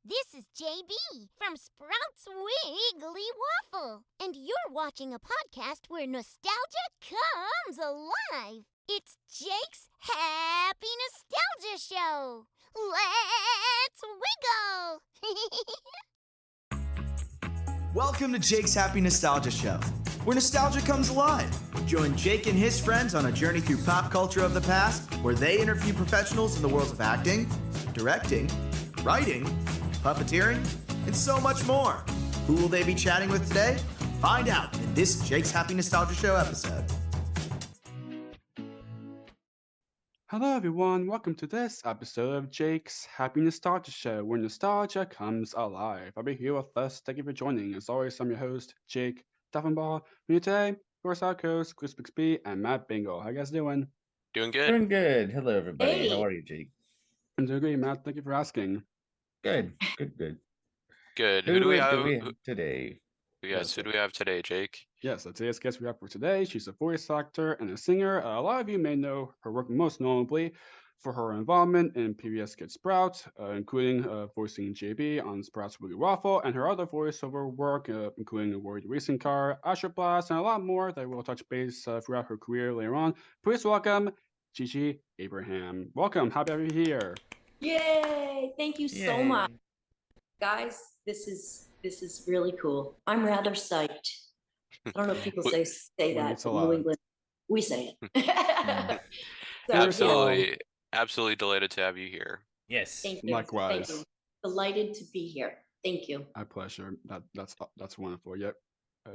This is JB from Sprouts Wiggly Waffle, and you're watching a podcast where nostalgia comes alive. It's Jake's Happy Nostalgia Show. Let's wiggle! Welcome to Jake's Happy Nostalgia Show, where nostalgia comes alive. Join Jake and his friends on a journey through pop culture of the past, where they interview professionals in the worlds of acting, directing, writing, puppeteering, and so much more. Who will they be chatting with today? Find out in this Jake's Happy Nostalgia Show episode. Hello everyone, welcome to this episode of Jake's Happy Nostalgia Show, where nostalgia comes alive. I'll be here with us. Thank you for joining. As always, I'm your host, Jake Duffenbaugh. With you today, of course, our co-hosts, Chris Bixby and Matt Bingo. How you guys doing? Doing good. Doing good. Hello, everybody. Hey. How are you, Jake? I'm doing great, Matt. Thank you for asking. Good. Good. Who do we have today? Yes, who do we have today, Jake? Yes, today's guest we have for today, she's a voice actor and a singer. A lot of you may know her work most notably for her involvement in previous Get Sprout, including voicing JB on Sprouts Wiggly Waffle, and her other voiceover work, including the Worried Racing Car, Astroblast, and a lot more that we'll touch base throughout her career later on. Please welcome Gigi Abraham. Welcome. Happy to have you here. Yay! Thank you so Yay. much, guys. This is really cool. I'm rather psyched. I don't know if people say that It's in allowed. New England. We say it. So, Absolutely delighted to have you here. Yes. Thank you. Likewise. Thank you. Delighted to be here. Thank you. My pleasure. That's wonderful. Yep.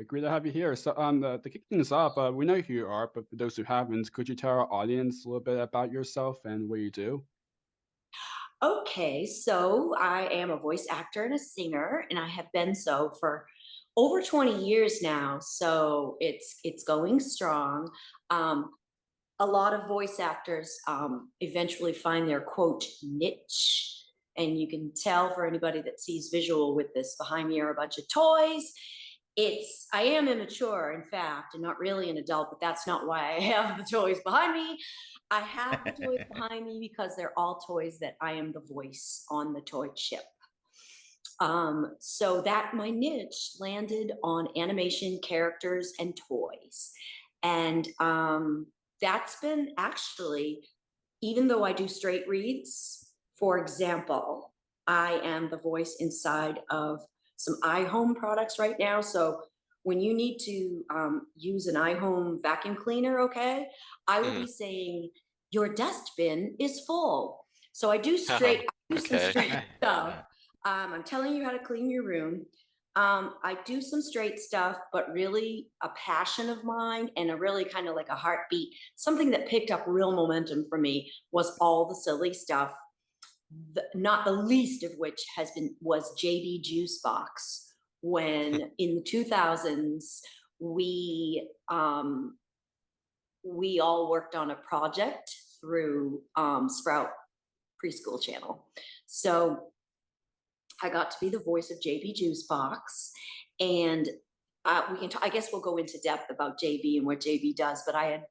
Great to have you here. So, to kick things off, we know who you are, but for those who haven't, could you tell our audience a little bit about yourself and what you do? Okay, so I am a voice actor and a singer, and I have been so for over 20 years now. So it's going strong. A lot of voice actors eventually find their quote niche, and you can tell for anybody that sees visual with this behind me are a bunch of toys. I am immature, in fact, and not really an adult, but that's not why I have the toys behind me. I have the toys behind me because they're all toys that I am the voice on the toy chip. So that my niche landed on animation, characters, and toys. And that's been actually, even though I do straight reads, for example, I am the voice inside of some iHome products right now. So when you need to use an iHome vacuum cleaner, okay, I will be saying your dustbin is full. So I do some straight stuff. I'm telling you how to clean your room. I do some straight stuff, but really a passion of mine and a really kind of like a heartbeat, something that picked up real momentum for me was all the silly stuff. Not the least of which was JB Juice Box, when in the 2000s we all worked on a project through Sprout Preschool Channel. So I got to be the voice of JB Juice Box, and I guess we'll go into depth about JB and what JB does, but I had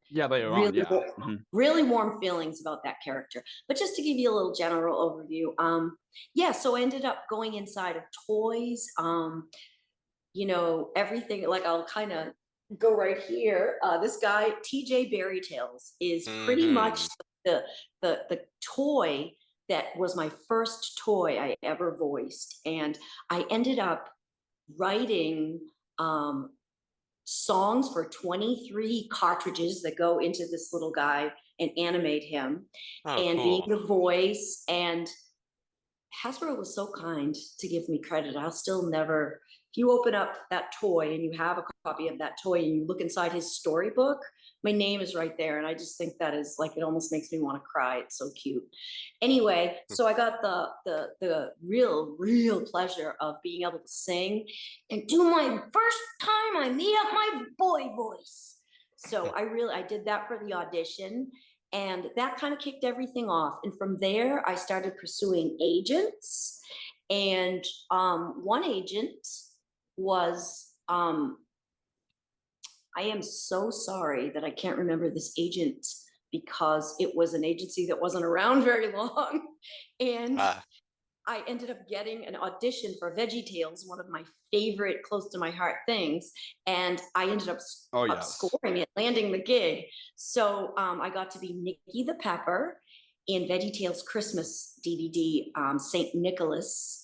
really warm feelings about that character. But just to give you a little general overview, so I ended up going inside of toys, everything, like I'll kind of go right here. This guy, TJ Bearytales, is pretty much the toy that was my first toy I ever voiced. And I ended up writing songs for 23 cartridges that go into this little guy and animate him being the voice. And Hasbro was so kind to give me credit. I'll still never, if you open up that toy and you have a copy of that toy and you look inside his storybook, my name is right there. And I just think that is like, it almost makes me want to cry. It's so cute. Anyway, so I got the real pleasure of being able to sing and do my first time I made up my boy voice. So I did that for the audition, and that kind of kicked everything off. And from there, I started pursuing agents. And one agent was, I am so sorry that I can't remember this agent because it was an agency that wasn't around very long. And I ended up getting an audition for VeggieTales, one of my favorite, close to my heart things, and I ended up Oh, yes. scoring it, landing the gig. So I got to be Nicky the Pepper in VeggieTales Christmas DVD, Saint Nicholas.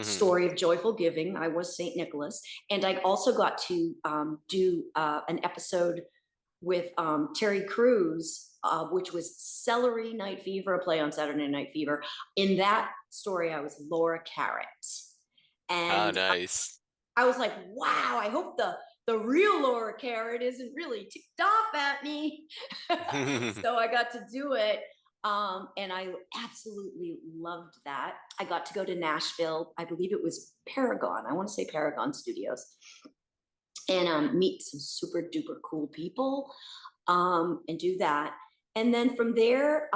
Story of Joyful Giving. I was Saint Nicholas, and I also got to do an episode with Terry Crews, which was Celery Night Fever, a play on Saturday Night Fever. In that story, I was Laura Carrot, and nice. I was like, wow, I hope the real Laura Carrot isn't really ticked off at me. So I got to do it. And I absolutely loved that. I got to go to Nashville. I believe it was Paragon. I want to say Paragon Studios, and meet some super duper cool people, and do that. And then from there,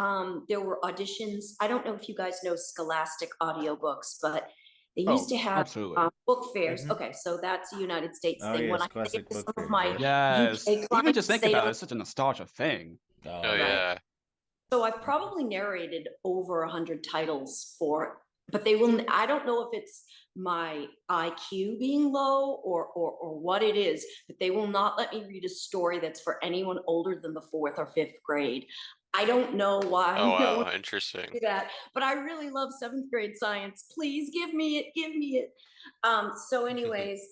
there were auditions. I don't know if you guys know Scholastic Audiobooks, but they used to have absolutely. book fairs. Okay, so that's a United States thing. Yes, When I classic say book some fairs, of my Yes. UK Even clients, just think they about it, don't- it's such a nostalgia thing. Oh yeah. So I've probably narrated over 100 titles but they will. I don't know if it's my IQ being low or what it is, but they will not let me read a story that's for anyone older than the 4th or 5th grade. I don't know why. Oh no one wow, interesting. do that, but I really love 7th grade science. Please give me it. Give me it. So, anyways,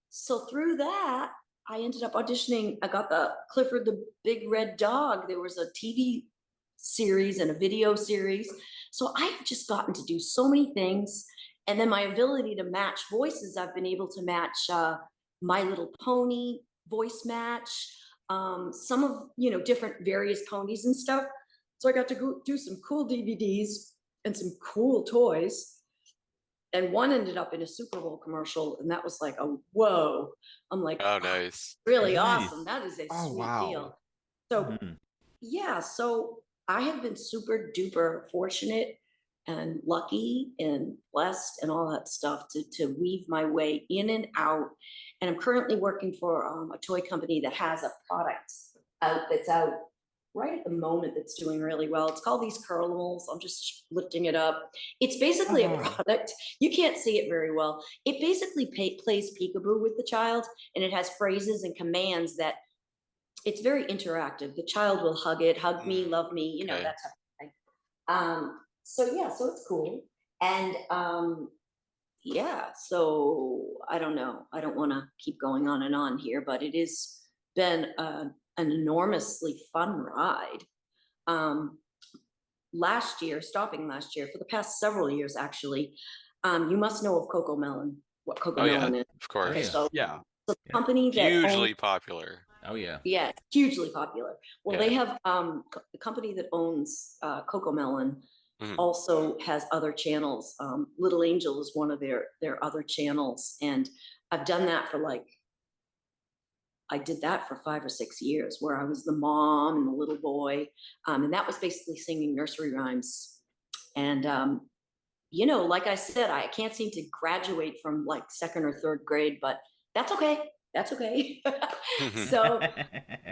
so through that, I ended up auditioning. I got the Clifford the Big Red Dog. There was a TV series and a video series. So I've just gotten to do so many things. And then my ability to match voices, I've been able to match My Little Pony voice match, some of, different various ponies and stuff. So I got to go do some cool DVDs and some cool toys. And one ended up in a Super Bowl commercial, and that was like, whoa. I'm like, Oh nice. really Nice. awesome. That is a Oh, sweet wow. deal. So yeah, so I have been super duper fortunate and lucky and blessed and all that stuff to weave my way in and out. And I'm currently working for a toy company that has a product that's out right at the moment that's doing really well. It's called these curlables. I'm just lifting it up. It's basically a product. You can't see it very well. It basically plays peekaboo with the child, and it has phrases and commands that it's very interactive. The child will hug it, hug me, love me, Okay. that type of thing. So yeah, so it's cool. And yeah, so I don't know. I don't want to keep going on and on here, but it has been an enormously fun ride. Stopping last year, for the past several years, actually, you must know of Cocomelon, what Oh yeah, Cocomelon is. of course. Okay, so Yeah. the company that Hugely popular. Oh yeah. yeah, it's hugely popular. Well, Yeah. they have the company that owns Cocomelon also has other channels. Little Angel is one of their other channels, and I've done that I did that for 5 or 6 years, where I was the mom and the little boy, and that was basically singing nursery rhymes. And like I said, I can't seem to graduate from like 2nd or 3rd grade, but that's okay. That's okay. So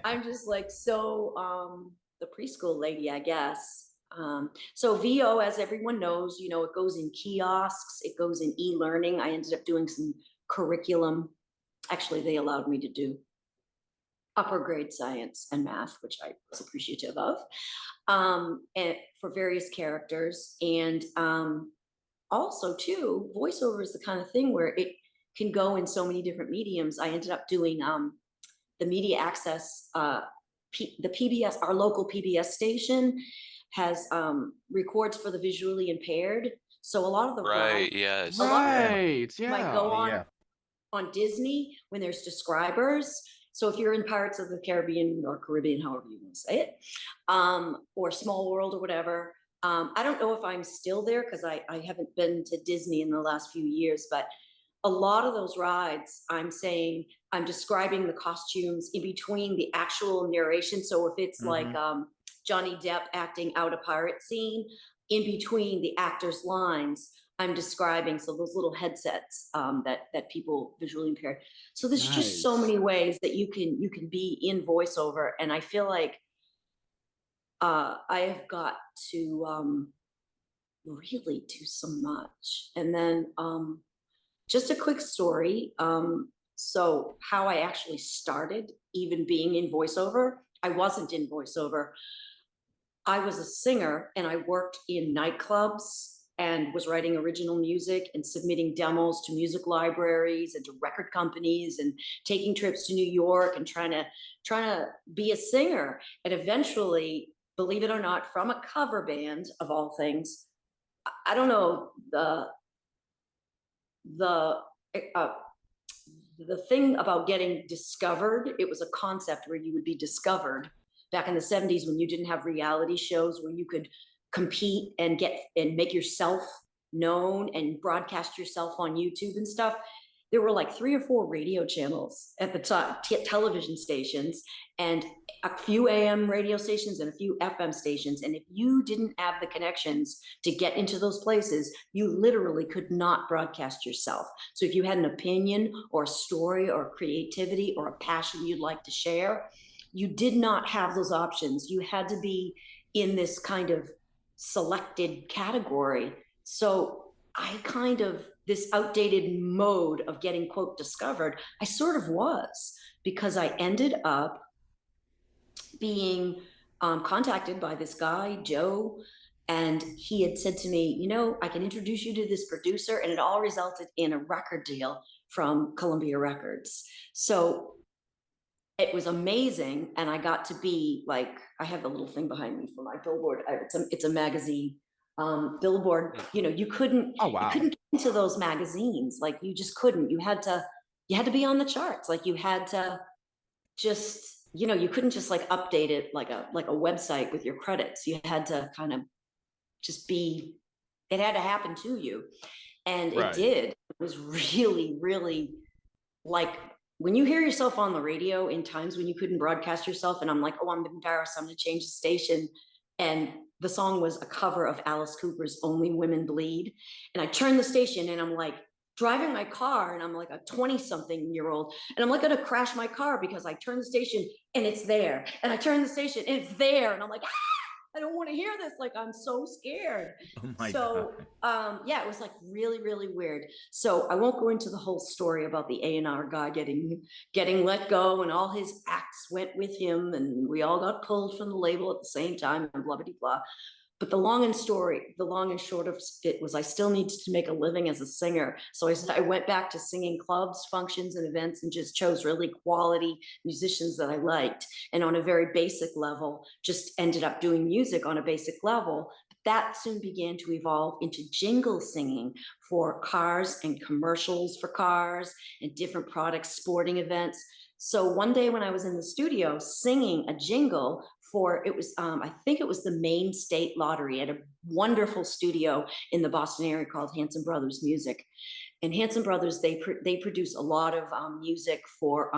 I'm just like, the preschool lady, I guess. So VO, as everyone knows, it goes in kiosks, it goes in e-learning. I ended up doing some curriculum. Actually, they allowed me to do upper grade science and math, which I was appreciative of, and for various characters. And also too, voiceover is the kind of thing where it can go in so many different mediums. I ended up doing the media access, the PBS, our local PBS station has records for the visually impaired. So a lot of the Right, yes. a lot of them Right. Yeah. might go yeah. on Disney when there's describers. So if you're in Pirates of the Caribbean or Caribbean, however you want to say it, or Small World or whatever. I don't know if I'm still there because I haven't been to Disney in the last few years, but a lot of those rides, I'm describing the costumes in between the actual narration. So if it's like Johnny Depp acting out a pirate scene, in between the actor's lines, I'm describing. So those little headsets that people visually impaired. So there's just so many ways that you can be in voiceover, and I feel like I have got to really do so much. And then just a quick story. So how I actually started even being in voiceover, I wasn't in voiceover. I was a singer and I worked in nightclubs and was writing original music and submitting demos to music libraries and to record companies and taking trips to New York and trying to be a singer. And eventually, believe it or not, from a cover band of all things, I don't know, the thing about getting discovered, it was a concept where you would be discovered back in the 70s when you didn't have reality shows where you could compete and get and make yourself known and broadcast yourself on YouTube and stuff. There were like 3 or 4 radio channels at the top, television stations, and a few AM radio stations and a few FM stations. And if you didn't have the connections to get into those places, you literally could not broadcast yourself. So if you had an opinion or a story or creativity or a passion you'd like to share, you did not have those options. You had to be in this kind of selected category. So I kind of, this outdated mode of getting, quote, discovered, I sort of was, because I ended up being contacted by this guy, Joe, and he had said to me, you know, I can introduce you to this producer, and it all resulted in a record deal from Columbia Records. So it was amazing, and I got to be like, I have the little thing behind me for my billboard. It's a magazine billboard. You know, you couldn't get into those magazines, like you just couldn't. You had to be on the charts. Like you had to just, you know, you couldn't just like update it like a website with your credits. You had to kind of just be. It had to happen to you, and it did. It was really, really like. When you hear yourself on the radio in times when you couldn't broadcast yourself, and I'm like, oh, I'm embarrassed, I'm gonna change the station. And the song was a cover of Alice Cooper's Only Women Bleed. And I turned the station and I'm like driving my car and I'm like a 20-something-year-old. And I'm like gonna crash my car because I turned the station and it's there. And I turned the station and it's there. And I'm like, I don't want to hear this. Like, I'm so scared. Oh my God. Yeah, it was like really, really weird. So I won't go into the whole story about the A&R guy getting let go and all his acts went with him. And we all got pulled from the label at the same time and blah, blah, blah. But the long and short of it was I still needed to make a living as a singer. So I went back to singing clubs, functions, and events and just chose really quality musicians that I liked. And on a very basic level, just ended up doing music on a basic level. That soon began to evolve into jingle singing for cars and commercials for cars and different products, sporting events. So one day when I was in the studio singing a jingle for, it was, I think it was the Maine State Lottery at a wonderful studio in the Boston area called Hanson Brothers Music. And Hanson Brothers, they produce a lot of music for,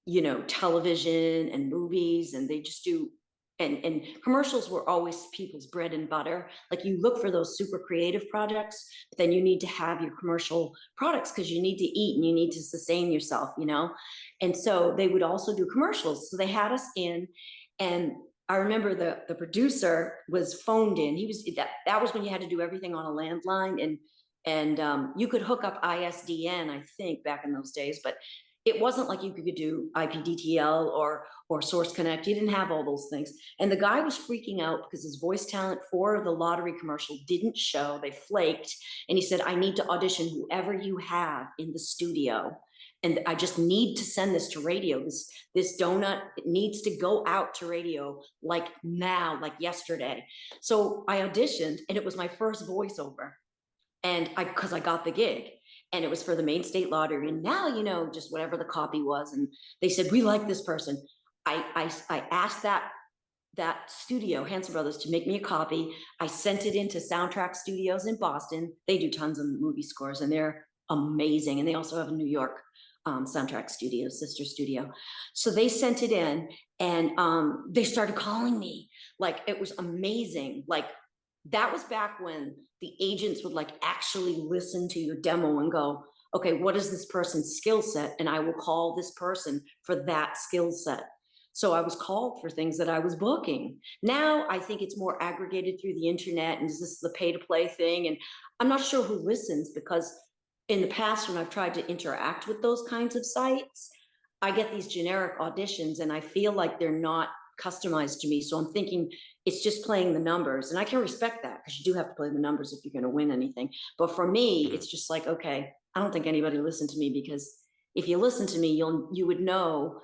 you know, television and movies, and they just do, and commercials were always people's bread and butter. Like you look for those super creative projects, but then you need to have your commercial products because you need to eat and you need to sustain yourself, you know? And so they would also do commercials. So they had us in, and I remember the producer was phoned in. He was, that was when you had to do everything on a landline, and you could hook up ISDN, I think, back in those days, but it wasn't like you could do IPDTL or Source Connect. You didn't have all those things. And the guy was freaking out because his voice talent for the lottery commercial didn't show. They flaked. And he said, I need to audition whoever you have in the studio. And I just need to send this to radio. This donut, it needs to go out to radio like now, like yesterday. So I auditioned, and it was my first voiceover. And because I got the gig. And it was for the Maine State Lottery. And now, you know, just whatever the copy was. And they said, we like this person. I asked that studio, Hanson Brothers, to make me a copy. I sent it into Soundtrack Studios in Boston. They do tons of movie scores and they're amazing. And they also have a New York Soundtrack Studio, sister studio. So they sent it in, and they started calling me. Like, it was amazing. Like, that was back when the agents would like actually listen to your demo and go, okay, what is this person's skill set? And I will call this person for that skill set. So I was called for things that I was booking. Now I think it's more aggregated through the internet, and is this the pay to play thing? And I'm not sure who listens, because in the past when I've tried to interact with those kinds of sites, I get these generic auditions and I feel like they're not customized to me. So I'm thinking it's just playing the numbers, and I can respect that because you do have to play the numbers if you're going to win anything. But for me, it's just like, okay, I don't think anybody listened to me, because if you listen to me, you would know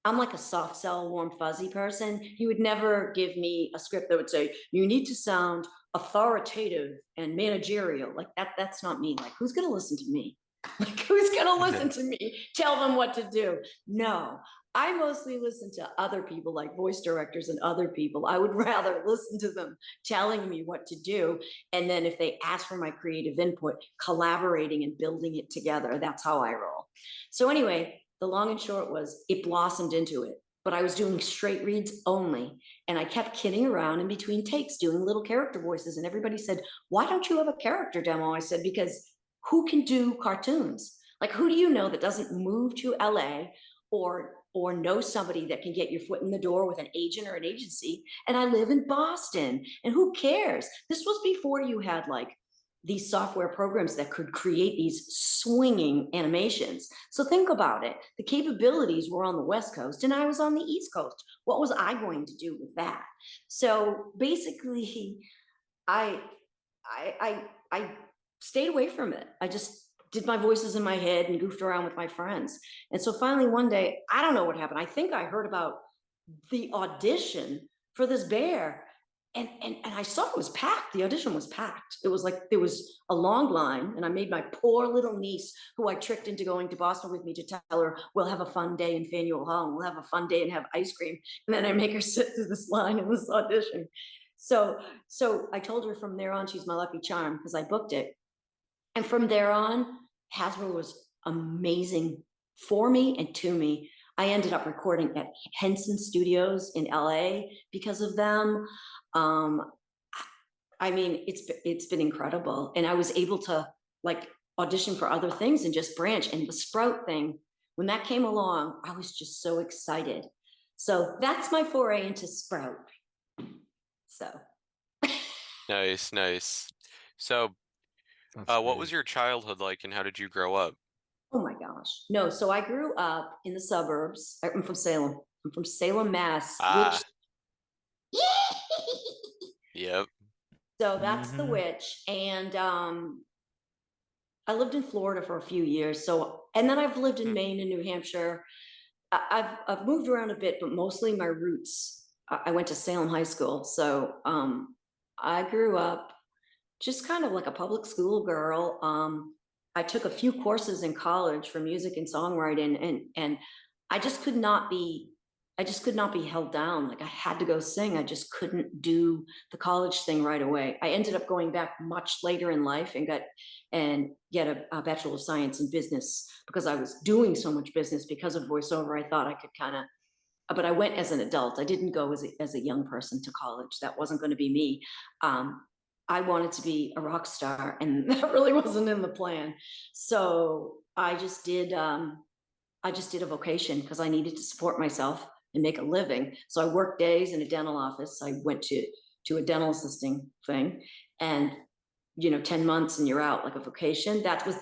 I'm like a soft sell, warm fuzzy person. You would never give me a script that would say, you need to sound authoritative and managerial. Like that's not me. Like, who's going to listen to me? Like, who's going to listen to me? Tell them what to do. No, I mostly listen to other people, like voice directors and other people. I would rather listen to them telling me what to do. And then if they ask for my creative input, collaborating and building it together. That's how I roll. So anyway, the long and short was it blossomed into it, but I was doing straight reads only. And I kept kidding around in between takes, doing little character voices. And everybody said, why don't you have a character demo? I said, because who can do cartoons? Like, who do you know that doesn't move to LA or know somebody that can get your foot in the door with an agent or an agency? And I live in Boston, and who cares? This was before you had like these software programs that could create these swinging animations. So think about it. The capabilities were on the West Coast and I was on the East Coast. What was I going to do with that? So basically, I stayed away from it. I just did my voices in my head and goofed around with my friends. And so finally one day, I don't know what happened. I think I heard about the audition for this bear. And I saw it was packed. The audition was packed. It was like there was a long line, and I made my poor little niece, who I tricked into going to Boston with me, to tell her, we'll have a fun day in Faneuil Hall, and we'll have a fun day and have ice cream. And then I make her sit through this line in this audition. So I told her from there on, she's my lucky charm, because I booked it. And from there on, Hasbro was amazing for me and to me. I ended up recording at Henson Studios in LA because of them. I mean, it's been incredible. And I was able to like audition for other things and just branch. And the Sprout thing, when that came along, I was just so excited. So that's my foray into Sprout. So. Nice. So, what was your childhood like, and how did you grow up? Oh my gosh. No, so I grew up in the suburbs. I'm from Salem. I'm from Salem, Mass. Ah. Yep. So that's the witch. And I lived in Florida for a few years. So, and then I've lived in Maine and New Hampshire. I've moved around a bit, but mostly my roots. I went to Salem High School. So I grew up just kind of like a public school girl. I took a few courses in college for music and songwriting, and I just could not be held down. Like, I had to go sing. I just couldn't do the college thing right away. I ended up going back much later in life and get a Bachelor of Science in business, because I was doing so much business because of voiceover. I thought I could but I went as an adult. I didn't go as a young person to college. That wasn't going to be me. I wanted to be a rock star, and that really wasn't in the plan. So I just did a vocation because I needed to support myself and make a living. So I worked days in a dental office. I went to a dental assisting thing, and 10 months and you're out, like a vocation. That was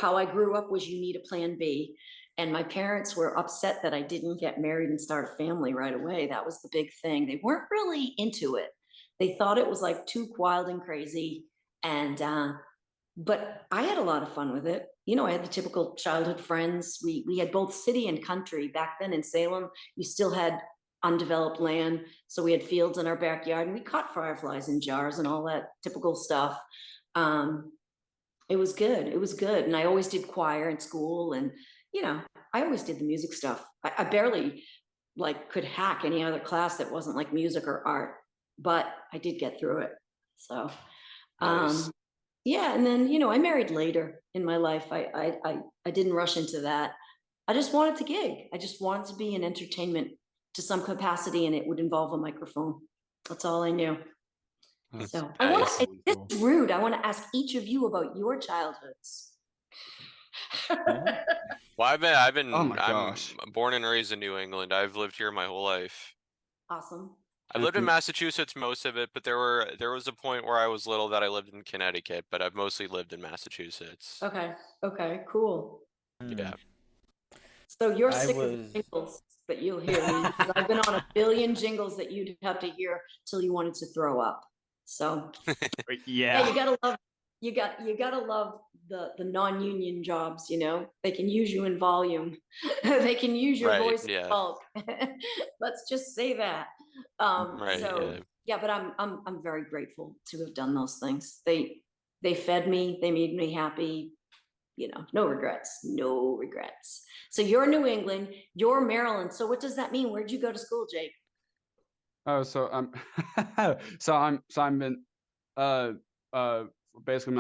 how I grew up, was you need a plan B. And my parents were upset that I didn't get married and start a family right away. That was the big thing. They weren't really into it. They thought it was like too wild and crazy. And, but I had a lot of fun with it. I had the typical childhood friends. We had both city and country. Back then in Salem, you still had undeveloped land. So we had fields in our backyard, and we caught fireflies in jars and all that typical stuff. It was good. It was good. And I always did choir in school, and, I always did the music stuff. I barely could hack any other class that wasn't like music or art, but I did get through it. So, Nice. yeah. And then, I married later in my life. I didn't rush into that. I just wanted to gig. I just wanted to be in entertainment to some capacity, and it would involve a microphone. That's all I knew. So Nice. this is rude. I want to ask each of you about your childhoods. Well, Oh my I'm gosh. born and raised in New England. I've lived here my whole life. Awesome. I've lived in Massachusetts most of it, but there was a point where I was little that I lived in Connecticut, but I've mostly lived in Massachusetts. Okay. Okay. Cool. Yeah. So you're I sick of was- jingles that you'll hear me, because I've been on a billion jingles that you'd have to hear till you wanted to throw up. So yeah, you gotta love the non-union jobs. They can use you in volume. They can use your Right, voice in yeah. bulk. Let's just say that. Right, So yeah. but I'm very grateful to have done those things. They fed me. They made me happy. No regrets. No regrets. So you're New England. You're Maryland. So what does that mean? Where'd you go to school, Jake? Oh, so I'm been basically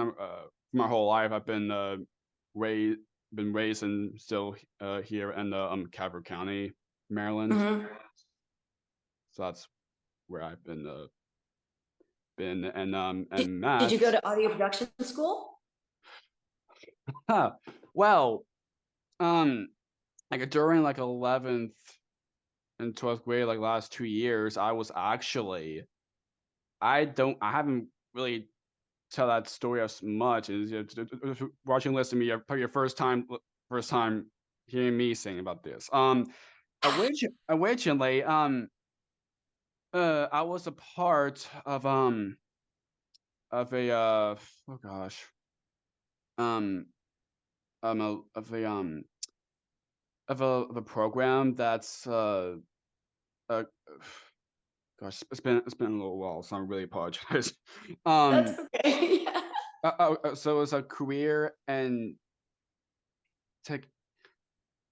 my whole life I've been raised and still here in Calvert County, Maryland. Mhm. So that's where I've been and Did math. you go to audio production school? Well, like during like 11th and 12th grade, like last 2 years, I was actually I haven't really tell that story as much. Is watching, listen to me, probably your first time hearing me sing about this. Originally, I was a part of a oh gosh, of a program that's uh gosh, it's been a little while, so I really apologize. That's okay. So it's a career and tech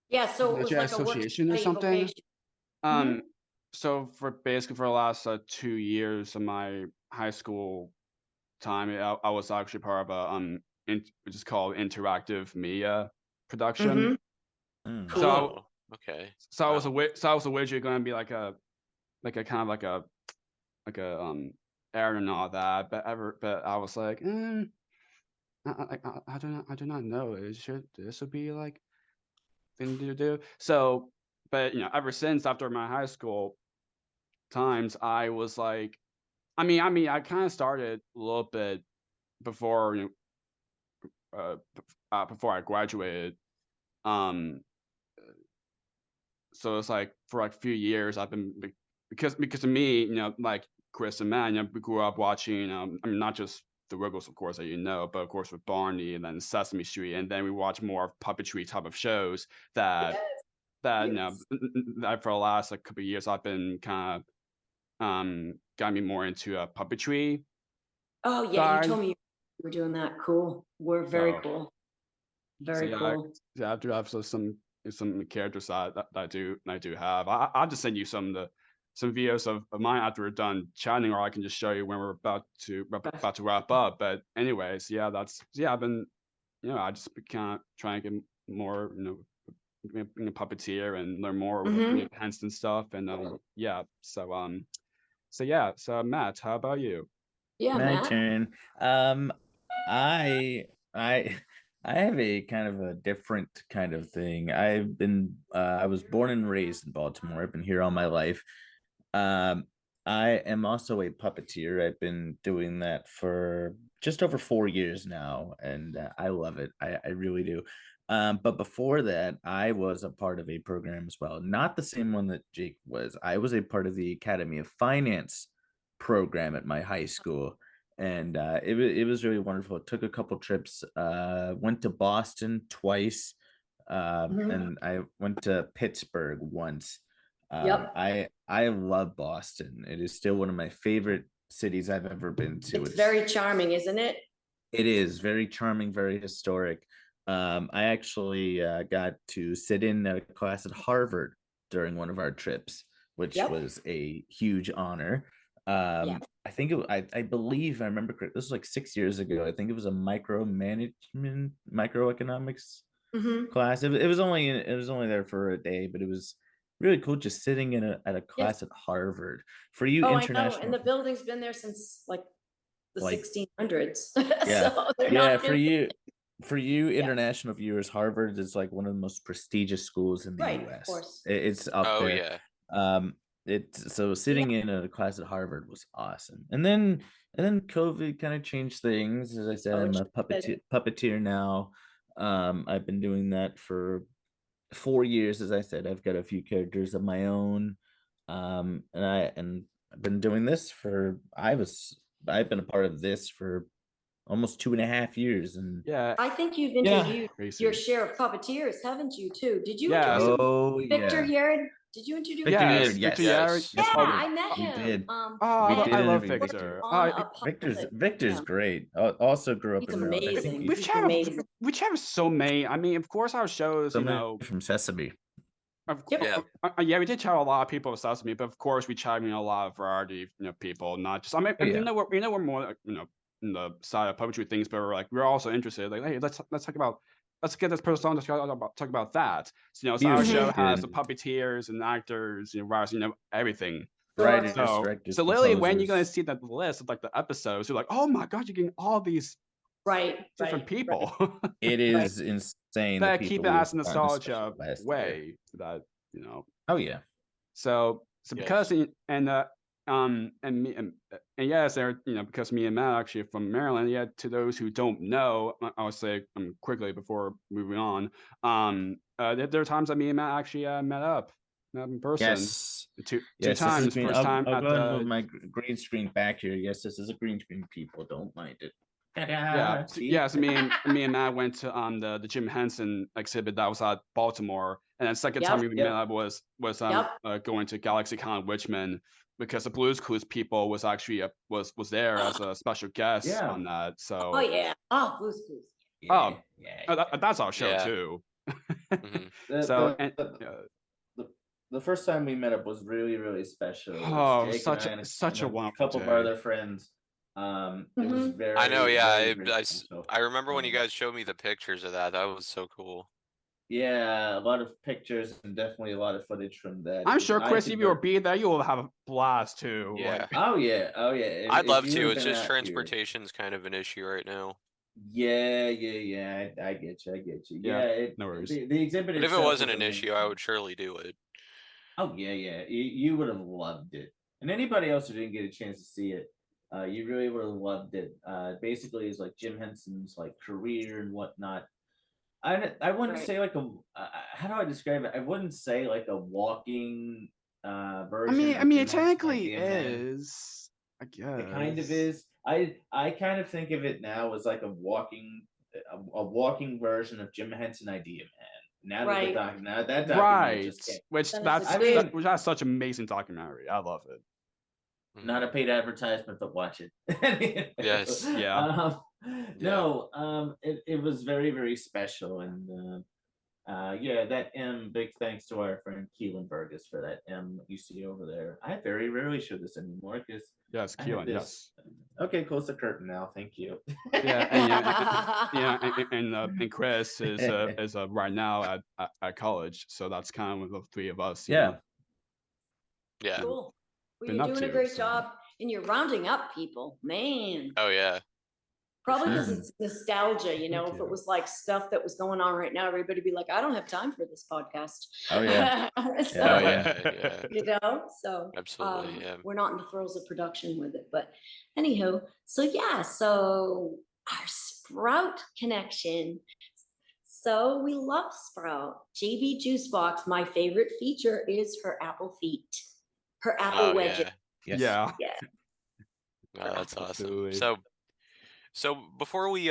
Yeah, so it was like a association or work-study something. vocation. Mhm. So for the last 2 years of my high school time, I was actually part of a which is called interactive media production. Mm. So Cool. Okay. I was Wow. so I was originally going to be like a kind of like a Aaron and all that, but I was like, I do not know. This would be like thing to do. So, but ever since after my high school times, I was like, I kind of started a little bit before before I graduated. Um, so it's like for like a few years I've been because of me, like Chris and Matt, we grew up watching. Not just the Wiggles, of course, that but of course with Barney and then Sesame Street, and then we watch more of puppetry type of shows that Yes. that for the last like couple of years I've been kind of got me more into puppetry Oh yeah, you side. told me you were doing that. Cool. We're very So cool. so Very yeah, cool. I do have some characters that I do have. I'll just send you some videos of mine after we're done chatting, or I can just show you when we're about to wrap up. But anyways, I've been I just kind of trying to get more being a puppeteer and learn more with Mhm. pens and stuff. And so Matt, how about you? Yeah, My Matt. turn. I I I have a kind of a different kind of thing. I was born and raised in Baltimore. I've been here all my life. Um, I am also a puppeteer. I've been doing that for just over 4 years now, and I love it. I really do. But before that, I was a part of a program as well. Not the same one that Jake was. I was a part of the Academy of Finance program at my high school, and it was really wonderful. It took a couple trips. Went to Boston twice, Mhm. and I went to Pittsburgh once. Yep. I love Boston. It is still one of my favorite cities I've ever been to. It's very charming, isn't it? It is very charming, very historic. I actually got to sit in a class at Harvard during one of our trips, which Yep. was a huge honor. Yeah. I think I believe I remember correct. This was like 6 years ago. I think it was a microeconomics Mhm. class. It was only there for a day, but it was really cool just sitting in at a class at Harvard. For you Oh, I know. international, And the building's been there since like the like 1600s. yeah, So they're yeah, not for new. you For you international viewers, Harvard is like one of the most prestigious schools in the Right, of US. course. It's up Oh there. yeah. It's so sitting in a class at Harvard was awesome. And then COVID kind of changed things. As I said, Oh, I'm it a puppeteer now. I've been doing that for 4 years. As I said, I've got a few characters of my own. And I've been doing this for I've been a part of this for almost 2.5 years. And Yeah. I think you've Yeah. interviewed Crazy. your share of puppeteers, haven't you, too? Did you Yeah. introduce Oh Victor yeah. Yared? Did you introduce Victor Yes, Yared, Victor yes. Yared. Yeah, Yes, we did. I met We him. did. Oh, We did I love interview Victor. On a puppet. Victor's Yeah. great. Also grew up He's in amazing. Which He's have amazing. so many. I mean, of course, our shows, you Somebody know, from Sesame. Yep. yeah, we did chat a lot of people with Sesame, but of course, we chat a lot of variety of people, not just. I mean, Oh, yeah. we're more in the side of puppetry things, but we're also interested. Like, hey, let's get this person on. Let's talk about that. So, so our Music show has the and puppeteers and actors, writers, everything. writers, So, directors, so literally, when you're gonna composers. see that list of like the episodes, you're like, oh my god, you're getting all these Right. different people. It is insane. That The keep people it we've as a gotten, especially nostalgia last year. way that Oh yeah. So Yes. because and yes, there because me and Matt actually are from Maryland. Yeah, to those who don't know, I'll say quickly before moving on. There are times that me and Matt actually met up in person. Yes. Two Yes, times. this is First time I'll at go ahead and the move my green screen back here. Yes, this is a green screen. People don't mind it. yeah See? yeah. So me and Matt went to the Jim Henson exhibit that was at Baltimore, and then second time we met up was going to GalaxyCon Richmond because the Blues Clues people was actually was there as a special guest on that. So Oh yeah. Oh, Blues Clues. Yeah, that's our show Yeah. too. Mhm. So the first time we met up was really, really special. It was Oh, Jake such and I a such a and wonderful couple of our day. other friends. It was very. I know, yeah. very, very special. I remember when you Um, guys showed me the pictures of that. That was so cool. Yeah, a lot of pictures and definitely a lot of footage from that. I'm sure, I Chris, could if you will work- be there, you will have a blast too. Yeah. Like, Oh yeah, oh yeah. If- I'd if love you to. would've It's been just out here- transportation's kind of an issue right now. Yeah. I get you. Yeah, no worries. The exhibit. But if it itself wasn't was an issue, I would surely do it. Oh yeah. You would have loved it, and anybody else who didn't get a chance to see it, you really would have loved it. Basically, it's like Jim Henson's like career and whatnot. I wouldn't Right. say like a how do I describe it? I wouldn't say like a walking version. I of mean, Jim it Henson technically Idea Man. is. I guess It kind of is. I kind of think of it now as like a walking version of Jim Henson Idea Man. Right. Now that documentary Right, just came. which Then that's it's a good- which that's such an amazing documentary. I love it. Not a paid advertisement, but watch it. Yes. Yeah. It was very, very special, and that big thanks to our friend Keelan Burgess for that you see over there. I very rarely show this anymore because Yes, I have Keelan. Yes. Okay, close the curtain now. Thank you. And Chris is right now at college, so that's kind of the three of us. Yeah. Yeah. Cool. Well, Been you're up doing a to, great so. job, and you're rounding up people, man. Oh yeah. Probably because sure. it's nostalgia, Thank if you. it was like stuff that was going on right now, everybody'd be like, I don't have time for this podcast. Oh, yeah. So, Oh yeah. Yeah. So Absolutely. Yeah. we're not in the throes of production with it. But anywho, so our Sprout connection. So we love Sprout. JB Juice Box, my favorite feature is her apple feet. Her apple Oh wedges. yeah. Yes. Yeah. Yeah. Oh, that's Absolutely. awesome. So before we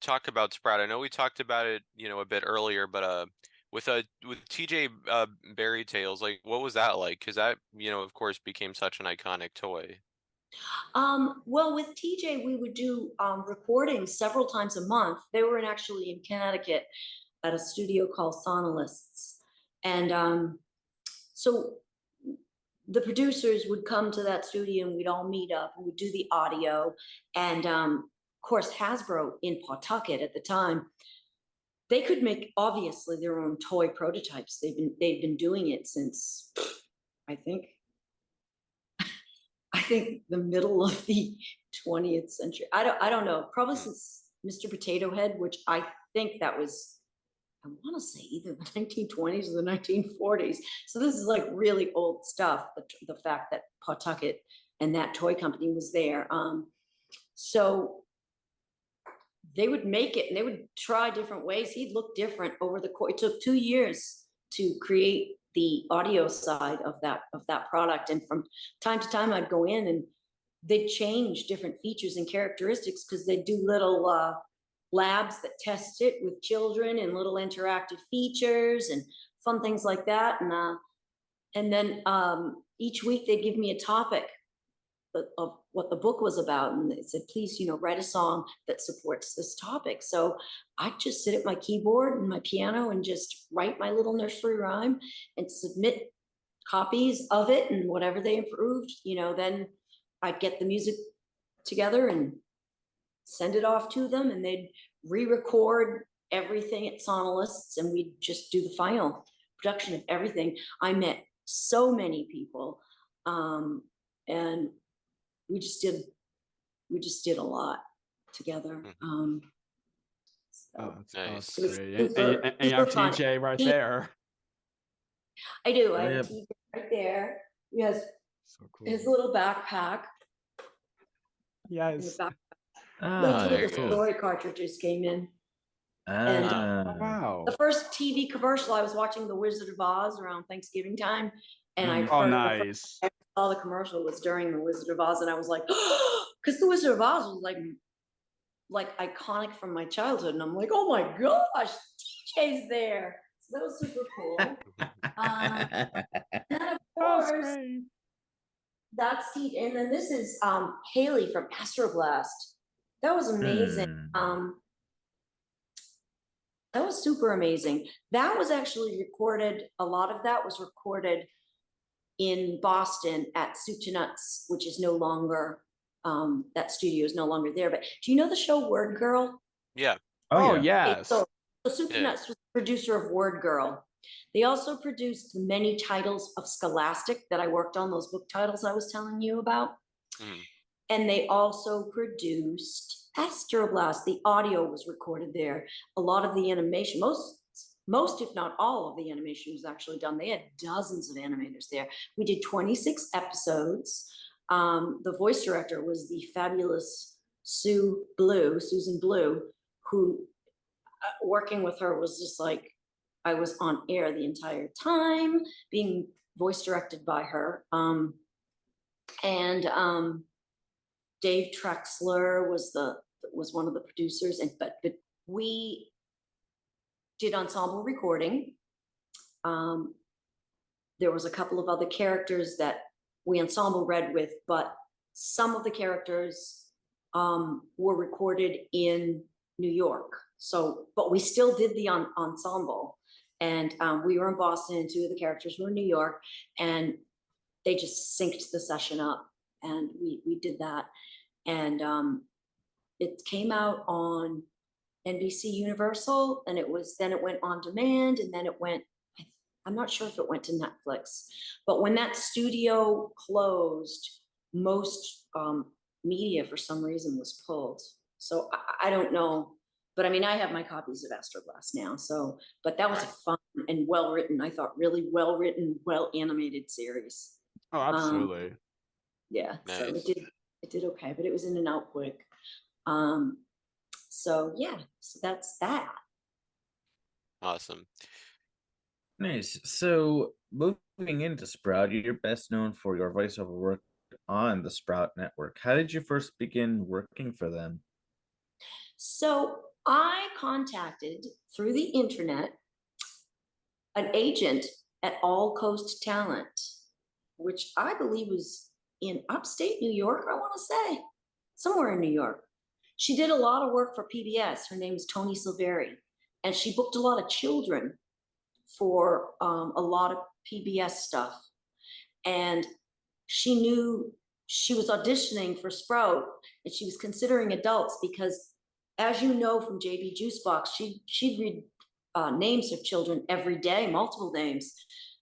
talk about Sprout, I know we talked about it, a bit earlier, but with TJ Bearytales, like what was that like? Because that, of course, became such an iconic toy. Well, with TJ, we would do recordings several times a month. They were actually in Connecticut at a studio called Sonalists. And so the producers would come to that studio and we'd all meet up and we'd do the audio. And of course, Hasbro in Pawtucket at the time, they could make obviously their own toy prototypes. They've been doing it since I think the middle of the 20th century. I don't know, probably since Mr. Potato Head, which I think that was, I want to say either the 1920s or the 1940s. So this is like really old stuff. The fact that Pawtucket and that toy company was there. So they would make it and they would try different ways. He'd look different over the course. It took 2 years to create the audio side of that product. And from time to time I'd go in and they'd change different features and characteristics because they'd do little labs that test it with children and little interactive features and fun things like that. And then each week they'd give me a topic of what the book was about, and they said, please, write a song that supports this topic. So I just sit at my keyboard and my piano and just write my little nursery rhyme and submit copies of it, and whatever they improved, then I'd get the music together and send it off to them, and they'd re-record everything at Sonolists, and we'd just do the final production of everything. I met so many people, and we just did a lot together. Oh, that's Nice. great. And you have TJ right there. I do. Oh, I yeah. have TJ right there. He has So cool. his little backpack. In the Yes. back. Ah, That's where there the you go. story cartridges came in. ah. Wow. The first TV commercial, I was watching The Wizard of Oz around Thanksgiving time, and I Oh, heard nice. I saw the commercial was during The Wizard of Oz, and I was like, because The Wizard of Oz was like iconic from my childhood, and I'm like, oh my gosh, TJ's there. So that was super cool. And then of That's course, great. that's TJ, and then this is Halley from Astroblast. That was amazing. That was super amazing. That was actually recorded, a lot of that was recorded in Boston at Soup to Nuts, which is no longer, that studio is no longer there. But do you know the show Word Girl? Yeah. Oh, yeah. yes. So Soup to Yeah. Nuts was the producer of Word Girl. They also produced many titles of Scholastic that I worked on, those book titles I was telling you about. Mhm. And they also produced Astroblast. The audio was recorded there. A lot of the animation, most if not all of the animation was actually done. They had dozens of animators there. We did 26 episodes. The voice director was the fabulous Susan Blue, who working with her was just like, I was on air the entire time, being voice directed by her. Dave Trexler was one of the producers, but we did ensemble recording. There was a couple of other characters that we ensemble read with, but some of the characters were recorded in New York. So, but we still did the ensemble, and we were in Boston, and two of the characters were in New York, and they just synced the session up, and we did that. And it came out on NBC Universal, and then it went on demand, and then it went, I'm not sure if it went to Netflix, but when that studio closed, most media for some reason was pulled. So I don't know, but I mean, I have my copies of Astroblast now. So, but that was a fun and well-written, I thought, really well-written, well-animated series. Oh, absolutely. Yeah, so Nice. it did okay, but it was in and out quick. So yeah, so that's that. Awesome. Nice. So moving into Sprout, you're best known for your voiceover work on the Sprout Network. How did you first begin working for them? So I contacted through the internet an agent at All Coast Talent, which I believe was in upstate New York, I want to say, somewhere in New York. She did a lot of work for PBS. Her name is Tony Silveri, and she booked a lot of children for a lot of PBS stuff. And she knew she was auditioning for Sprout, and she was considering adults because, as you know from JB Juicebox, she'd read names of children every day, multiple names.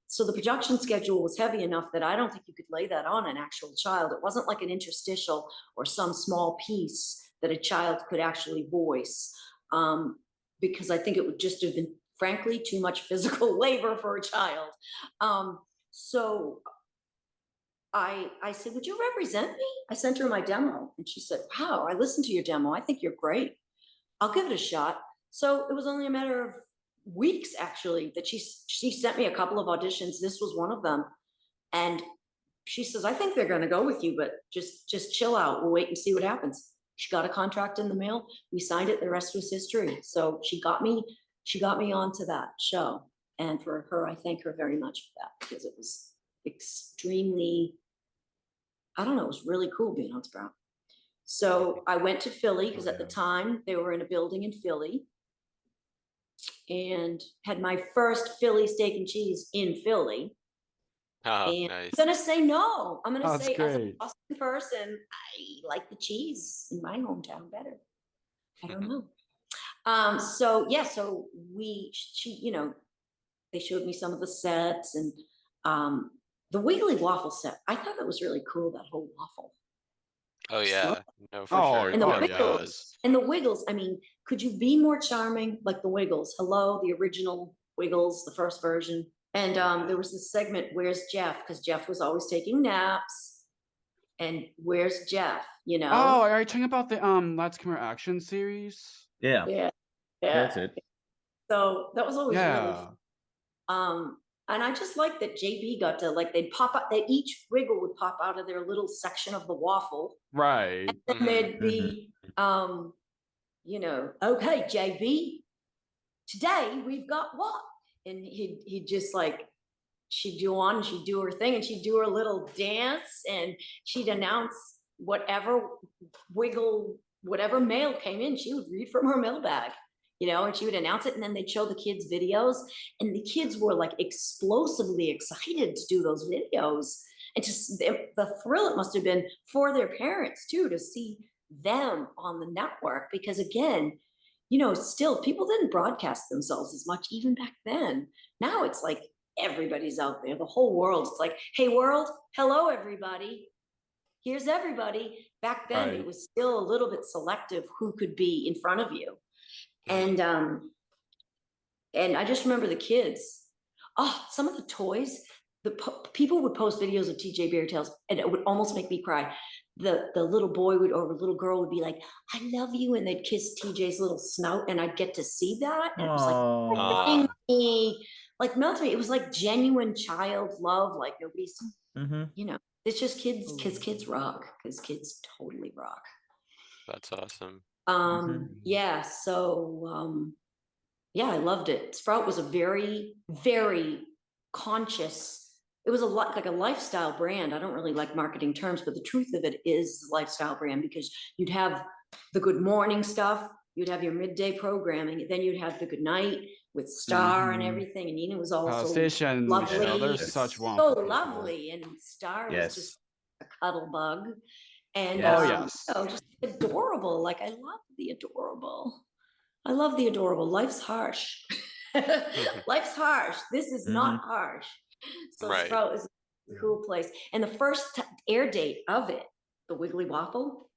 So the production schedule was heavy enough that I don't think you could lay that on an actual child. It wasn't like an interstitial or some small piece that a child could actually voice. because I think it would just have been, frankly, too much physical labor for a child. So I said, would you represent me? I sent her my demo, and she said, wow, I listened to your demo. I think you're great. I'll give it a shot. So it was only a matter of weeks, actually, that she sent me a couple of auditions. This was one of them. And she says, I think they're going to go with you, but just chill out. We'll wait and see what happens. She got a contract in the mail. We signed it. The rest was history. So she got me onto that show. And for her, I thank her very much for that, because it was extremely, I don't know, it was really cool being on Sprout. So I went to Philly, because at the time they were in a building in Philly, and had my first Philly steak and cheese in Philly. Oh, and nice. I'm gonna say no. I'm gonna That's say, as a great. Boston person, I like the cheese in my hometown better. I don't know. So yeah, so they showed me some of the sets, and the Wiggly Waffle set. I thought that was really cool, that whole waffle. Oh yeah, no, for Oh, sure. And the oh, Wiggles, yes. and the Wiggles, I mean, could you be more charming? Like the Wiggles. Hello, the original Wiggles, the first version. And there was this segment, where's Jeff? Because Jeff was always taking naps. And where's Jeff? Oh, are you talking about the Let's Come Here Action series? Yeah, Yeah. that's it. So that was always really Yeah. fun. And I just like that JB got to, like, they'd pop out, that each Wiggle would pop out of their little section of the waffle. Right. And there'd be, okay, JB, today we've got what? And he'd just like, she'd do on, and she'd do her thing, and she'd do her little dance, and she'd announce whatever Wiggle, whatever mail came in, she would read from her mailbag, and she would announce it, and then they'd show the kids videos, and the kids were like explosively excited to do those videos. And just the thrill it must have been for their parents too, to see them on the network, because again, still people didn't broadcast themselves as much even back then. Now it's like everybody's out there, the whole world. It's like, hey world, hello everybody, here's everybody. Back then Right. it was still a little bit selective who could be in front of you. And I just remember the kids, some of the toys, people would post videos of TJ Bearytales, and it would almost make me cry. The little boy would, or little girl would be like, I love you, and they'd kiss TJ's little snout, and I'd get to see that, and it was like, like melted me. It was like genuine child love, like nobody's, it's just kids, because kids rock, because kids totally rock. That's awesome. Yeah, so yeah, I loved it. Sprout was a very, very conscious, it was a lot like a lifestyle brand. I don't really like marketing terms, but the truth of it is lifestyle brand, because you'd have the good morning stuff, you'd have your midday programming, then you'd have the good night with Star and everything. And Nina was also Station, lovely, they're such so wonderful people. lovely, and Star was just a cuddle bug. And yes. just adorable. Like, I love the adorable. I love the adorable. Life's harsh. Life's harsh. This is not harsh. So Right. Sprout is a cool place. And the first air date of it, the Wiggly Waffle,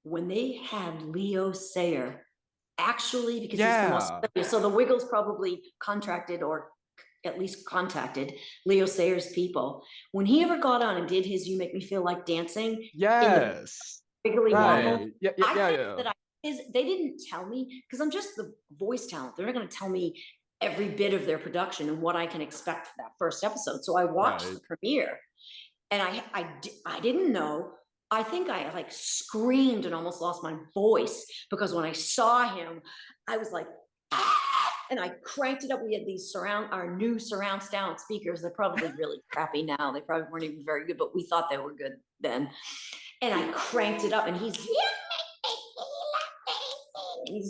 when they had Leo Sayer, actually, because he's from Australia, so the Wiggles probably contracted, or at least contacted, Leo Sayer's people. When he ever got on and did his You Make Me Feel Like Dancing, yes, in the Wiggly Waffle, yeah. They didn't tell me, because I'm just the voice talent. They're not going to tell me every bit of their production and what I can expect for that first episode. So I watched the premiere, and I didn't know. I think I like screamed and almost lost my voice, because when I saw him, I was like, and I cranked it up. We had these our new surround sound speakers. They're probably really crappy now. They probably weren't even very good, but we thought they were good then. And I cranked it up, and he's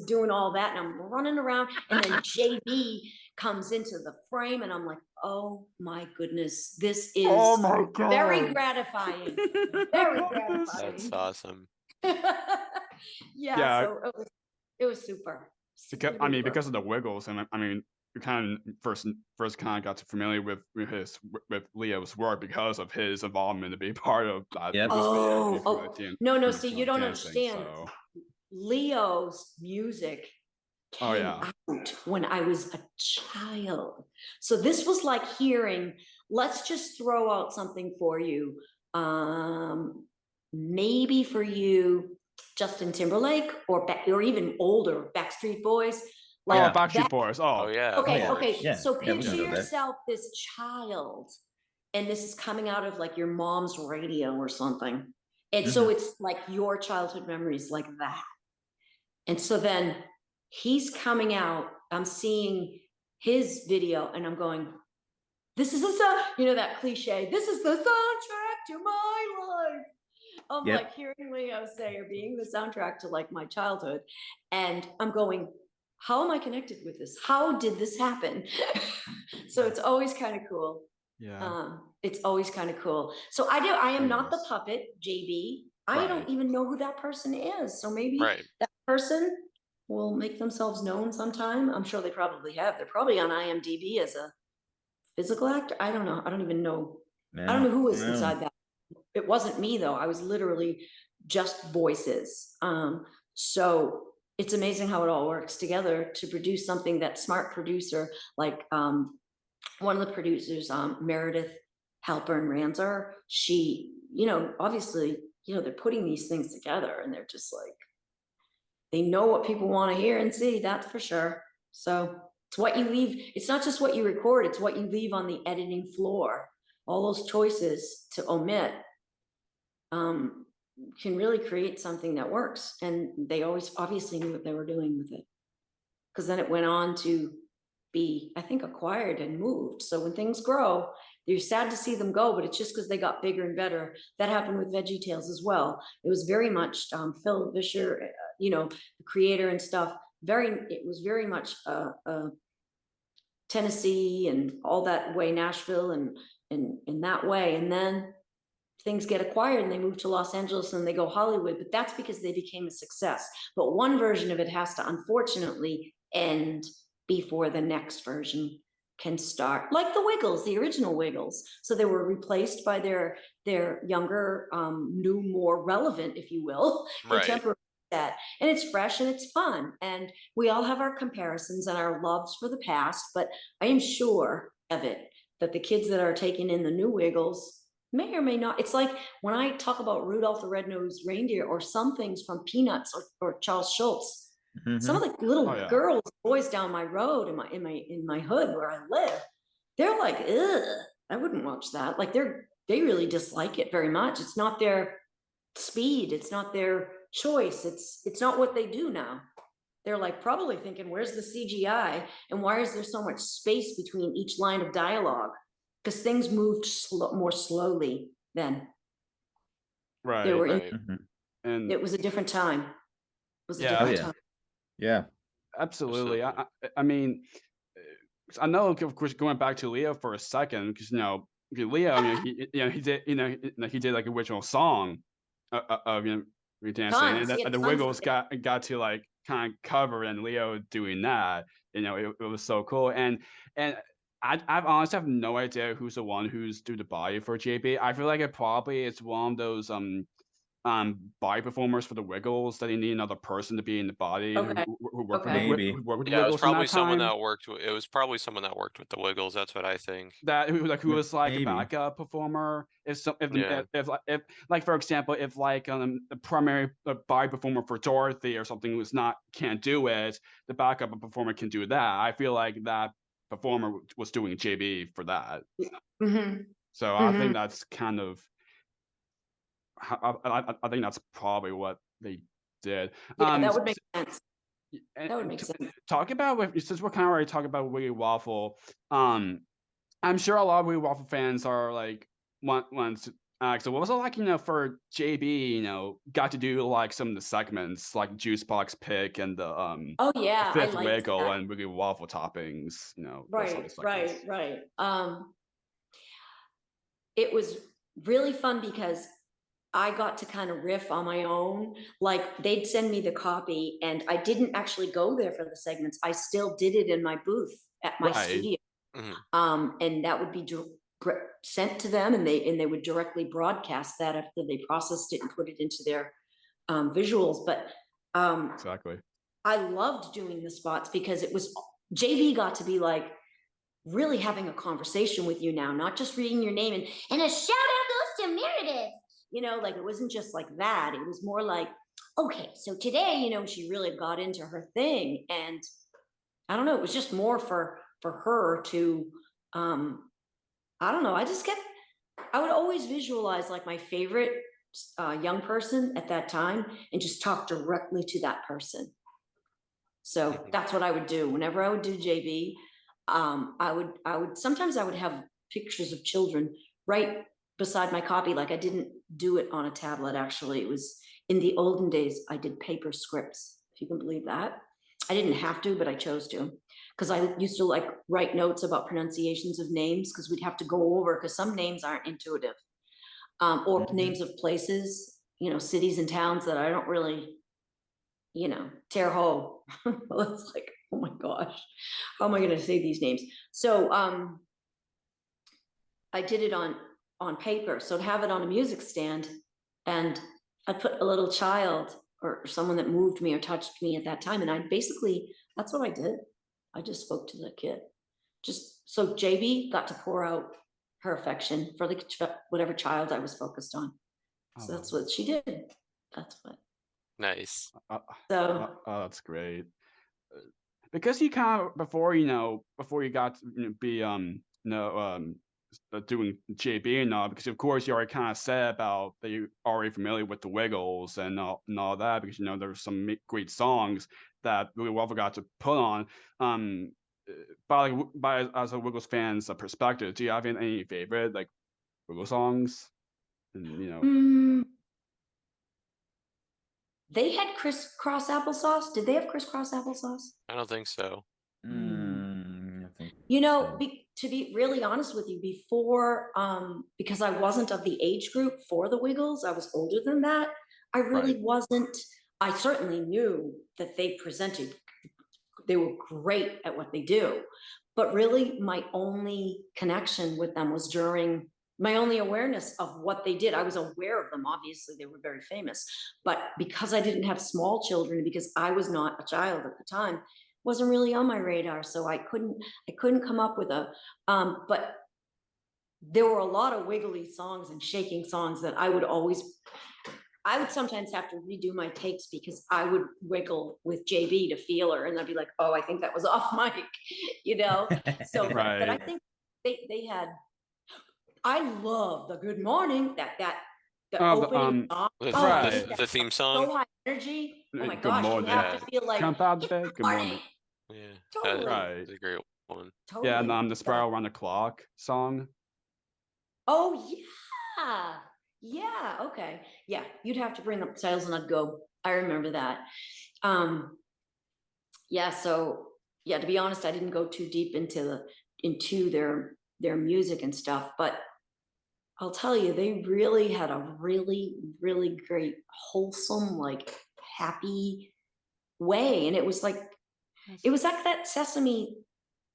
doing all that, and I'm running around, and then JB comes into the frame, and I'm like, oh my goodness, this is very gratifying. Very gratifying. That's awesome. Yeah, so it was super. Because because of the Wiggles, and I mean, we kind of first kind of got familiar with Leo's work because of his involvement to be part of that. No, see, you don't understand. Leo's music Oh, came yeah. out when I was a child. So this was like hearing, let's just throw out something for you. Maybe for you, Justin Timberlake, or even older Backstreet Boys. Oh, Yeah. Backstreet Boys. Oh Oh, yeah, of Okay, yeah. okay. course. Yeah. So Yeah, we picture know that. yourself this child, and this is coming out of like your mom's radio or something. And so it's like your childhood memories like that. And so then he's coming out, I'm seeing his video, and I'm going, this is the sound, you know, that cliche, this is the soundtrack to my life. Of Yep. like hearing Leo say, or being the soundtrack to like my childhood. And I'm going, how am I connected with this? How did this happen? So it's always kind of cool. yeah. It's always kind of cool. So I am not the Yes. puppet, JB. I Right. don't even know who that person is. So maybe Right. that person will make themselves known sometime. I'm sure they probably have. They're probably on IMDb as a physical actor. I don't know. I don't even know. I don't know who was inside that. It wasn't me though. I was literally just voices. So it's amazing how it all works together to produce something. That smart producer, like one of the producers, Meredith Halpern Ranzer, she, you know, obviously, you know, they're putting these things together, and they're just like, they know what people want to hear and see, that's for sure. So it's what you leave. It's not just what you record, it's what you leave on the editing floor. All those choices to omit can really create something that works. And they always obviously knew what they were doing with it, because then it went on to be, I think, acquired and moved. So when things grow, you're sad to see them go, but it's just because they got bigger and better. That happened with VeggieTales as well. It was very much Phil Vischer, you know, the creator and stuff. It was very much Tennessee and all that way, Nashville and in that way. And then things get acquired and they move to Los Angeles and they go Hollywood, but that's because they became a success. But one version of it has to unfortunately end before the next version can start, like the Wiggles, the original Wiggles. So they were replaced by their younger, new, more relevant, if you will, Right. contemporary set. And it's fresh and it's fun. And we all have our comparisons and our loves for the past, but I am sure of it that the kids that are taking in the new Wiggles may or may not. It's like when I talk about Rudolph the Red-Nosed Reindeer or some things from Peanuts or Charles Schultz. Some of the little Oh, yeah. girls, boys down my road in my hood where I live, they're like, ugh, I wouldn't watch that. Like they really dislike it very much. It's not their speed. It's not their choice. It's not what they do now. They're like probably thinking, where's the CGI? And why is there so much space between each line of dialogue? Because things moved more slowly then. Right. They were Right. And it was a different time. It was a Yeah. different Oh, yeah. time. Yeah. absolutely. I mean, I know, of course, going back to Leo for a second, because Leo, he did, he did like original song of dancing, Tons. He had and the tons of Wiggles it. got to like kind of cover, and Leo doing that, it was so cool. And I've honestly have no idea who's the one who's do the body for JB. I feel like it probably is one of those body performers for the Wiggles that they need another person to be in the body Okay. who worked Okay. with Maybe. who worked with the Yeah, it was Wiggles in probably that someone time. that worked with, it was probably someone that worked with the Wiggles. That's what I think. That who was like a Maybe. backup performer. Yeah. If like for example, if like the primary body performer for Dorothy or something can't do it, the backup performer can do that. I feel like that performer was doing JB for that. Mm-hmm. So I think that's kind of I think that's probably what they did. Yeah, that would make sense. And That would make sense. talk about since we're kind of already talking about Wiggly Waffle, I'm sure a lot of Wiggly Waffle fans are like want to ask, so what was it like, for JB, got to do like some of the segments like Juice Box Pick and the Oh yeah, I Fifth liked Wiggle that. and Wiggly Waffle toppings, those Right, segments. right. It was really fun because I got to kind of riff on my own. Like they'd send me the copy and I didn't actually go there for the segments. I still did it in my booth at my Right. studio. And that would be sent to them, and they would directly broadcast that after they processed it and put it into their visuals. But Exactly. I loved doing the spots because it was, JB got to be like really having a conversation with you now, not just reading your name and a shout out goes to Meredith. You know, like it wasn't just like that. It was more like, okay, so today, you know, she really got into her thing. And I don't know, it was just more for her to, I don't know, I would always visualize like my favorite young person at that time and just talk directly to that person. So that's what I would do. Whenever I would do JB, I would sometimes I would have pictures of children right beside my copy. Like I didn't do it on a tablet, actually. It was in the olden days, I did paper scripts, if you can believe that. I didn't have to, but I chose to. Because I used to like write notes about pronunciations of names because we'd have to go over because some names aren't intuitive. Or names of places, you know, cities and towns that I don't really, you know, Terre Haute. It's like, oh my gosh, how am I going to say these names? So I did it on paper. So to have it on a music stand, and I put a little child or someone that moved me or touched me at that time, and I basically, that's what I did. I just spoke to the kid. Just so JB got to pour out her affection for the whatever child I was focused on. So that's what she did. That's what. Nice. So that's great. Because you kind of before you got to be doing JB and all, because of course you already kind of said about that you already familiar with the Wiggles and all that, because you know there's some great songs that Wiggly Waffle got to put on. By as a Wiggles fan's perspective, do you have any favorite like Wiggle songs? And, you know, they had crisscross applesauce. Did they have crisscross applesauce? I don't think so. I think you know, so. To be really honest with you, before because I wasn't of the age group for the Wiggles, I was older than that. I really wasn't. I certainly knew that they were great at what they do, but really my only connection with them was during my only awareness of what they did. I was aware of them. Obviously, they were very famous, but because I didn't have small children, because I was not a child at the time, wasn't really on my radar. So I couldn't come up with a, but there were a lot of wiggly songs and shaking songs that I would sometimes have to redo my takes because I would wiggle with JB to feel her. And I'd be like, oh, I think that was off mic, you know? So, but I think they had, I love the good morning, the opening song. The theme song. So high energy. Oh my good gosh, morning. you have to feel like, jump out of bed. Good morning. Yeah, totally. That's a great one. Totally. Yeah, and the Spiral Around the Clock song. Oh yeah. Yeah, okay. Yeah, you'd have to bring up the titles and I'd go, I remember that. Yeah, so yeah, to be honest, I didn't go too deep into their music and stuff, but I'll tell you, they really had a really, really great, wholesome, like happy way. And it was like that Sesame,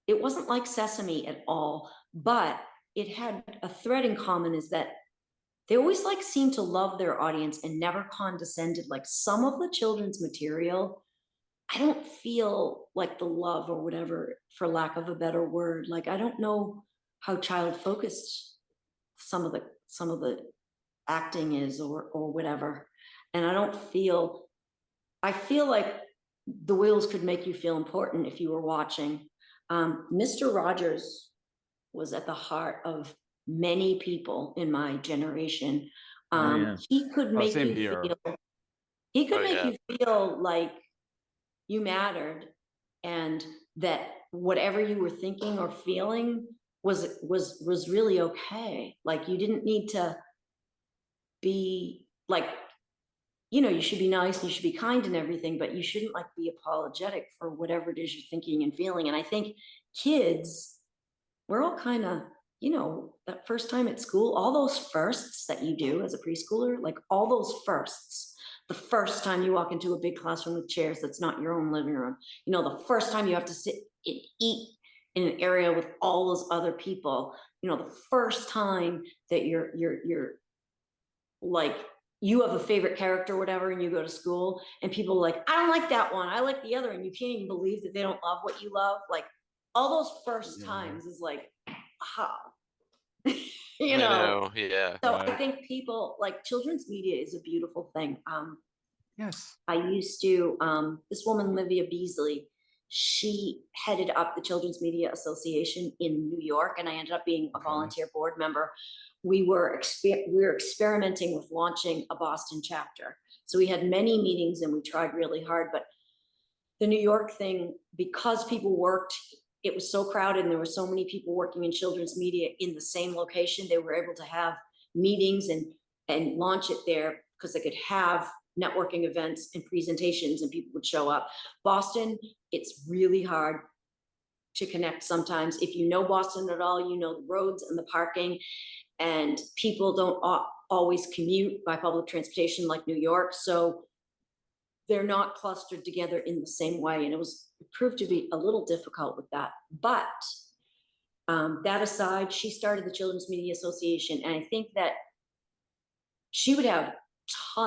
it wasn't like Sesame at all, but it had a thread in common, is that they always like seemed to love their audience and never condescended. Like some of the children's material, I don't feel like the love or whatever, for lack of a better word. Like, I don't know how child focused some of the acting is or whatever. And I feel like the Wiggles could make you feel important if you were watching. Mr. Rogers was at the heart of many people in my generation. He could make you feel like you mattered, and that whatever you were thinking or feeling was really okay. Like you didn't need to be like, you know, you should be nice and you should be kind and everything, but you shouldn't like be apologetic for whatever it is you're thinking and feeling. And I think kids, we're all kind of, you know, that first time at school, all those firsts that you do as a preschooler, like all those firsts, the first time you walk into a big classroom with chairs that's not your own living room, you know, the first time you have to sit and eat in an area with all those other people, you know, the first time that you're like you have a favorite character or whatever, and you go to school and people are like, I don't like that one, I like the other, and you can't even believe that they don't love what you love. Like all those first times is like, how? You I know? know, yeah. So Right. I think people like children's media is a beautiful thing. Yes. I used to, this woman, Livia Beasley, she headed up the Children's Media Association in New York, and I ended up being a volunteer board member. We were experimenting with launching a Boston chapter. So we had many meetings and we tried really hard, but the New York thing, because people worked, it was so crowded and there were so many people working in children's media in the same location, they were able to have meetings and launch it there because they could have networking events and presentations and people would show up. Boston, it's really hard to connect sometimes. If you know Boston at all, you know the roads and the parking, and people don't always commute by public transportation like New York. So they're not clustered together in the same way. And it proved to be a little difficult with that. But that aside, she started the Children's Media Association. And I think that she would have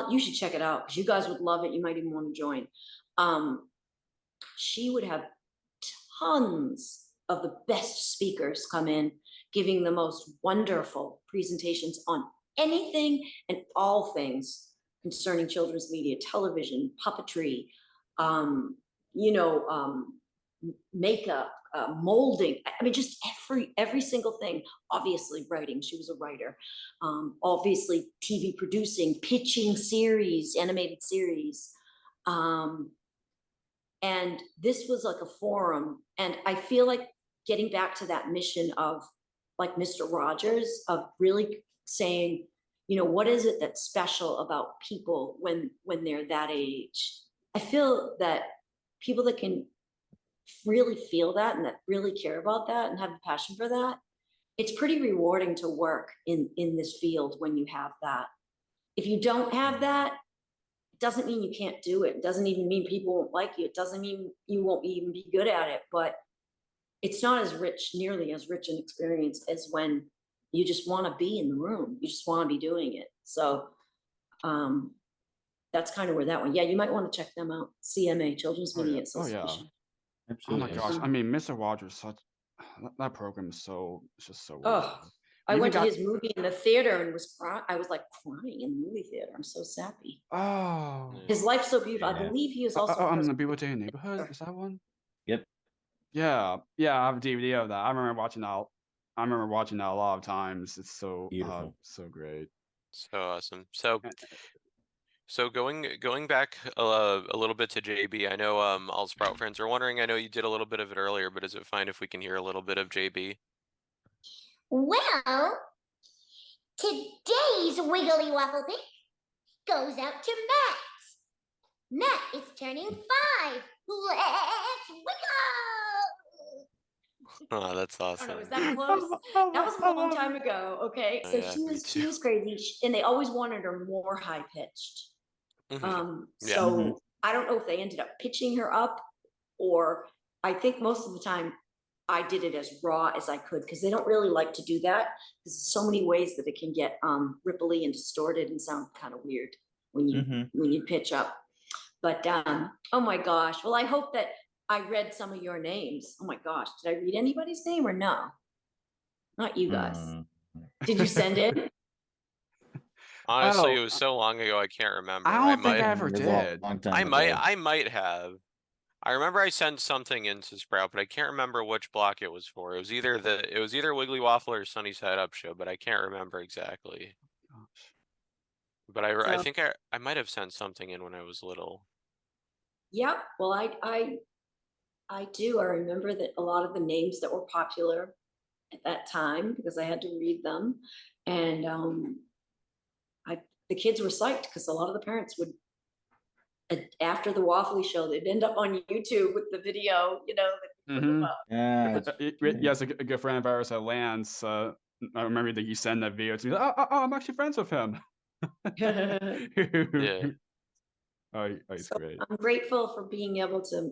you should check it out because you guys would love it. You might even want to join. She would have tons of the best speakers come in, giving the most wonderful presentations on anything and all things concerning children's media, television, puppetry, makeup, molding. I mean, just every single thing. Obviously writing, she was a writer. Obviously TV producing, pitching series, animated series. And this was like a forum. And I feel like getting back to that mission of like Mr. Rogers, of really saying, what is it that's special about people when they're that age? I feel that people that can really feel that and that really care about that and have a passion for that, it's pretty rewarding to work in this field when you have that. If you don't have that, it doesn't mean you can't do it. It doesn't even mean people won't like you. It doesn't mean you won't even be good at it, but it's not as rich, nearly as rich an experience as when you just want to be in the room. You just want to be doing it. So that's kind of where that one. Yeah, you might want to check them out. CMA, Children's Media Association. Oh my Absolutely. gosh. I mean, Mr. Rogers, that program is it's just so Oh, wonderful. I You went to got- his movie in the theater and I was like crying in the movie theater. I'm so sappy. Oh. His life's so beautiful. Yeah. I believe he is also. I'm in the Beautiful Day Neighborhood. Is that one? Yep. Yeah. I have a DVD of that. I remember watching that a lot of times. It's so Beautiful. so great. So awesome. So going back a little bit to JB, I know all Sprout friends are wondering. I know you did a little bit of it earlier, but is it fine if we can hear a little bit of JB? Well, today's Wiggly Waffle pick goes out to Matt. Matt is turning 5. Let's wiggle! Oh, that's I awesome. don't know, was that close? That was a long time ago. Okay, Oh, so yeah, me she too. was crazy, and they always wanted her more high pitched. Mhm. Yeah. So I don't know if they ended up pitching her up, or I think most of the time I did it as raw as I could because they don't really like to do that because there's so many ways that it can get ripply and distorted and sound kind of weird when you pitch up. But oh my gosh, well I hope that I read some of your names. Oh my gosh, did I read anybody's name or no? Not you guys. Did you send it? Honestly, Oh, it was so long ago I can't remember. I don't think I ever It was a did. long time I ago. might have. I remember I sent something into Sprout, but I can't remember which block it was for. It was either Wiggly Waffle or Sunny Side Up Show, but I can't remember exactly. Gosh. But I So- think I might have sent something in when I was little. Yeah, well, I do. I remember that a lot of the names that were popular at that time because I had to read them, and the kids were psyched because a lot of the parents would, after the Waffly show, they'd end up on YouTube with the video, that they put them up. Yeah. Yes, a good friend of ours, Lance. I remember that you sent that video to me. Oh, I'm actually friends with him. Yeah. Oh, he's So great. I'm grateful for being able to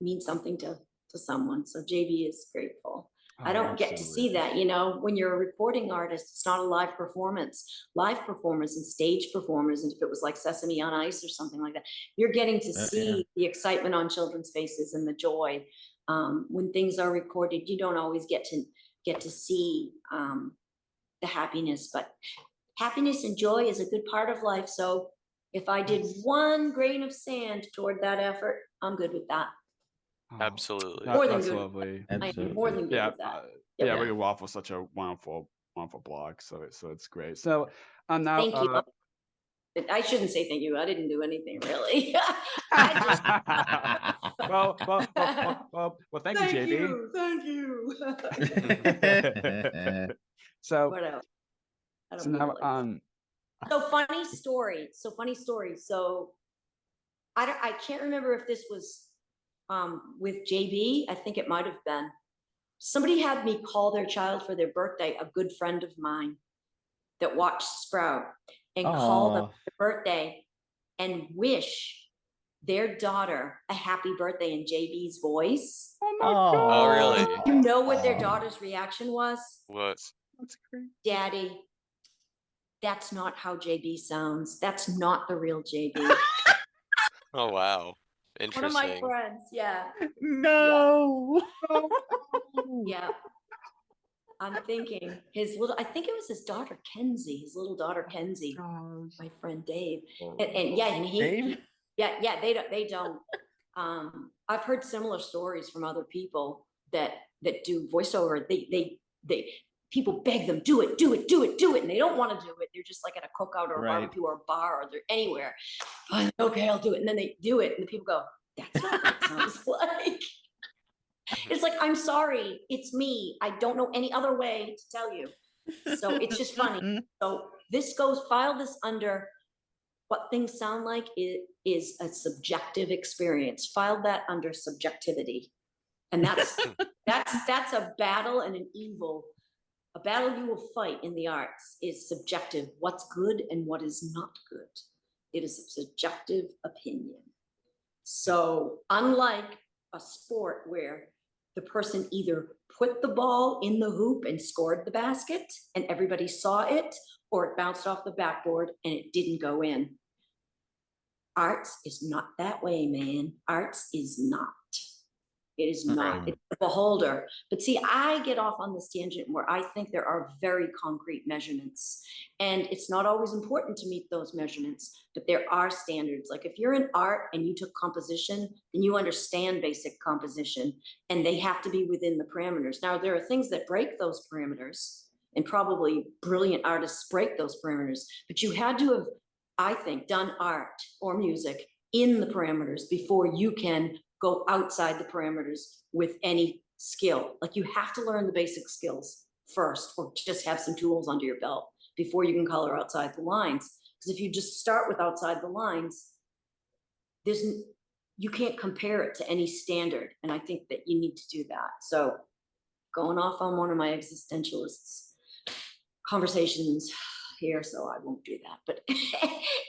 mean something to someone. So JB is grateful. I don't get to see that, when you're a recording artist, it's not a live performance. Live performers and stage performers, and if it was like Sesame on Ice or something like that, you're getting to see the excitement on children's faces and the joy. When things are recorded, you don't always get to see the happiness, but happiness and joy is a good part of life. So if I did one grain of sand toward that effort, I'm good with that. Absolutely. More than That's good. lovely. I am more than good with that. Yeah, Wiggly Waffle is such a wonderful blog. So it's great. So now Thank you. I shouldn't say thank you. I didn't do anything really. well, thank you, JB. Thank you. So What else? so now So funny story. So I can't remember if this was with JB. I think it might have been. Somebody had me call their child for their birthday, a good friend of mine that watched Sprout, and call them for their birthday and wish their daughter a happy birthday in JB's voice. Oh my God. Oh, really? You know what their daughter's reaction was? What? That's great. Daddy, that's not how JB sounds. That's not the real JB. Oh, wow. One of my Interesting. friends, yeah. No. Yeah. I'm thinking I think it was his daughter, Kenzie, his little daughter, Kenzie, my friend Dave. And yeah, and Dave? they don't. I've heard similar stories from other people that do voiceover. They people beg them, do it. And they don't want to do it. They're just like at a cookout or a barbecue or a bar, or they're anywhere. Okay, I'll do it. And then they do it. And the people go, that's not what it sounds like. It's like, I'm sorry, it's me. I don't know any other way to tell you. So it's just funny. So file this under what things sound like is a subjective experience. File that under subjectivity. And that's a battle and an evil. A battle you will fight in the arts is subjective. What's good and what is not good. It is a subjective opinion. So unlike a sport where the person either put the ball in the hoop and scored the basket and everybody saw it, or it bounced off the backboard and it didn't go in. Arts is not that way, man. Arts is not. It is not. It's a beholder. But see, I get off on this tangent where I think there are very concrete measurements. And it's not always important to meet those measurements, but there are standards. Like if you're in art and you took composition, then you understand basic composition, and they have to be within the parameters. Now, there are things that break those parameters, and probably brilliant artists break those parameters, but you had to have, I think, done art or music in the parameters before you can go outside the parameters with any skill. Like you have to learn the basic skills first, or just have some tools under your belt before you can color outside the lines. Because if you just start with outside the lines, you can't compare it to any standard. And I think that you need to do that. So going off on one of my existentialists conversations here, so I won't do that. But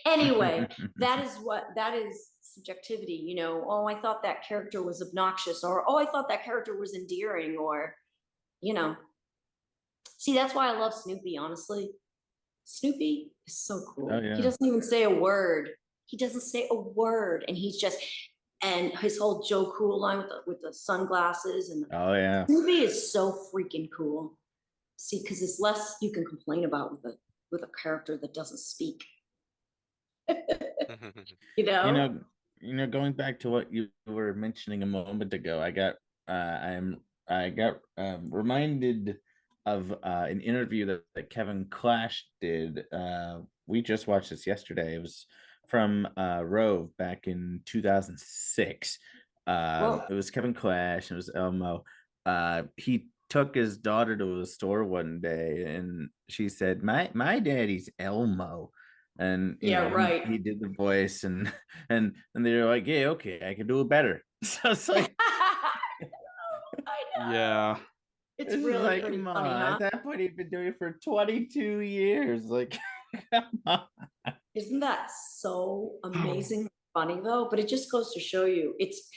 anyway, that is subjectivity. Oh, I thought that character was obnoxious, or oh, I thought that character was endearing, or see, that's why I love Snoopy. Honestly, Snoopy is so cool. Oh, yeah. He doesn't even say a word. And he's just, and his whole Joe Cool line with the sunglasses and Oh yeah, Snoopy is so freaking cool. See, because there's less you can complain about with a character that doesn't speak. Going back to what you were mentioning a moment ago, I got reminded of an interview that Kevin Clash did. We just watched this yesterday. It was from Rove back in 2006. It was Kevin Clash. It was Elmo. He took his daughter to a store one day, and she said, "My daddy's Elmo." And he did the voice, and they're like, "Yeah, okay, I can do it better." So it's like, I know. Yeah. It's really like, pretty come funny, on. huh? At that point, he'd been doing it for 22 years. Like, come on. Isn't that so amazing funny though? But it just goes to show you it's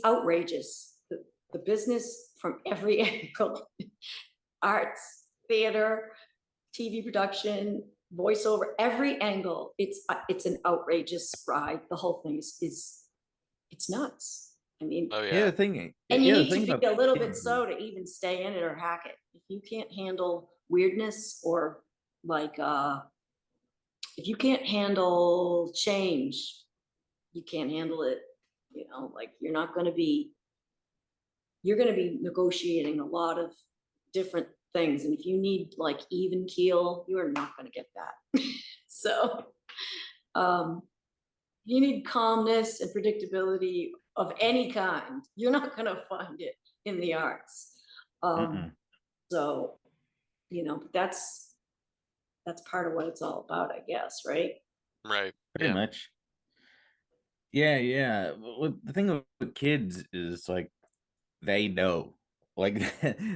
outrageous. The the business from every angle. Arts, theater, TV production, voiceover, every angle. It's an outrageous ride. The whole thing is it's nuts. I mean, Oh Yeah, yeah. the thing. and yeah, you the need thing to about be a little bit kids so is- to even stay in it or hack it. If you can't handle weirdness or like if you can't handle change, you can't handle it. You know, like you're going to be negotiating a lot of different things. And if you need like even keel, you are not going to get that. So you need calmness and predictability of any kind. You're not going to find it in the arts. So, you know, that's part of what it's all about, I guess, right? Right. Pretty Yeah. much. Yeah. Well, the thing with kids is like they know, like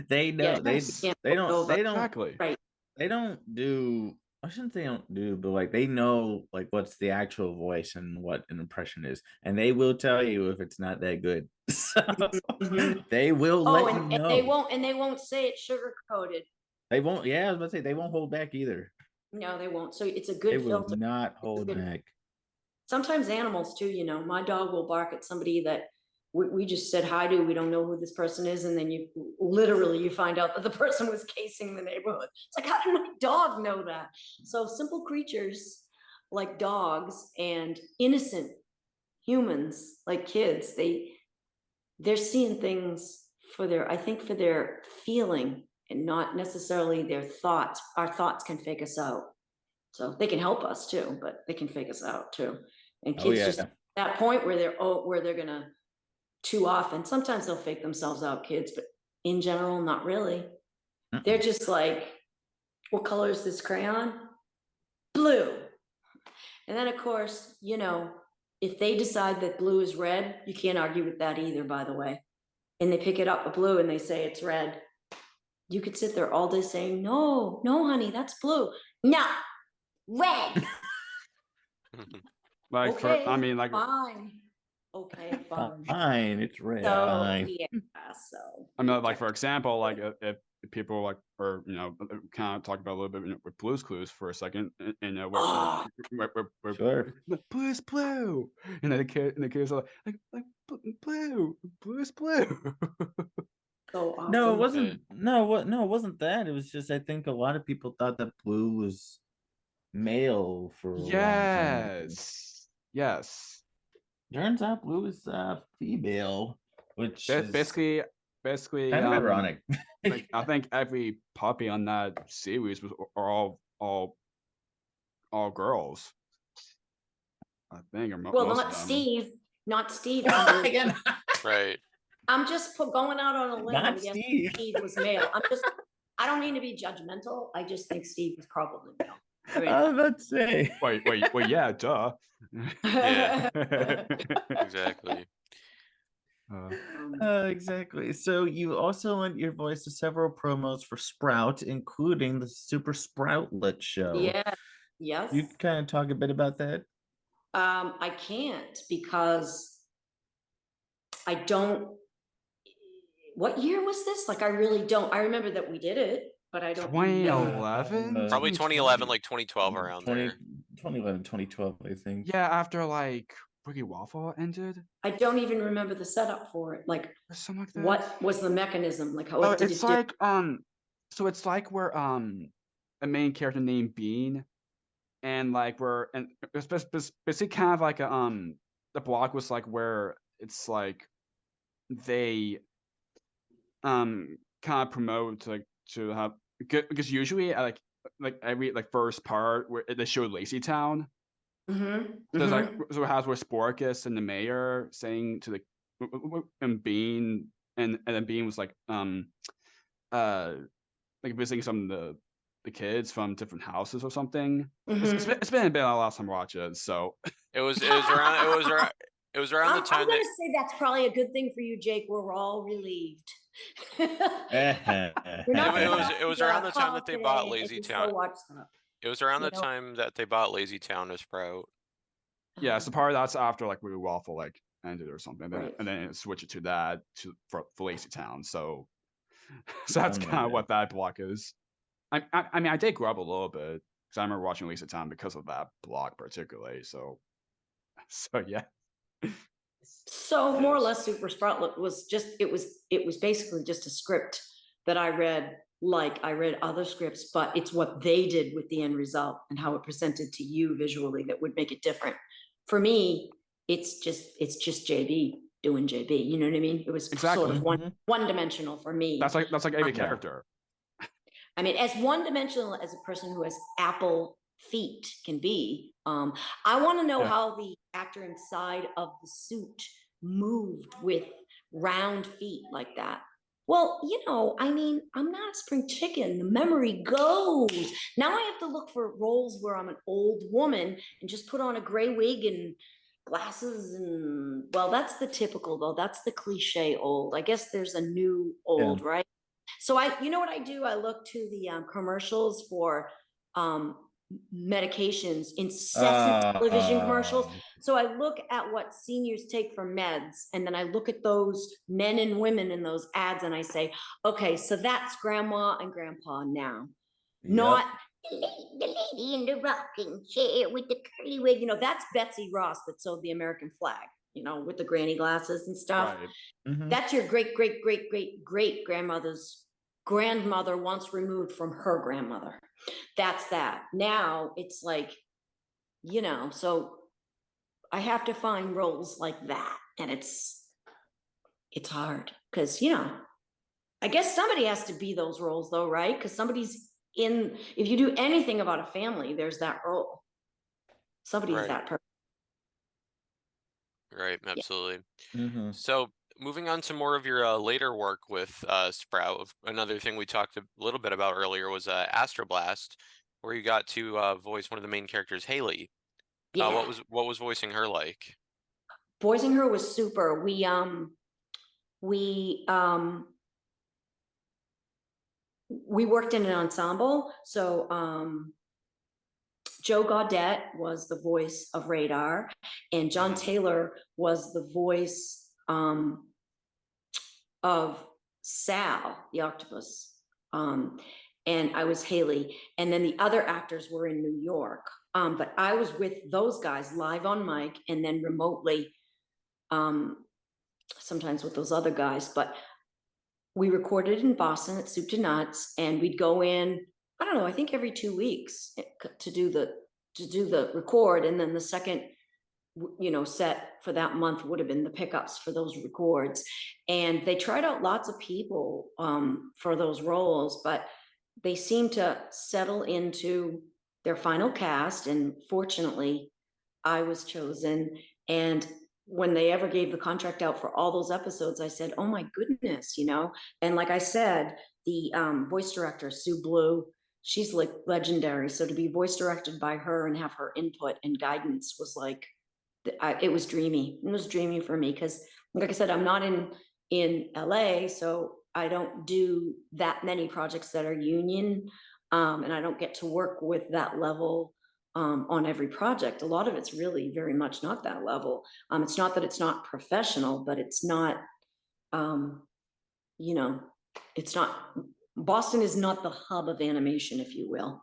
they know Yes. they don't Exactly. Right. they don't do. I shouldn't say don't do, but like they know like what's the actual voice and what an impression is, and they will tell you if it's not that good. So they will Oh, let you and know. they won't say it's sugar coated. They won't. Yeah, I was about to say they won't hold back either. No, they won't. So it's a They good will filter. not hold good- back. Sometimes animals too, you know, my dog will bark at somebody that we just said hi to. We don't know who this person is. And then you find out that the person was casing the neighborhood. It's like, how did my dog know that? So simple creatures like dogs and innocent humans like kids, they're seeing things for their feeling and not necessarily their thoughts. Our thoughts can fake us out. So they can help us too, but they can fake us out too. And kids just at that point where they're gonna too often. Sometimes they'll fake themselves out, kids, but in general, not really. They're just like, what color is this crayon? Blue. And then of course, you know, if they decide that blue is red, you can't argue with that either, by the way. And they pick it up a blue and they say it's red. You could sit there all day saying, no, honey, that's blue. No, red. Like Okay, I mean, like fine. Okay, fine. Fine, it's red. So Fine. yeah, so I mean, like for example, like if people like, or you know, kind of talk about a little bit with Blue's Clues for a second, and where Sure. Blue's blue, and then the kids are like Blue's blue. so awesome. No, it wasn't. No, it wasn't that. It was just I think a lot of people thought that blue was male for a long time. Yes. Turns out blue is female, which is Basically, kind of ironic. like, I think every puppy on that series are all girls. I think, or Well, most not of them. Steve. Not Steve. Again, Right. I'm just going out on a limb. not and guessing Steve. Steve was male. I don't mean to be judgmental. I just think Steve was probably male. I mean, I was about to say. Wait, yeah, duh. Yeah. Exactly. Exactly. So you also lent your voice to several promos for Sprout, including the Super Sproutlet show. yeah. Yes. You kind of talk a bit about that. I can't because I don't. What year was this? Like, I really don't. I remember that we did it, but I don't. 2011? Probably 2011, like 2012 around there. 2011, 2012, I think. Yeah, after like Wiggly Waffle ended. I don't even remember the setup for it. Like, Or something like that. what was the mechanism? Like, how Oh, did it's it do? like so it's like we're a main character named Bean, and like it's basically kind of like the blog was like where it's like they kind of promote to have because usually at like every like first part where they show Lazy Town. Mm-hmm. There's like so it has where Sporkus and the mayor saying to the and Bean and then Bean was like visiting some of the kids from different houses or something. It's been a bit a last time I watched it, so It was around the time I'm gonna say that's probably a good thing for you, Jake. We're all relieved. We're not It gonna was- have it was to around the time call that they today bought and Lazy just Town. go watch that. It was around You the know? time that they bought Lazy Town to Sprout. yeah. So part of that's after like Wiggly Waffle like ended or something, Right. and then switch it to that for Lazy Town. So that's Oh my kind of God. what that block is. I mean, I did grow up a little bit because I remember watching Lazy Town because of that block particularly. So yeah. So more or Yes. less, Super Sproutlet was just it was basically just a script that I read, like I read other scripts, but it's what they did with the end result and how it presented to you visually that would make it different. For me, it's just JB doing JB. You know what I mean? It was sort Exactly. of one dimensional for me. That's like every Yeah. character. I mean, as one dimensional as a person who has apple feet can be, I want to know Yeah. how the actor inside of the suit moved with round feet like that. Well, you know, I mean, I'm not a spring chicken. The memory goes. Now I have to look for roles where I'm an old woman and just put on a gray wig and glasses and, well, that's the typical though. That's the cliche old. I guess there's a new old, right? So you know what I do? I look to the commercials for medications, incessant television commercials. So I look at what seniors take for meds, and then I look at those men and women in those ads, and I say, okay, so that's grandma and grandpa now, not the lady in the rocking chair with the curly wig. You know, that's Betsy Ross that sewed the American flag, you know, with the granny glasses and stuff. Right. That's your great grandmother's grandmother once removed from her grandmother. That's that. Now it's like, you know, so I have to find roles like that, and it's hard because, you know, I guess somebody has to be those roles though, right? Because somebody's in. If you do anything about a family, there's that role. Somebody's Right. that person. Right. Absolutely. Mm-hmm. So moving on to more of your later work with Sprout, another thing we talked a little bit about earlier was Astroblast, where you got to voice one of the main characters, Halley. Yeah. What was voicing her like? Voicing her was super. We worked in an ensemble. So Joe Gaudette was the voice of Radar, and John Taylor was the voice of Sal, the octopus. And I was Halley. And then the other actors were in New York. But I was with those guys live on mic and then remotely, sometimes with those other guys. But we recorded in Boston at Soup to Nuts, and we'd go in, I don't know, I think every 2 weeks to do the record. And then the second, you know, set for that month would have been the pickups for those records. And they tried out lots of people for those roles, but they seemed to settle into their final cast. And fortunately, I was chosen. And when they ever gave the contract out for all those episodes, I said, oh my goodness, you know. And like I said, the voice director, Sue Blue, she's like legendary. So to be voice directed by her and have her input and guidance was like, it was dreamy. It was dreamy for me because, like I said, I'm not in LA, so I don't do that many projects that are union, and I don't get to work with that level on every project. A lot of it's really very much not that level. It's not that it's not professional, but it's not, you know, it's not. Boston is not the hub of animation, if you will,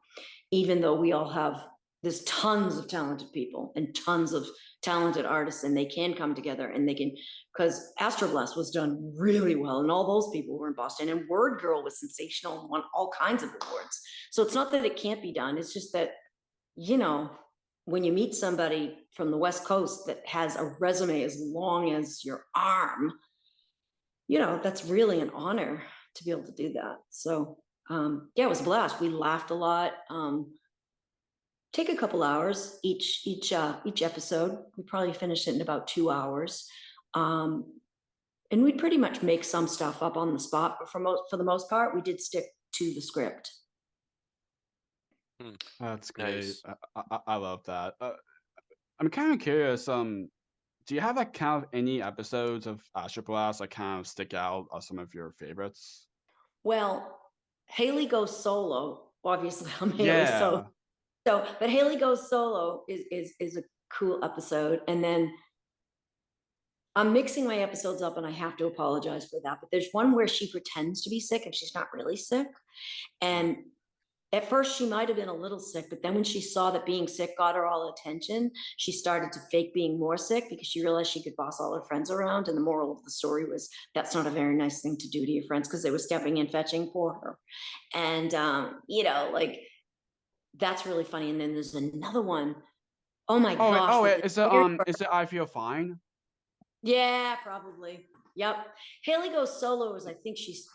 even though we all have. There's tons of talented people and tons of talented artists, and they can come together and they can, because Astroblast was done really well, and all those people were in Boston, and Word Girl was sensational and won all kinds of awards. So it's not that it can't be done. It's just that, you know, when you meet somebody from the West Coast that has a resume as long as your arm, you know, that's really an honor to be able to do that. So yeah, it was a blast. We laughed a lot. Take a couple hours each episode. We probably finished it in about 2 hours, and we'd pretty much make some stuff up on the spot. But for the most part, we did stick to the script. That's great. Nice. I love that. I'm kind of curious. Do you have like kind of any episodes of Astroblast that kind of stick out as some of your favorites? Well, Halley goes solo. Obviously, I'm Halley, so, but Halley goes solo is a cool episode. And then I'm mixing my episodes up and I have to apologize for that. But there's one where she pretends to be sick and she's not really sick. And at first she might have been a little sick, but then when she saw that being sick got her all attention, she started to fake being more sick because she realized she could boss all her friends around. And the moral of the story was that's not a very nice thing to do to your friends because they were stepping and fetching for her. And, like that's really funny. And then there's another one. Oh my gosh. with the is it I Feel Fine? Yeah, probably. Yep. Haley Goes Solo is, I think she's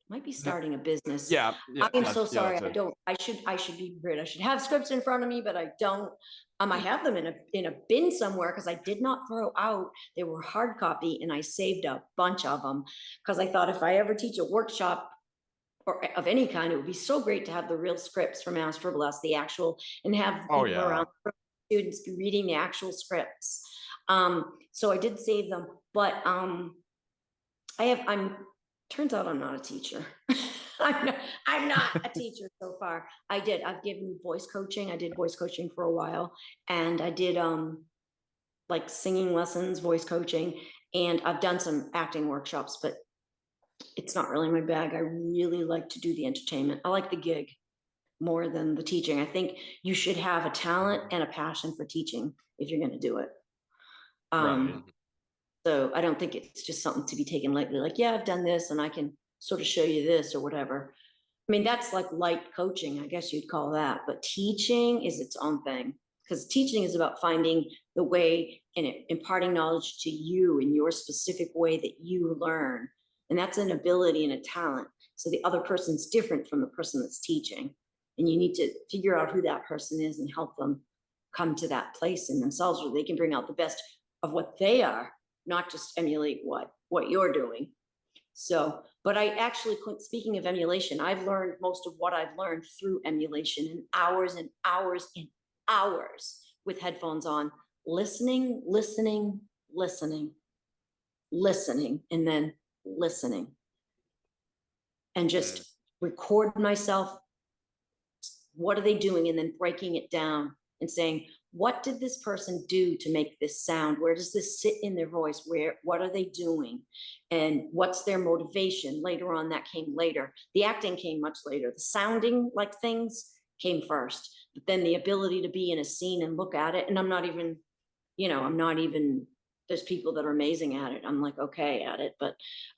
might be starting a business. Yeah. I'm so that's- yeah, sorry. that's it. I should be prepared. I should have scripts in front of me, but I don't. I have them in a bin somewhere because I did not throw out. They were hard copy and I saved a bunch of them because I thought if I ever teach a workshop or of any kind, it would be so great to have the real scripts from Astroblast, the actual, and have Oh, people yeah. around students reading the actual scripts. So I did save them, but turns out I'm not a teacher. I'm not a teacher so far. I've given voice coaching. I did voice coaching for a while, and I did like singing lessons, voice coaching, and I've done some acting workshops, but it's not really my bag. I really like to do the entertainment. I like the gig more than the teaching. I think you should have a talent and a passion for teaching if you're going to do it. Right. So I don't think it's just something to be taken lightly. Like, yeah, I've done this and I can sort of show you this or whatever. I mean, that's like light coaching, I guess you'd call that. But teaching is its own thing because teaching is about finding the way and imparting knowledge to you in your specific way that you learn. And that's an ability and a talent. So the other person's different from the person that's teaching. And you need to figure out who that person is and help them come to that place in themselves where they can bring out the best of what they are, not just emulate what you're doing. So, but I actually, speaking of emulation, I've learned most of what I've learned through emulation and hours and hours and hours with headphones on, listening, and then listening. And just record myself. What are they doing? And then breaking it down and saying, what did this person do to make this sound? Where does this sit in their voice? What are they doing? And what's their motivation? Later on, that came later. The acting came much later. The sounding like things came first, but then the ability to be in a scene and look at it. And I'm not even, there's people that are amazing at it. I'm like, okay at it, but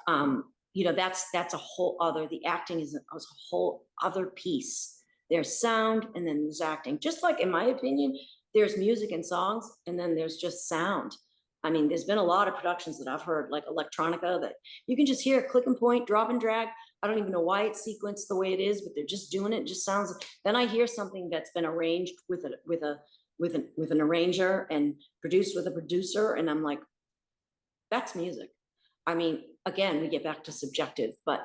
that's a whole other, the acting is a whole other piece. There's sound and then there's acting. Just like, in my opinion, there's music and songs, and then there's just sound. I mean, there's been a lot of productions that I've heard, like electronica, that you can just hear click and point, drop and drag. I don't even know why it's sequenced the way it is, but they're just doing it. It just sounds. Then I hear something that's been arranged with an arranger and produced with a producer, and I'm like, that's music. I mean, again, we get back to subjective, but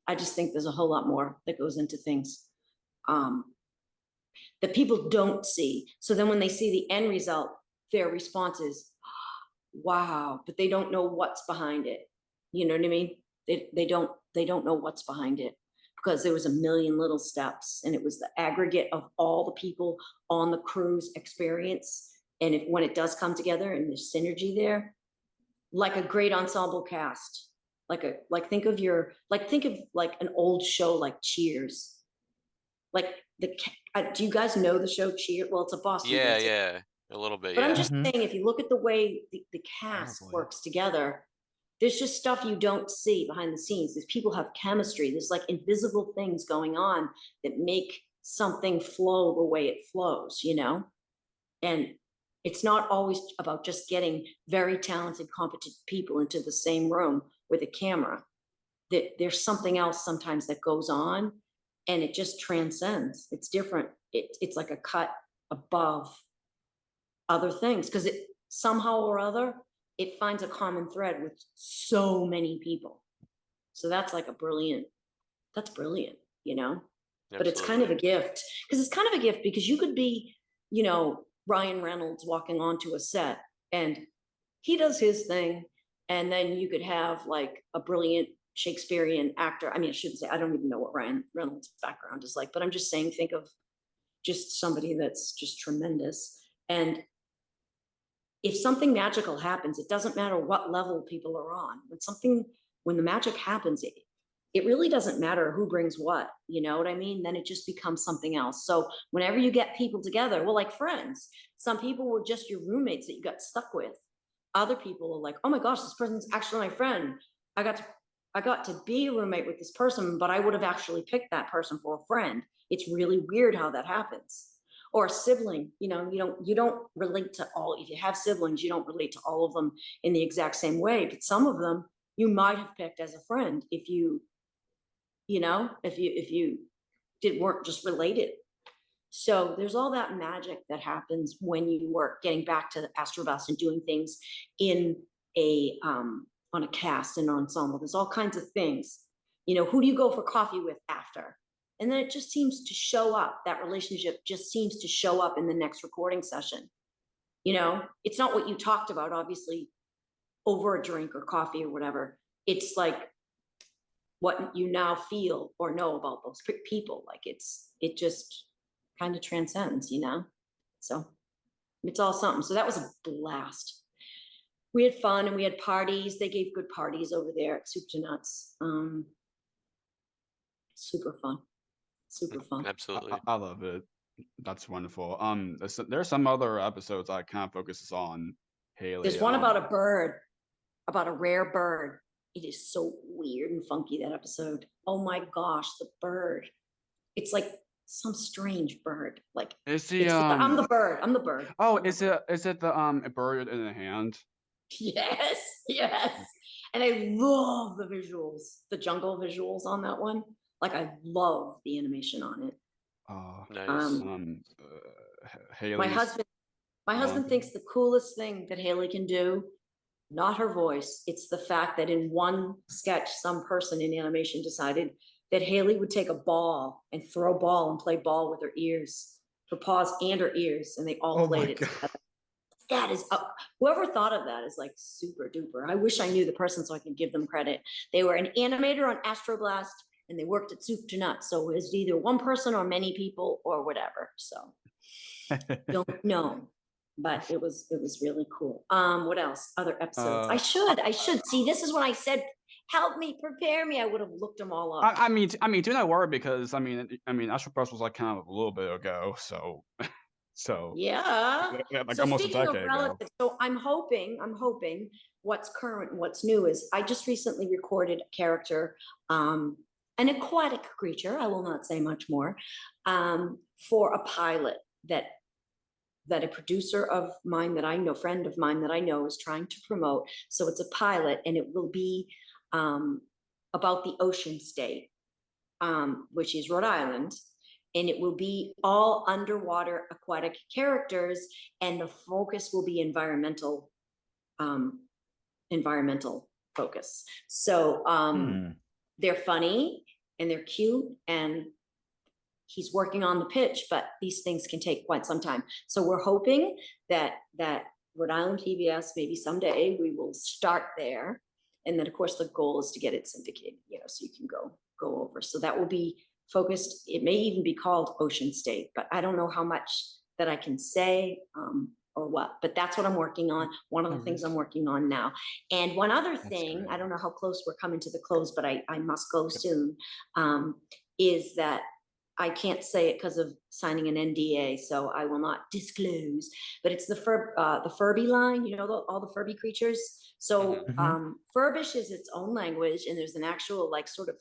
I just think there's a whole lot more that goes into things. That people don't see. So then when they see the end result, their response is, wow, but they don't know what's behind it. You know what I mean? They don't know what's behind it because there was a million little steps and it was the aggregate of all the people on the crew's experience. And when it does come together and there's synergy there, like a great ensemble cast, think of an old show like Cheers. Like do you guys know the show Cheers? Well, it's a Boston. Yeah, a little bit. But yeah. I'm just saying, if you look at the way the cast Probably. works together, there's just stuff you don't see behind the scenes. There's people have chemistry. There's like invisible things going on that make something flow the way it flows, And it's not always about just getting very talented, competent people into the same room with a camera. There's something else sometimes that goes on. And it just transcends. It's different. It's like a cut above other things because it somehow or other, it finds a common thread with so many people. So that's like brilliant, but it's kind of a gift because you could be, Ryan Reynolds walking onto a set and he does his thing. And then you could have like a brilliant Shakespearean actor. I mean, I shouldn't say, I don't even know what Ryan Reynolds' background is like, but I'm just saying, think of just somebody that's just tremendous. And if something magical happens, it doesn't matter what level people are on. When the magic happens, it really doesn't matter who brings what, you know what I mean? Then it just becomes something else. So whenever you get people together, well, like friends, some people were just your roommates that you got stuck with. Other people are like, oh my gosh, this person's actually my friend. I got to be a roommate with this person, but I would have actually picked that person for a friend. It's really weird how that happens. Or a sibling, you know, you don't relate to all, if you have siblings, you don't relate to all of them in the exact same way, but some of them you might have picked as a friend if you weren't just related. So there's all that magic that happens when you work, getting back to the Astroblast and doing things in on a cast and ensemble. There's all kinds of things. You know, who do you go for coffee with after? And then it just seems to show up. That relationship just seems to show up in the next recording session. You know, it's not what you talked about, obviously, over a drink or coffee or whatever. It's like what you now feel or know about those people. Like it just kind of transcends, you know? So it's all something. So that was a blast. We had fun and we had parties. They gave good parties over there at Soup to Nuts. Super fun. Super fun. Absolutely. I love it. That's wonderful. There's some other episodes I kind of focuses on Haley. There's one about a bird, about a rare bird. It is so weird and funky, that episode. Oh my gosh, the bird. It's like some strange bird. Like I'm the bird. I'm the bird. Oh, is it the a bird in the hand? Yes, yes. And I love the visuals, the jungle visuals on that one. Like I love the animation on it. Oh, nice. Haley. My husband thinks the coolest thing that Haley can do, not her voice, it's the fact that in one sketch, some person in animation decided that Haley would take a ball and throw ball and play ball with her ears, her paws and her ears, and they all played it together. That is, whoever thought of that is like super duper. I wish I knew the person so I could give them credit. They were an animator on Astroblast and they worked at Soup to Nuts. So it was either one person or many people or whatever. So don't know, but it was really cool. What else? Other episodes. I should see, this is when I said, help me, prepare me. I would have looked them all up. I mean, do not worry, because I mean, Astroblast was like kind of a little bit ago, so yeah, like so almost a speaking of decade ago. relatives, so I'm hoping what's current and what's new is I just recently recorded a character, an aquatic creature, I will not say much more, for a pilot that a producer of mine that I know, friend of mine that I know, is trying to promote. So it's a pilot and it will be about the ocean state, which is Rhode Island. And it will be all underwater aquatic characters, and the focus will be environmental focus. So they're funny and they're cute, and he's working on the pitch, but these things can take quite some time. So we're hoping that Rhode Island PBS, maybe someday we will start there. And then of course the goal is to get it syndicated, you know, so you can go over. So that will be focused. It may even be called Ocean State, but I don't know how much that I can say or what, but that's what I'm working on. One of the things I'm working on now. And one other thing, I don't know how close we're coming to the close, but I must go soon, is that I can't say it because of signing an NDA, so I will not disclose, but it's the Furby line, you know, all the Furby creatures. So Furbish is its own language, and there's an actual, like, sort of,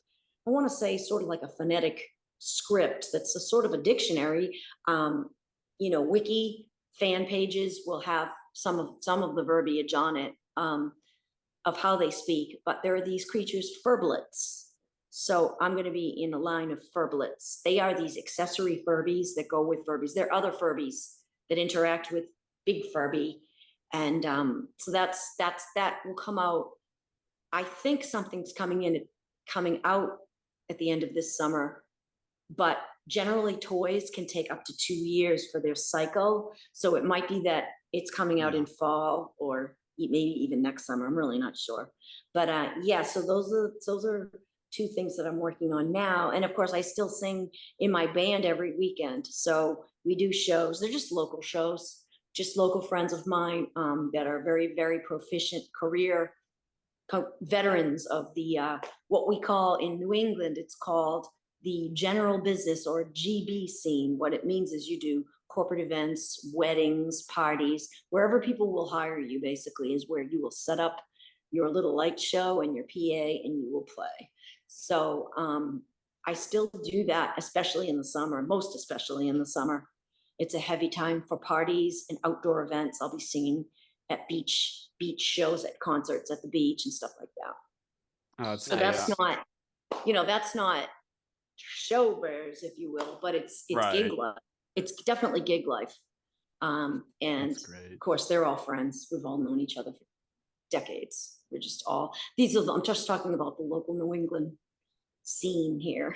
I want to say sort of like a phonetic script that's a sort of a dictionary. You know, wiki fan pages will have some of the verbiage on it of how they speak, but there are these creatures, Furblets. So I'm going to be in a line of Furblets. They are these accessory Furbies that go with Furbies. There are other Furbies that interact with Big Furby. And so that will come out. I think something's coming out at the end of this summer, but generally toys can take up to 2 years for their cycle. So it might be that it's coming out in fall or maybe even next summer. I'm really not sure. But yeah, so those are two things that I'm working on now. And of course I still sing in my band every weekend. So we do shows. They're just local shows. just local friends of mine that are very, very proficient career veterans of the what we call in New England, it's called the general business or GB scene. What it means is you do corporate events, weddings, parties, wherever people will hire you, basically, is where you will set up your little light show and your PA and you will play. So I still do that, especially in the summer, most especially in the summer. It's a heavy time for parties and outdoor events. I'll be singing at beach shows, at concerts at the beach and stuff like that. So that's not, that's not showbiz, if you will, but it's gig life. It's definitely gig life. And of course, they're all friends. We've all known each other for decades. We're just all, I'm just talking about the local New England scene here,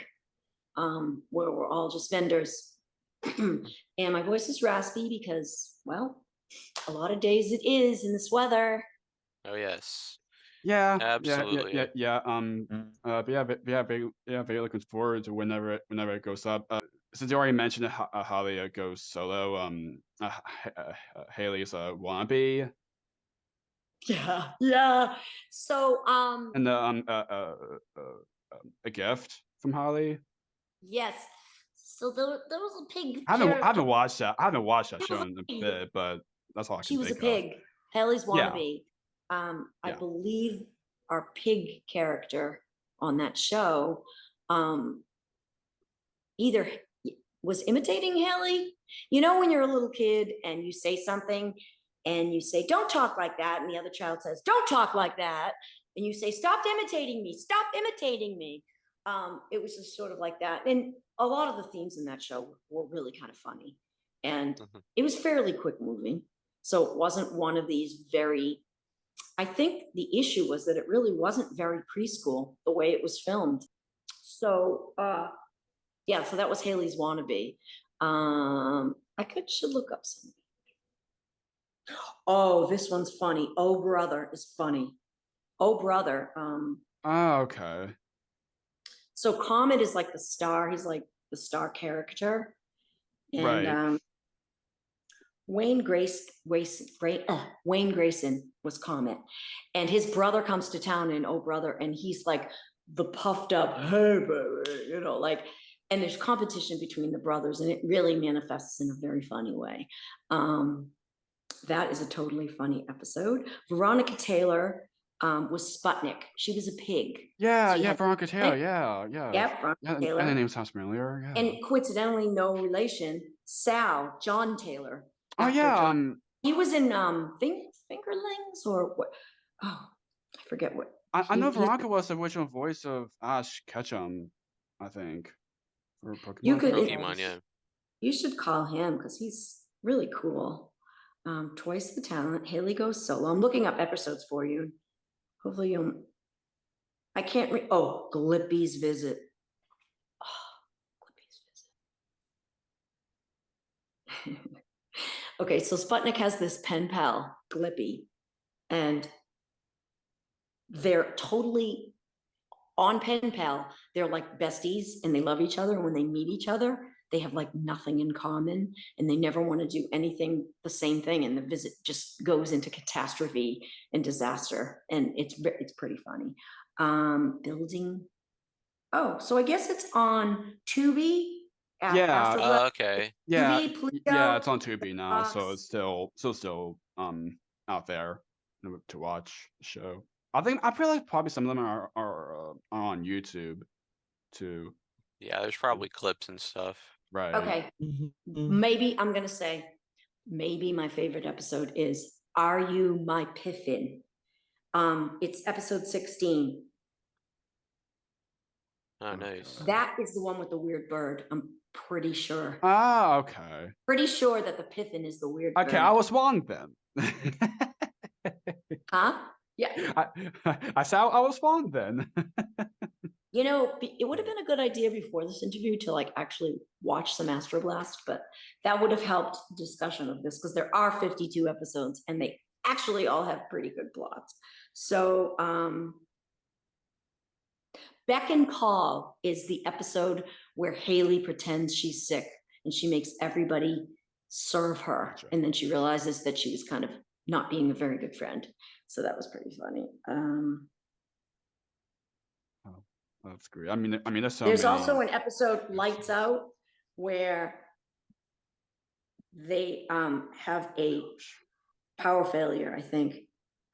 where we're all just vendors. And my voice is raspy because, well, a lot of days it is in this weather. Oh yes. Yeah, absolutely. yeah. Very looking forward to whenever it goes up. Since you already mentioned Halley goes solo, Haley's a wannabe. Yeah. So and a gift from Halley. Yes. So there was a pig. I haven't watched that show in a bit, but that's all I can think of. She was a pig. Haley's wannabe. I believe our pig character on that show either was imitating Haley. You know, when you're a little kid and you say something and you say, "Don't talk like that," and the other child says, "Don't talk like that," and you say, "Stop imitating me, stop imitating me." It was just sort of like that. And a lot of the themes in that show were really kind of funny. And it was fairly quick moving. So it wasn't one of these very, I think the issue was that it really wasn't very preschool the way it was filmed. So so that was Haley's wannabe. Should look up something. Oh, this one's funny. Oh Brother is funny. Oh Brother. Okay. So Comet is like the star. He's like the star character. And Wayne Grayson was Comet. And his brother comes to town in Oh Brother, and he's like the puffed up, hey, baby, and there's competition between the brothers, and it really manifests in a very funny way. That is a totally funny episode. Veronica Taylor was Sputnik. She was a pig. Veronica Taylor. Yeah, Veronica Taylor. And the name sounds familiar. Yeah. And coincidentally, no relation. Sal, John Taylor. Oh yeah. John. He was in Fingerlings or what? Oh, I forget what. I know Veronica was the original voice of Ash Ketchum, I think, for Pokemon. Pokemon, yeah. You should call him because he's really cool. Twice the Talent. Haley goes solo. I'm looking up episodes for you. Hopefully you'll. I can't read. Oh, Glippy's Visit. Oh, Glippy's Visit. Okay, so Sputnik has this pen pal, Glippy, and they're totally on pen pal. They're like besties and they love each other. And when they meet each other, they have like nothing in common and they never want to do anything the same thing. And the visit just goes into catastrophe and disaster. And it's pretty funny. Building. Oh, so I guess it's on Tubi. Okay. Yeah, Tubi, Pluto, yeah, it's on Tubi now, so it's still out there to watch the show. I feel like probably some of them are on YouTube too. Yeah, there's probably clips and stuff. Right. Okay. Maybe I'm gonna say maybe my favorite episode is Are You My Piffin? It's episode 16. Oh, nice. That is the one with the weird bird. I'm pretty sure. Ah, okay. Pretty sure that the Piffin is the weird bird. Okay, I was wrong then. Huh? Yeah. I said I was wrong then. You know, it would have been a good idea before this interview to like actually watch some Astroblast, but that would have helped discussion of this because there are 52 episodes and they actually all have pretty good plots. So Beck and Call is the episode where Haley pretends she's sick and she makes everybody serve her. Gotcha. And then she realizes that she was kind of not being a very good friend. So that was pretty funny. That's great. I mean, there's so There's many. also an episode, Lights Out, where they have a power failure, I think.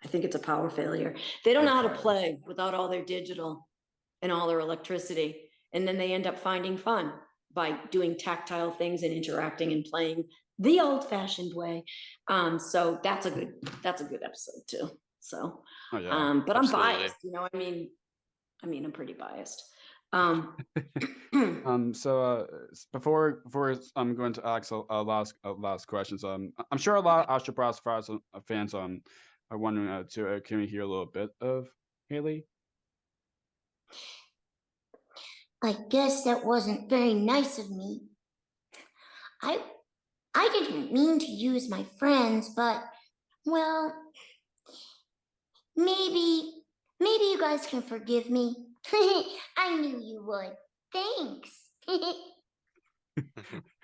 I think it's a power failure. They don't know how to play without all their digital and all their electricity. And then they end up finding fun by doing tactile things and interacting and playing the old-fashioned way. So that's a good episode too. So, Oh, yeah. but Absolutely. I'm biased, you know. I mean, I'm pretty biased. So before I'm going to ask last questions. I'm sure a lot of Astroblast fans are wondering can we hear a little bit of Halley? I guess that wasn't very nice of me. I didn't mean to use my friends, but, well, maybe you guys can forgive me. I knew you would. Thanks.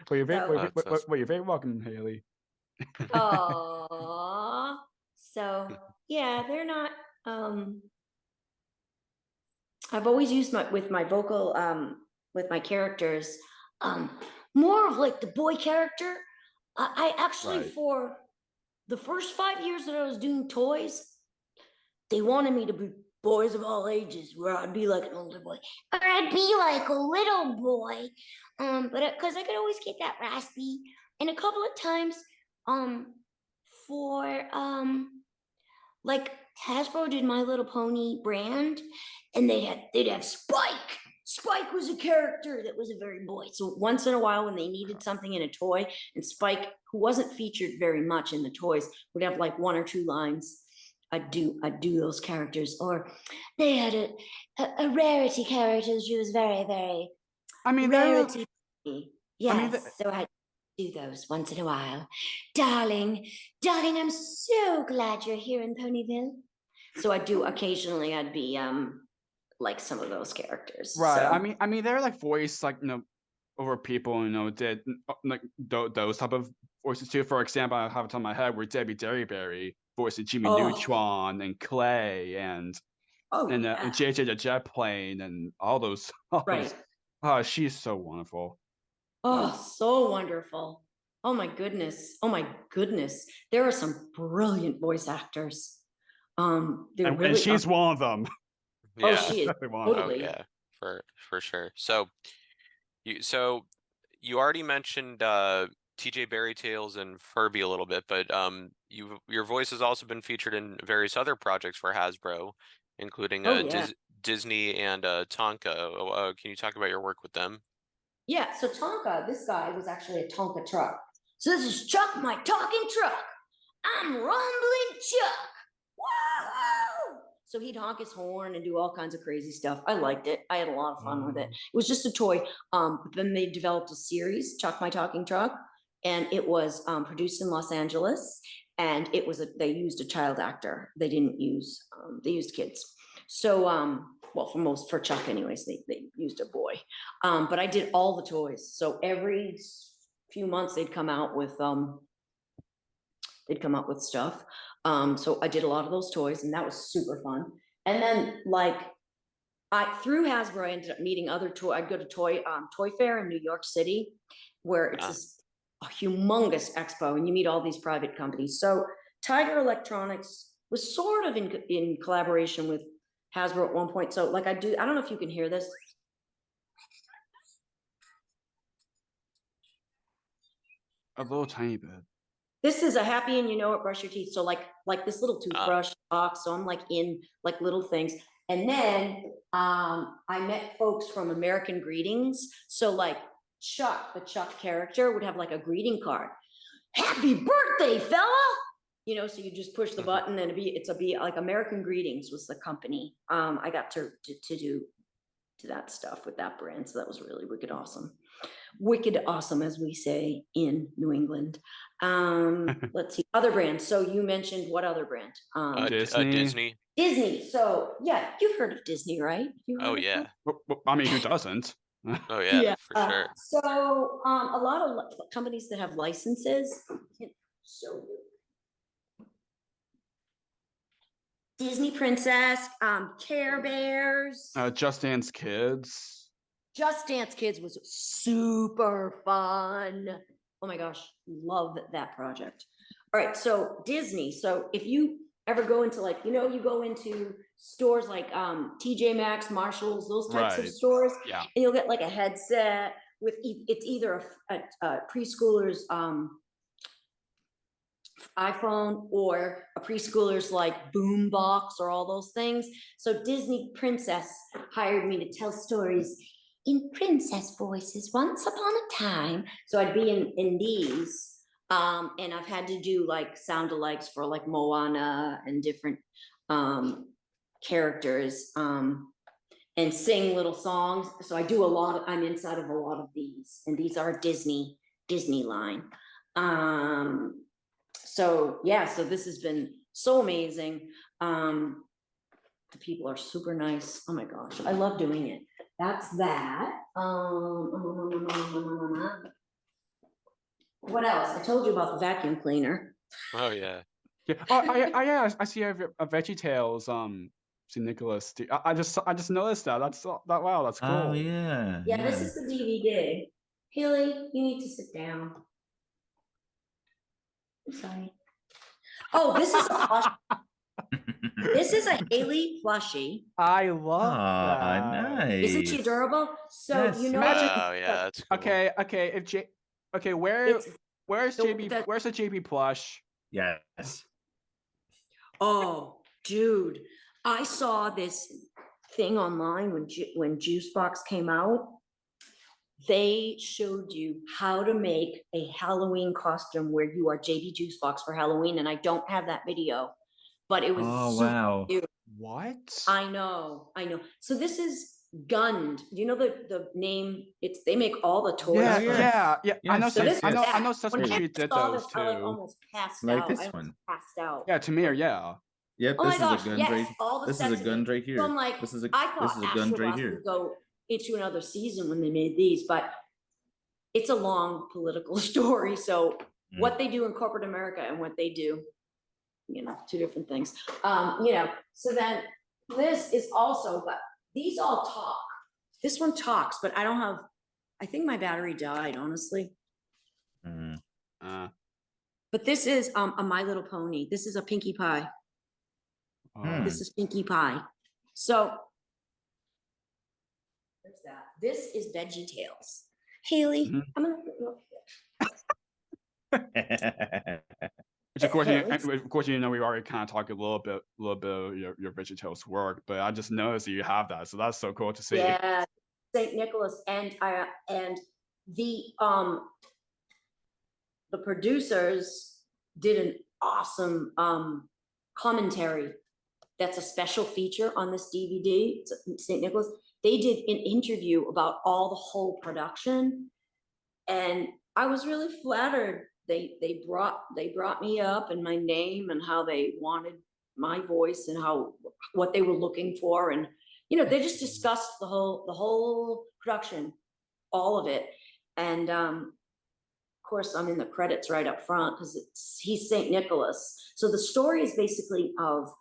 Well, you're So- you're very welcome, Halley. Aww. So yeah, they're not. I've always used with my vocal with my characters more of like the boy character. I actually Right. for the first 5 years that I was doing toys, they wanted me to be boys of all ages, where I'd be like an older boy, Or I'd be like a little boy. But because I could always get that raspy. and a couple of times, for like Hasbro did My Little Pony brand, and they'd have Spike. Spike was a character that was a very boy. So once in a while, when they needed something in a toy, and Spike, who wasn't featured very much in the toys, would have like 1 or 2 lines. I'd do those characters. Or they had a rarity character. She was very, very I mean, rarity. Yes, so I do those once in a while. Darling, I'm so glad you're here in Ponyville. So I do occasionally. I'd be like some of those characters. right. So. I mean, they're like voice over people, did like those type of voices too. For example, I have it on my head where Debbie Derryberry voiced Jimmy Neutron and Clay and JJ the Jet Plane and all those. Right. Oh, she's so wonderful. Oh, so wonderful. Oh my goodness. There are some brilliant voice actors. And she's one of them. Yeah. Oh, she is Definitely one of them. totally. Yeah, for sure. So you already mentioned TJ Bearytales and Furby a little bit, but your voice has also been featured in various other projects for Hasbro, including Disney and Tonka. Can you talk about your work with them? Yeah, so Tonka, this guy was actually a Tonka truck. So this is Chuck, my talking truck. I'm rumbling Chuck. Woo-hoo! So he'd honk his horn and do all kinds of crazy stuff. I liked it. I had a lot of fun with it. It was just a toy. But then they developed a series, Chuck, my talking truck, and it was produced in Los Angeles. And it was they used a child actor. They didn't use they used kids. So well, for Chuck anyways, they used a boy. But I did all the toys. So every few months they'd come out with stuff. So I did a lot of those toys, and that was super fun. And then through Hasbro, I ended up meeting other I'd go to Toy Fair in New York City, where it's a humongous expo, and you meet all these private companies. So Tiger Electronics was sort of in collaboration with Hasbro at one point. So I don't know if you can hear this. A little tiny bit. This is a happy and you know it, brush your teeth. So like this little toothbrush box. So I'm in little things. And then I met folks from American Greetings. So Chuck, the Chuck character, would have a greeting card. Happy birthday, fella! So you just push the button and it's American Greetings was the company. I got to do that stuff with that brand. So that was really wicked awesome. Wicked awesome, as we say in New England. Let's see, other brands. So you mentioned what other brand? Disney. Disney. So yeah, you've heard of Disney, right? Oh yeah. I mean, who doesn't? Oh yeah, for sure. So a lot of companies that have licenses. I can show you. Disney Princess, Care Bears. Just Dance Kids. Just Dance Kids was super fun. Oh my gosh, love that project. All right, so Disney. So if you ever go into like, you go into stores like TJ Maxx, Marshalls, those types of stores, Yeah. and you'll get like a headset with it's either a preschooler's iPhone or a preschooler's like boom box or all those things. So Disney Princess hired me to tell stories in princess voices once upon a time. So I'd be in these. And I've had to do like sound alikes for like Moana and different characters and sing little songs. So I do I'm inside of a lot of these, and these are Disney line. So yeah, so this has been so amazing. The people are super nice. Oh my gosh, I love doing it. That's that. What else? I told you about the vacuum cleaner. Oh yeah. Yeah. I see a VeggieTales. St. Nicholas. I just noticed that. Wow. That's cool. Oh yeah. Yeah, this is the DVD. Haley, you need to sit down. I'm sorry. Oh, this is a plushie. This is a Haley plushie. I love that. Nice. Isn't she adorable? So Yes. imagine. Oh yeah, that's cool. Okay. Where's JB? Where's the JB plush? Yes. Oh, dude, I saw this thing online when Juicebox came out. They showed you how to make a Halloween costume where you are JB Juicebox for Halloween, and I don't have that video, but it was super cute. What? I know. So this is Gund. Do you know the name? They make all the toys. Yeah. I know. Yes, yes, I yes. know. Sesame When I Street did saw those this, I like too. almost passed Like out. this I almost one. passed out. Yeah, Tamir. Yeah. Yep. Oh This my is gosh, a gun yes, right. all the This is sets a of gun these. right here. So I'm like, This is a I thought gun right Astroblast here. would go into another season when they made these, but it's a long political story. So what they do in corporate America and what they do, two different things. So then this is also, but these all talk. This one talks, but I think my battery died, honestly. But this is a My Little Pony. This is a Pinkie Pie. This is Pinkie Pie. So there's that. This is VeggieTales. Haley, I'm gonna put you up here. Which of course, we already kind of talked a little bit of your VeggieTales work, but I just noticed that you have that, so that's so cool to see. Yeah, St. Nicholas and the producers did an awesome commentary. That's a special feature on this DVD. St. Nicholas. They did an interview about the whole production, and I was really flattered. They brought me up and my name and how they wanted my voice and what they were looking for, and they just discussed the whole production, all of it, and of course I'm in the credits right up front because he's St. Nicholas. So the story is basically of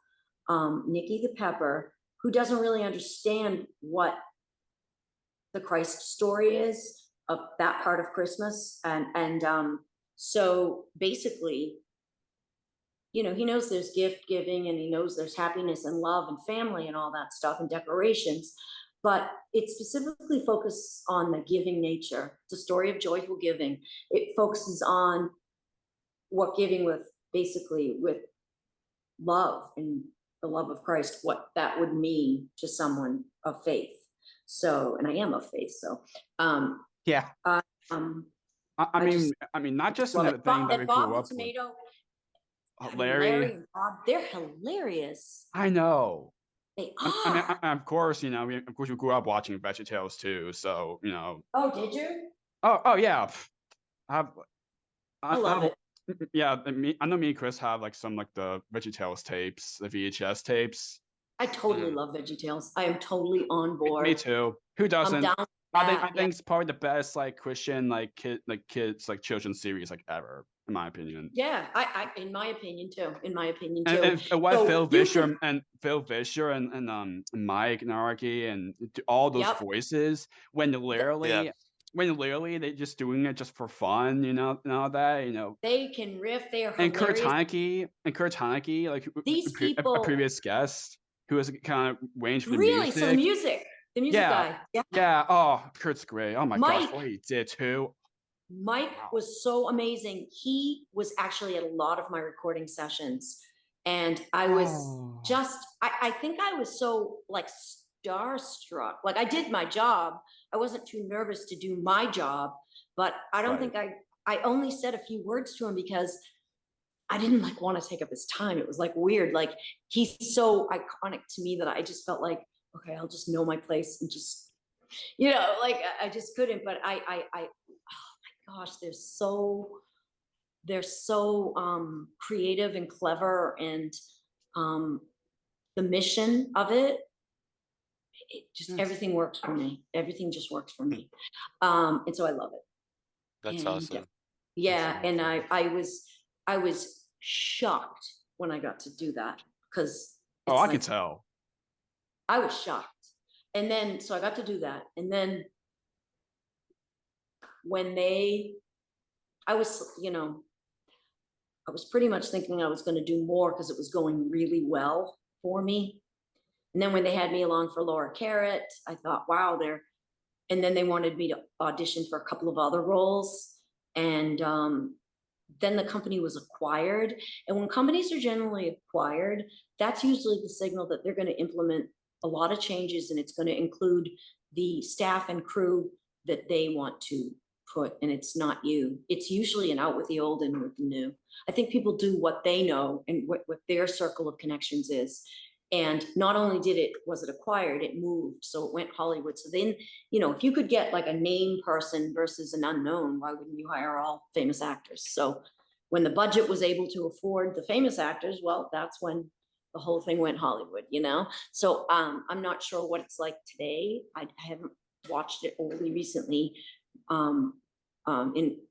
Nicky the Pepper, who doesn't really understand what the Christ story is of that part of Christmas. And so basically, he knows there's gift giving and he knows there's happiness and love and family and all that stuff and decorations, but it specifically focuses on the giving nature. It's a story of joyful giving. It focuses on what giving with love and the love of Christ, what that would mean to someone of faith. So, and I am of faith. So, yeah. I mean, not just in the thing that we grew up with. Larry and Bob, they're hilarious. I know. They are. I mean, of course, we grew up watching VeggieTales too. So, Oh, did you? Oh yeah. I love it. Yeah, I know me and Chris have some the VeggieTales tapes, the VHS tapes. I totally love VeggieTales. I am totally on board. Me too. Who doesn't? I'm down I think it's probably the best like Christian kids children's series like ever, in my opinion. Yeah, I in my opinion too. And what So Phil you Vischer can- and Mike Naraki and all those Yep. voices when literally they're just doing it just for fun, and all that. they can riff. They are And Kurt hilarious. Haneke, like These a people previous guest who has kind of ranged the really. So music. the music Yeah, guy. Yeah. yeah. Oh, Kurt's great. Oh my gosh, Mike. what he did too. Mike Wow. was so amazing. He was actually at a lot of my recording sessions. And I was I think I was so like starstruck. Like I did my job. I wasn't too nervous to do my job, but I don't think I only said a few words to him because I didn't like want to take up his time. It was like weird. Like he's so iconic to me that I just felt like, okay, I'll just know my place and just, like I just couldn't. But I oh my gosh, they're so creative and clever, and the mission of it just everything works for me. Everything just works for me. And so I love it. That's And, awesome. Yeah. That's And awesome. I was shocked when I got to do that because I can tell. I was shocked. And then so I got to do that. And then when I was pretty much thinking I was going to do more because it was going really well for me. And then when they had me along for Laura Carrot, I thought, wow, and then they wanted me to audition for a couple of other roles. And then the company was acquired. And when companies are generally acquired, that's usually the signal that they're going to implement a lot of changes, and it's going to include the staff and crew that they want to put, and it's not you. It's usually an out with the old and with the new. I think people do what they know and what their circle of connections is. And not only was it acquired, it moved. So it went Hollywood. So then, if you could get like a name person versus an unknown, why wouldn't you hire all famous actors? So when the budget was able to afford the famous actors, well, that's when the whole thing went Hollywood, So I'm not sure what it's like today. I haven't watched it only recently, in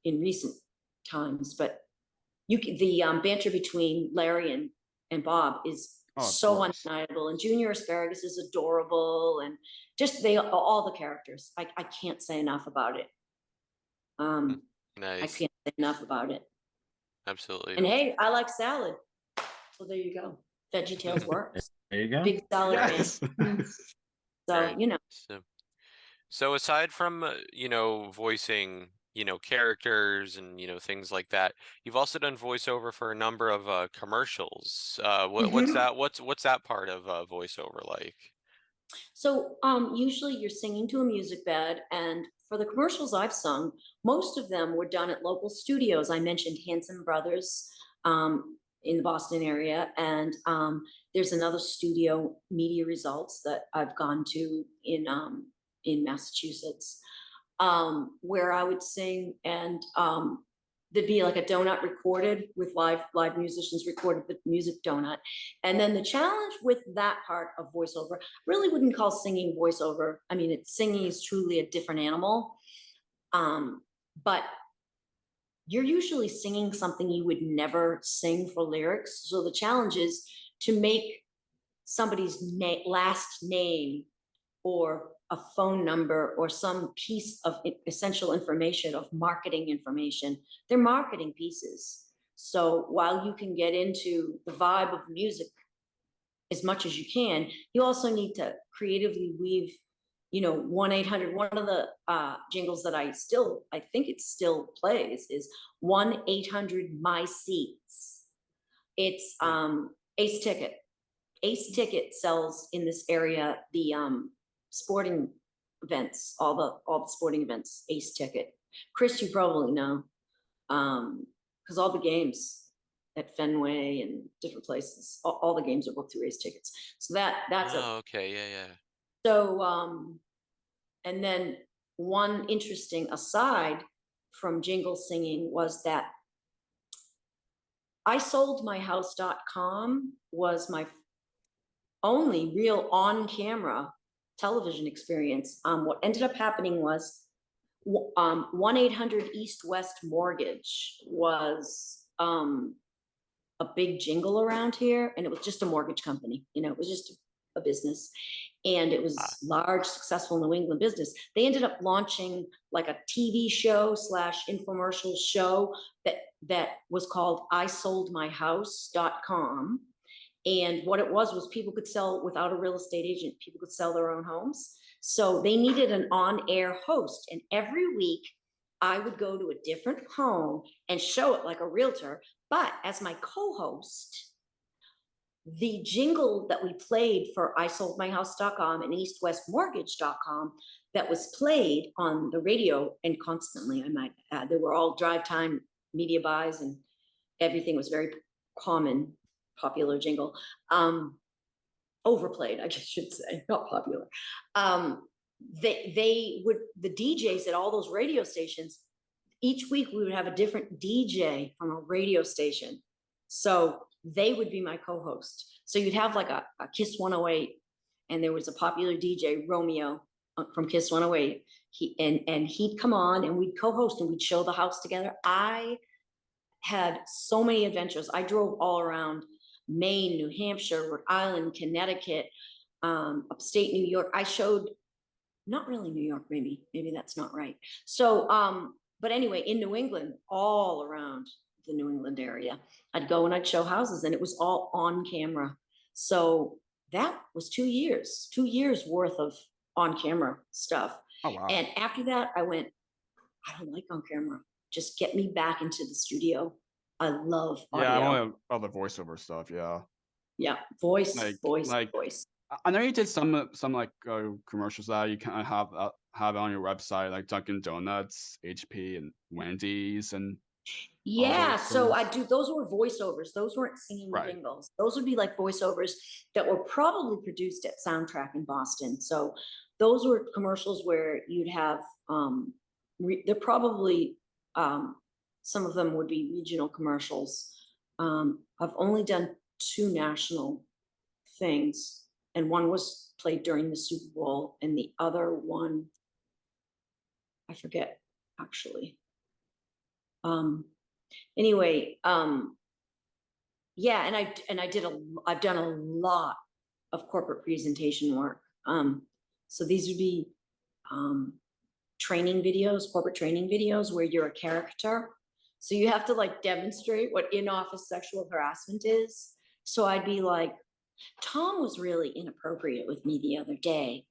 recent times, but the banter between Larry and Bob is so undeniable, and Junior Asparagus is adorable, and just all the characters. I can't say enough about it. Nice. I can't say enough about it. Absolutely. And hey, I like salad, so there you go. VeggieTales works. There you go. Big salad Yes. fan. So Right. So aside from voicing characters and things like that, you've also done voiceover for a number of commercials. What's that? What's that part of voiceover like? So usually you're singing to a music bed, and for the commercials I've sung, most of them were done at local studios. I mentioned Hanson Brothers in the Boston area, and there's another studio, Media Results, that I've gone to in Massachusetts, where I would sing, and there'd be like a donut recorded with live musicians recorded the music donut. And then the challenge with that part of voiceover, really wouldn't call singing voiceover. I mean, singing is truly a different animal. But you're usually singing something you would never sing for lyrics. So the challenge is to make somebody's last name or a phone number or some piece of essential information, of marketing information. They're marketing pieces. So while you can get into the vibe of music as much as you can, you also need to creatively weave, 1-800, one of the jingles that I think it still plays is 1-800-MY-SEATS. It's Ace Ticket. Ace Ticket sells in this area the sporting events, all the sporting events, Ace Ticket. Chris, you probably know, because all the games at Fenway and different places, all the games are booked through Ace Tickets. So that's okay, yeah. So and then one interesting aside from jingle singing was that isoldmyhouse.com was my only real on-camera television experience. What ended up happening was 1-800 East West Mortgage was a big jingle around here, and it was just a mortgage company. It was just a business, and it was large, successful New England business. They ended up launching like a TV show / infomercial show that was called isoldmyhouse.com. And what it was people could sell without a real estate agent. People could sell their own homes. So they needed an on-air host. And every week I would go to a different home and show it like a realtor. But as my co-host, the jingle that we played for isoldmyhouse.com and eastwestmortgage.com that was played on the radio, and constantly, I might add, they were all drive time media buys, and everything was very common, popular jingle, overplayed, I should say, not popular. The DJs at all those radio stations, each week we would have a different DJ from a radio station. So they would be my co-host. So you'd have like a Kiss 108, and there was a popular DJ, Romeo, from Kiss 108. He'd come on, and we'd co-host, and we'd show the house together. I had so many adventures. I drove all around Maine, New Hampshire, Rhode Island, Connecticut, upstate New York. I showed, not really New York, maybe that's not right. So, but anyway, in New England, all around the New England area, I'd go and I'd show houses, and it was all on camera. So that was 2 years worth of on camera stuff. Oh, wow. And after that, I went, I don't like on camera. Just get me back into the studio. I love audio. Yeah, I want all the voiceover stuff. Yeah. Yeah, voice. I know you did some like commercials that you kind of have on your website, like Dunkin' Donuts, HP, and Wendy's, and yeah. So I do. Those were voiceovers. Those weren't singing jingles. Those would be like voiceovers that were probably produced at Soundtrack in Boston. So those were commercials where you'd have. They're probably. Some of them would be regional commercials. I've only done 2 national things, and one was played during the Super Bowl, and the other one, I forget actually. Anyway, yeah, and I've done a lot of corporate presentation work. So these would be training videos, corporate training videos where you're a character. So you have to like demonstrate what in-office sexual harassment is. So I'd be like, Tom was really inappropriate with me the other day.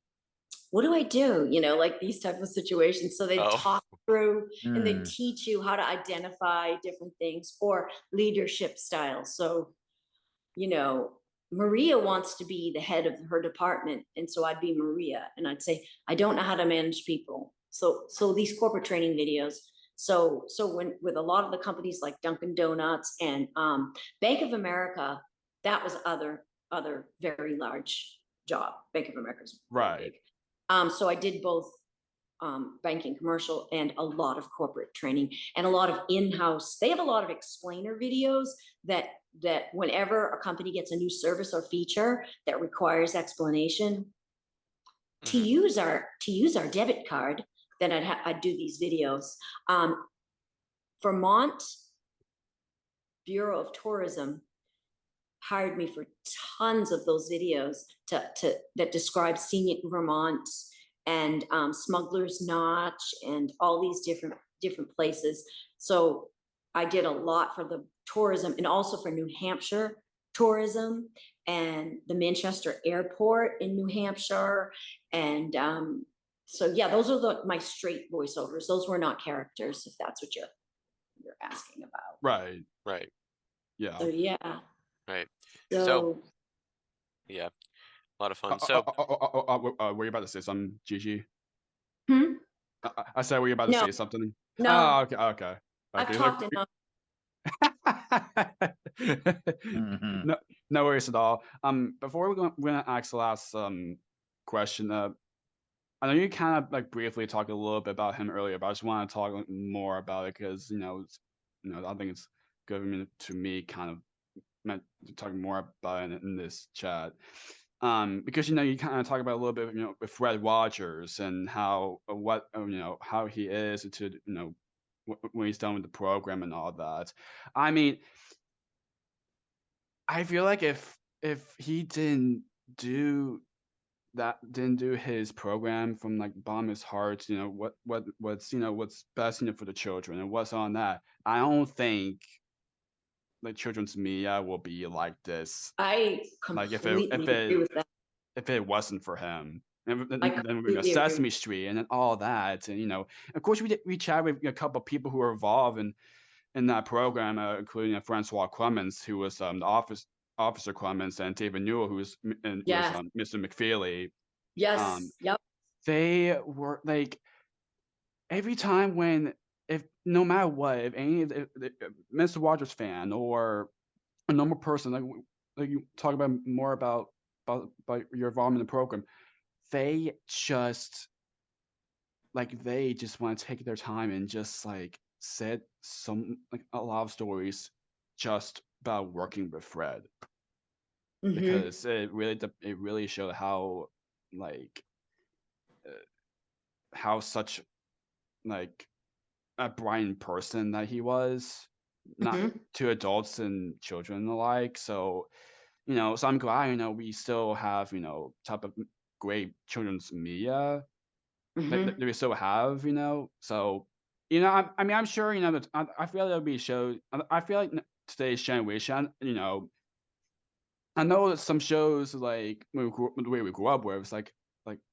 What do I do? Like these type of situations. So they talk through and they teach you how to identify different things or leadership styles. So, Maria wants to be the head of her department. And so I'd be Maria, and I'd say, I don't know how to manage people. So these corporate training videos. So when with a lot of the companies like Dunkin' Donuts and Bank of America, that was other very large job. Bank of America's right. Big. So I did both banking, commercial, and a lot of corporate training, and a lot of in-house. They have a lot of explainer videos that whenever a company gets a new service or feature that requires explanation, to use our debit card, then I'd do these videos. Vermont Bureau of Tourism hired me for tons of those videos that describe scenic Vermont and Smuggler's Notch and all these different places. So I did a lot for the tourism, and also for New Hampshire tourism and the Manchester Airport in New Hampshire. And so yeah, those are my straight voiceovers. Those were not characters, if that's what you're asking about. Right. Yeah. So yeah. Right. So yeah, a lot of fun. So were you about to say something, Gigi? I said, were you about to say something? No. Oh, okay. I've talked enough. No worries at all. Before we're gonna ask the last question, I know you kind of like briefly talked a little bit about him earlier, but I just want to talk more about it because I think it's good to me kind of meant to talk more about it in this chat. Because you kind of talk about a little bit, with Fred Rogers and how how he is to when he's done with the program and all that. I mean, I feel like if he didn't do his program from like bottom of his heart, what's best for the children and what's on that, I don't think the children's media will be like this. I Like completely agree with that. if it wasn't for him. And I then completely agree. Sesame Street and then all that, and of course we chat with a couple of people who were involved in that program, including Francois Clemens, who was the Officer Clemens, and David Newell, who was Yes. Mr. McFeely. Yes. Yep. They were like every time no matter what, if any of the Mr. Rogers fan or a normal person, like you talk about more about your involvement in the program, they just want to take their time and just like said a lot of stories just about working with Fred, Mhm. because it really showed how like how such like a bright person that he was, not Mhm. to adults and children alike. So so I'm glad we still have type of great children's media that Mhm. we still have. So I mean, I'm sure that I feel like there'll be shows. I feel like today's generation, I know that some shows like the way we grew up, where it was like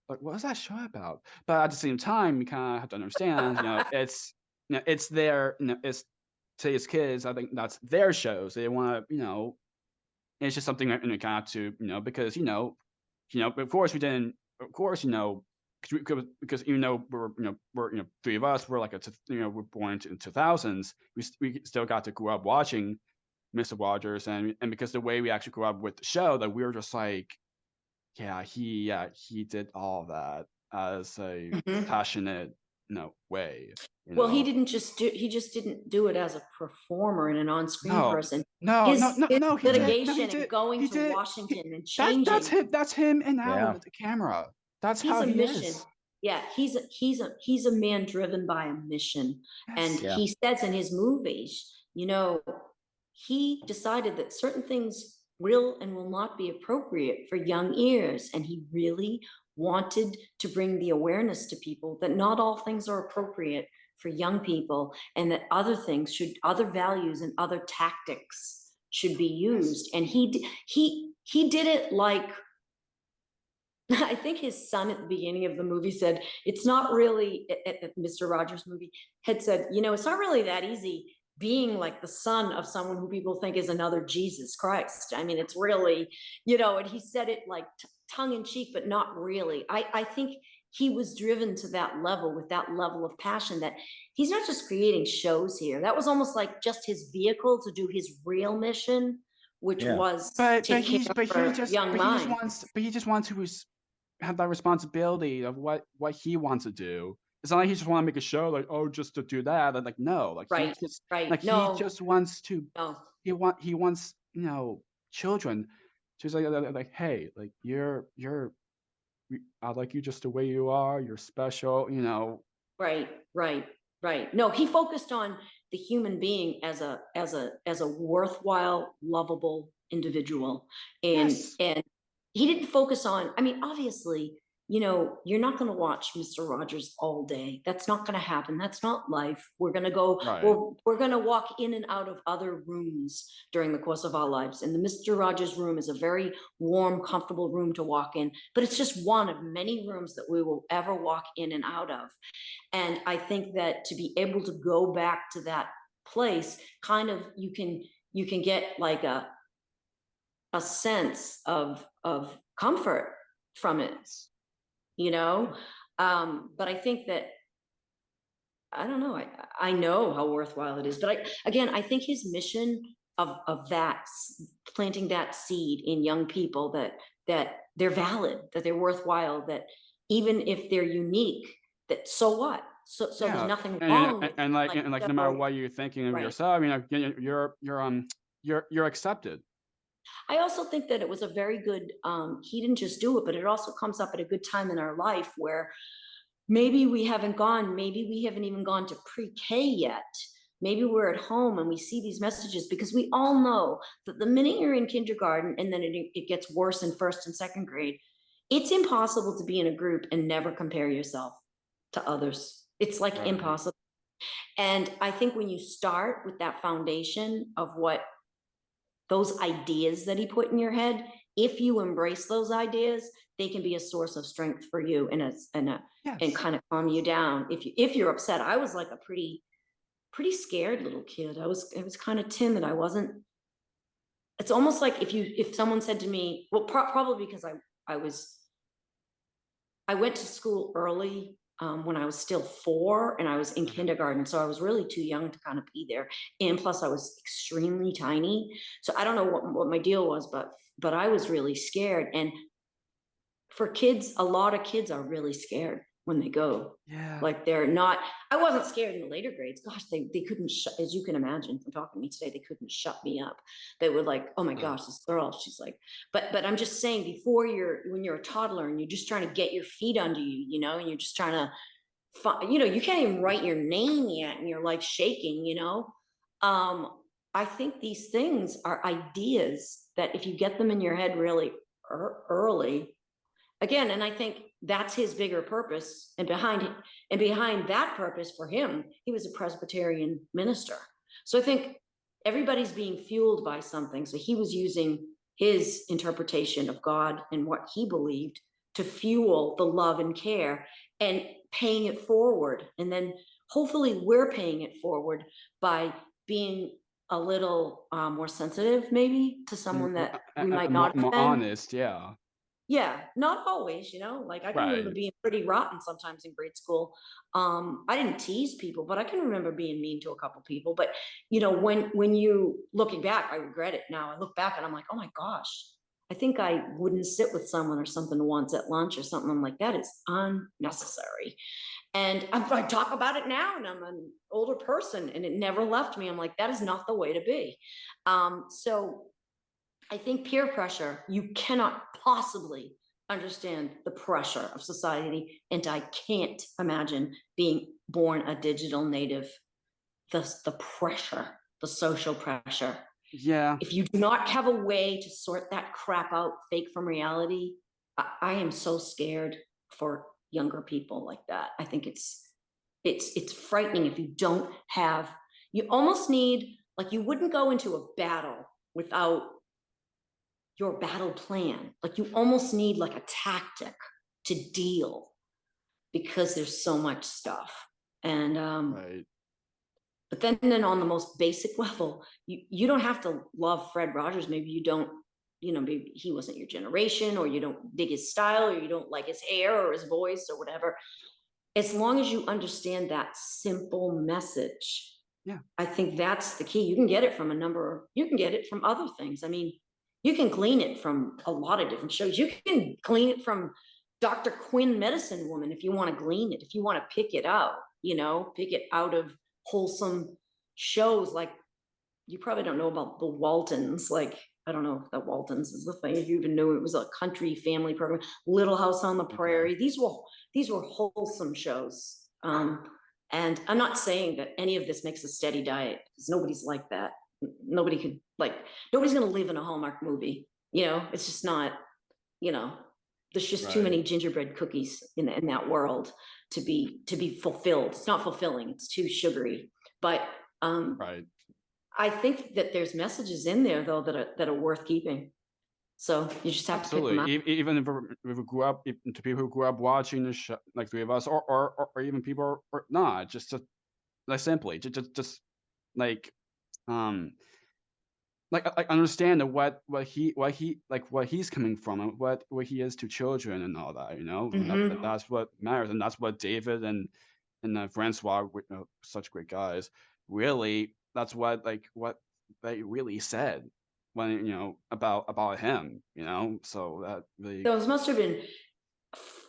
what was that show about? But at the same time, you kind of have to understand, it's their, it's today's kids. I think that's their shows. They want to, it's just something that kind of have to, because of course we didn't, of course because even though we're three of us, we're like we're born in 2000s, we still got to grow up watching Mr. Rogers, and because the way we actually grew up with the show, that we were just like, he did all of that as a Mhm. passionate way. Well, he just didn't do it as a performer and an on-screen No, person. no, no, no, His no, he did. No, he litigation and did. going He to did. Washington and That's changing. him. That's him and out Yeah. with the camera. That's He's how a he mission. is. Yeah, he's a man driven by a mission. And Yes. Yeah. he says in his movies, he decided that certain things will and will not be appropriate for young ears. And he really wanted to bring the awareness to people that not all things are appropriate for young people, and that other values and other tactics should be used. And he did it like, I think his son at the beginning of the movie said, it's not really, at Mr. Rogers' movie, had said, it's not really that easy being like the son of someone who people think is another Jesus Christ. I mean, it's really, and he said it like tongue in cheek, but not really. I think he was driven to that level, with that level of passion, that he's not just creating shows here. That was almost like just his vehicle to do his real mission, which Yeah. was But take he care of just young minds. wants to have that responsibility of what he wants to do. It's not like he just want to make a show like, oh, just to do that. And like, no, like Right, he just right. like No. he just wants to No. he wants children just like, hey, like I like you just the way you are. You're special. Right, right, right. No, he focused on the human being as a worthwhile, lovable individual. And Yes. and he didn't focus on, I mean, obviously, you're not going to watch Mr. Rogers all day. That's not going to happen. That's not life. We're going to go, Right. we're going to walk in and out of other rooms during the course of our lives. And the Mr. Rogers room is a very warm, comfortable room to walk in, but it's just one of many rooms that we will ever walk in and out of. And I think that to be able to go back to that place, kind of, you can get like a sense of comfort from it, but I think that, I don't know, I know how worthwhile it is, but I think his mission of that, planting that seed in young people, that they're valid, that they're worthwhile, that even if they're unique, that so what? So Yeah. there's nothing wrong with and no matter what you're thinking of Right. yourself, you're accepted. I also think that it was a very good, he didn't just do it, but it also comes up at a good time in our life where maybe we haven't even gone to pre-K yet. Maybe we're at home and we see these messages, because we all know that the minute you're in kindergarten and then it gets worse in first and second grade, it's impossible to be in a group and never compare yourself to others. It's like Right. impossible. And I think when you start with that foundation of what those ideas that he put in your head, if you embrace those ideas, they can be a source of strength for you and Yes. kind of calm you down. If you're upset, I was like a pretty scared little kid. I was kind of timid. I wasn't. It's almost like if someone said to me, well, probably because I went to school early when I was still 4, and I was in kindergarten, so I was really too young to kind of be there. And plus, I was extremely tiny, so I don't know what my deal was, but I was really scared. And for kids, a lot of kids are really scared when they go. Yeah. Like they're not. I wasn't scared in the later grades. Gosh, they couldn't as you can imagine from talking to me today, they couldn't shut me up. They were like, oh my gosh, this girl, she's like, but I'm just saying, when you're a toddler and you're just trying to get your feet under you, you know, and you're just trying to you can't even write your name yet and you're like shaking, you know. I think these things are ideas that if you get them in your head really early, again, and I think that's his bigger purpose. And behind that purpose for him, he was a Presbyterian minister. So I think everybody's being fueled by something. So he was using his interpretation of God and what he believed to fuel the love and care and paying it forward. And then hopefully we're paying it forward by being a little more sensitive, maybe, to someone that we might not more offend. honest. Yeah. Yeah, not always, you know, like I can remember Right. being pretty rotten sometimes in grade school. I didn't tease people, but I can remember being mean to a couple people. But you know, when you looking back, I regret it now. I look back and I'm like, oh my gosh, I think I wouldn't sit with someone or something once at lunch or something. I'm like, that is unnecessary. And I talk about it now, and I'm an older person, and it never left me. I'm like, that is not the way to be. So I think peer pressure, you cannot possibly understand the pressure of society. And I can't imagine being born a digital native, the pressure, the social pressure. Yeah. If you do not have a way to sort that crap out, fake from reality, I am so scared for younger people like that. I think it's frightening if you don't have, you almost need, like you wouldn't go into a battle without your battle plan. Like you almost need like a tactic to deal, because there's so much stuff. And Right. but then on the most basic level, you don't have to love Fred Rogers. Maybe you don't, you know, maybe he wasn't your generation, or you don't dig his style, or you don't like his hair or his voice or whatever. As long as you understand that simple message, Yeah. I think that's the key. You can get it from you can get it from other things. I mean, you can glean it from a lot of different shows. You can glean it from Dr. Quinn, Medicine Woman, if you want to glean it, if you want to pick it out, you know, pick it out of wholesome shows. Like, you probably don't know about the Waltons. Like, I don't know if the Waltons is the thing, if you even knew it was a country family program. Little House on the Prairie. These were wholesome shows. And I'm not saying that any of this makes a steady diet, because nobody's like that. Nobody's going to live in a Hallmark movie. You know, it's just not, you know, there's just too many gingerbread cookies in that world to be fulfilled. It's not fulfilling. It's too sugary. But Right. I think that there's messages in there though that are worth keeping. So you just have to pick them Absolutely. up. Even if we grew up, to people who grew up watching the show, like three of us, or even people or not, just like simply just like like understand what he's coming from, and what he is to children and all that, you know. And that's what matters, and that's what David and Francois, such great guys, really. That's what they really said when, you know, about him, you know. So that really, Those must have been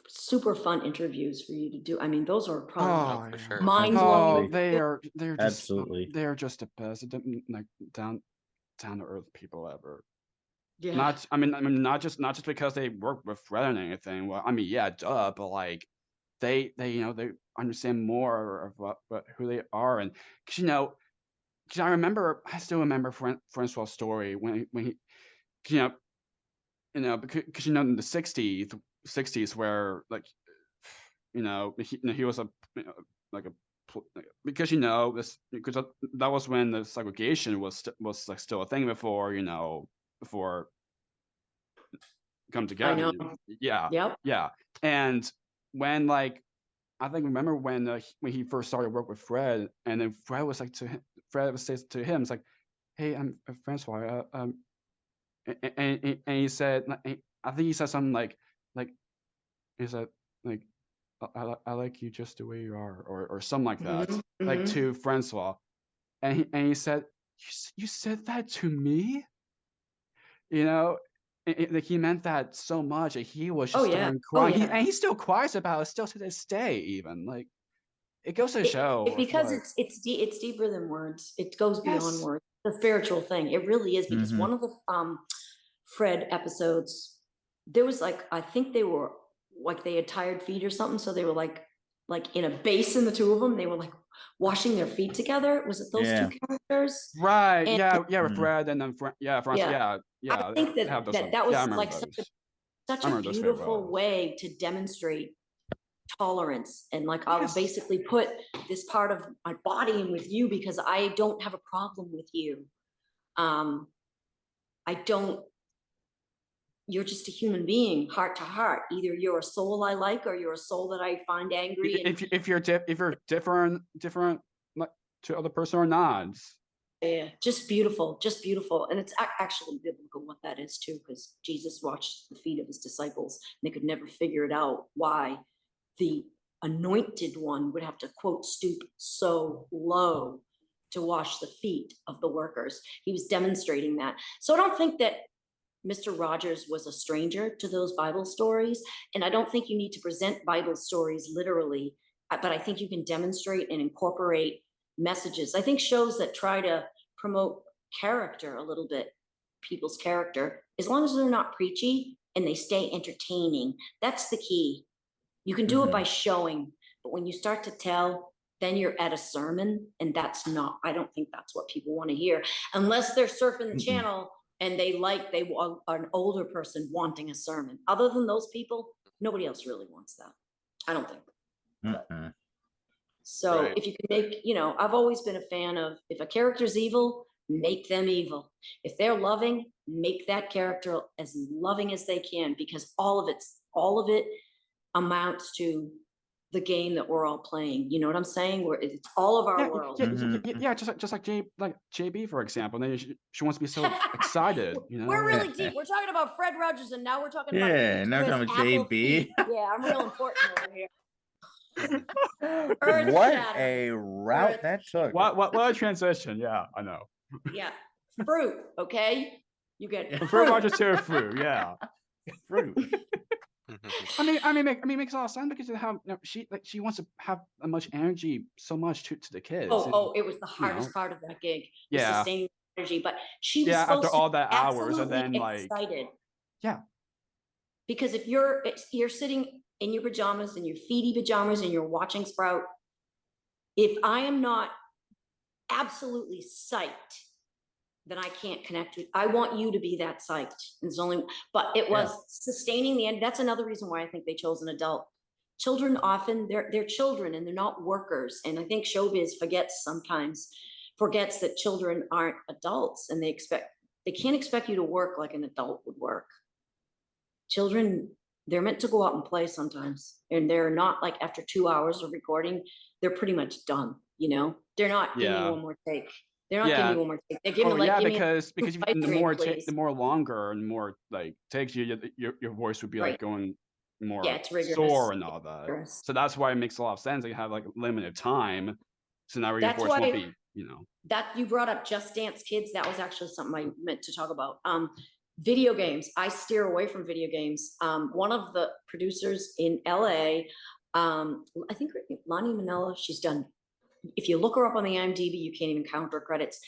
super fun interviews for you to do. I mean, those are probably for sure. mind oh, blowing. they're just Absolutely. they're just the best, like down to earth people ever. Yeah. Not just because they work with Fred or anything. Well, I mean, yeah, duh, but like they they understand more of who they are, and because I still remember Francois' story when he you because in the '60s where like he was like a because this because that was when the segregation was like still a thing before come I together. know. Yeah, Yep. yeah. And when like I think remember when he first started work with Fred, and then Fred was like Fred would say to him, it's like, "Hey, I'm Francois," and he said, I think he said something like he said like, I like you just the way you are, or something like that, like to Francois, and he said, you said that to me, you know. Like he meant that so much that he was Oh just yeah. starting Oh crying. yeah. And he still cries about it still to this day, even like it goes to show Because like, it's deeper than words. It goes beyond yes, words. The spiritual thing. It really is, because Mhm. one of the Fred episodes, there was like, I think they were like they had tired feet or something, so they were like in a basin, the two of them. They were like washing their feet together. Was it those Yeah. two characters? right, And yeah, with Mhm. Fred and then France, yeah, yeah, I think they have those that yeah, I was remember like those. such I a remember those very beautiful well. way to demonstrate tolerance, and like I'll Yes. basically put this part of my body in with you because I don't have a problem with you. I don't, you're just a human being, heart to heart. Either you're a soul I like, or you're a soul that I find angry. And If you're different like to other person or not. yeah, just beautiful, just beautiful. And it's actually biblical what that is too, because Jesus washed the feet of his disciples and they could never figure it out why the anointed one would have to, quote, stoop so low to wash the feet of the workers. He was demonstrating that. So I don't think that Mr. Rogers was a stranger to those Bible stories. And I don't think you need to present Bible stories literally, but I think you can demonstrate and incorporate messages. I think shows that try to promote character a little bit, people's character, as long as they're not preachy and they stay entertaining, that's the key. You can do it by showing, but when you start to tell, then you're at a sermon, and that's not, I don't think that's what people want to hear, unless they're surfing the channel and they are an older person wanting a sermon. Other than those people, nobody else really wants that. I don't think. Mhm. So Right. if you can make, I've always been a fan of, if a character's evil, make them evil. If they're loving, make that character as loving as they can, because all of it amounts to the game that we're all playing. You know what I'm saying? Where it's all of our world. Yeah, just like JB, for example. And then she wants to be so excited, We're really deep. We're talking about Fred Rogers, and now we're talking about Yeah, now we're Chris talking about Apple JB. feet. Yeah, I'm real important over here. What Earth-shattering. a route that took. What a transition. Yeah, I know. Yeah, fruit. Okay, you get From fruit. Rogers to fruit, yeah. Fruit. I mean, it makes a lot of sense because of how she wants to have as much energy so much to the kids. Oh, it was the hardest part of that gig. Yeah. Sustaining energy, but she was Yeah, supposed after all that to be hours, and then absolutely like, excited. yeah, Because if you're sitting in your pajamas, in your feety pajamas, and you're watching Sprout, if I am not absolutely psyched, then I can't connect with. I want you to be that psyched. It's only, but it was sustaining the end. That's another reason why I think they chose an adult. Children often they're children and they're not workers. And I think showbiz forgets that children aren't adults, and they can't expect you to work like an adult would work. Children, they're meant to go out and play sometimes, and they're not like after 2 hours of recording, they're pretty much done. They're not giving you one more take. They're not giving you one more take. They're giving because the more longer and more like takes your voice would be like going more it's rigorous. sore and all that. So that's why it makes a lot of sense. You have like limited time, so now your voice will be that you brought up Just Dance Kids. That was actually something I meant to talk about. Video games. I steer away from video games. One of the producers in LA, I think Lonnie Manella, she's done, if you look her up on the IMDb, you can't even count her credits.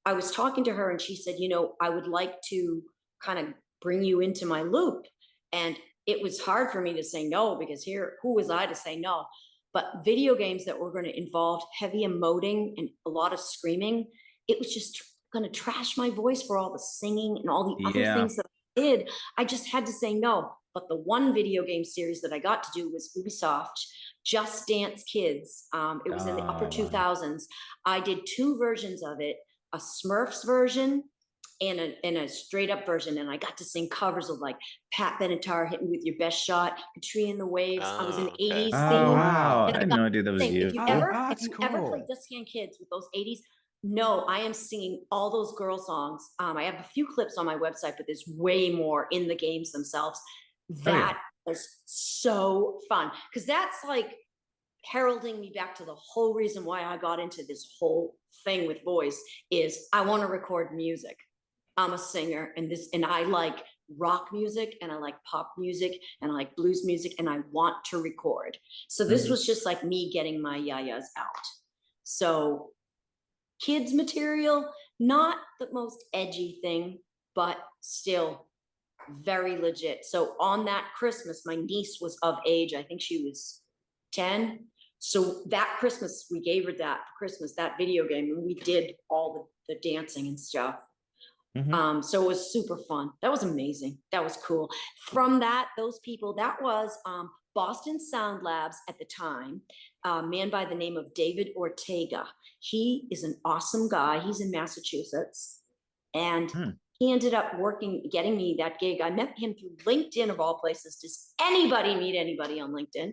I was talking to her and she said, I would like to kind of bring you into my loop. And it was hard for me to say no, because who was I to say no? But video games that were going to involve heavy emoting and a lot of screaming, it was just going to trash my voice for all the singing and all the other things that I did. I just had to say no. But the one video game series that I got to do was Ubisoft Just Dance Kids. It was in the upper 2000s. I did 2 versions of it, a Smurfs version and a straight up version. And I got to sing covers of like Pat Benatar, Hit Me With Your Best Shot, Katrina and the Waves. I was in the 80s Oh, theme. wow. And I had no idea that was you. If you ever played Just Dance Kids with those 80s, no, I am singing all those girl songs. I have a few clips on my website, but there's way more in the games themselves. That was so fun, because that's like heralding me back to the whole reason why I got into this whole thing with voice is I want to record music. I'm a singer, and I like rock music, and I like pop music, and I like blues music, and I want to record. So this was just like me getting my yayas out. So kids material, not the most edgy thing, but still very legit. So on that Christmas, my niece was of age. I think she was 10. So that Christmas, we gave her that for Christmas, that video game, and we did all the dancing and stuff. So it was super fun. That was amazing. That was cool. From those people, that was Boston Sound Labs at the time, a man by the name of David Ortega. He is an awesome guy. He's in Massachusetts. And he ended up getting me that gig. I met him through LinkedIn of all places. Does anybody meet anybody on LinkedIn?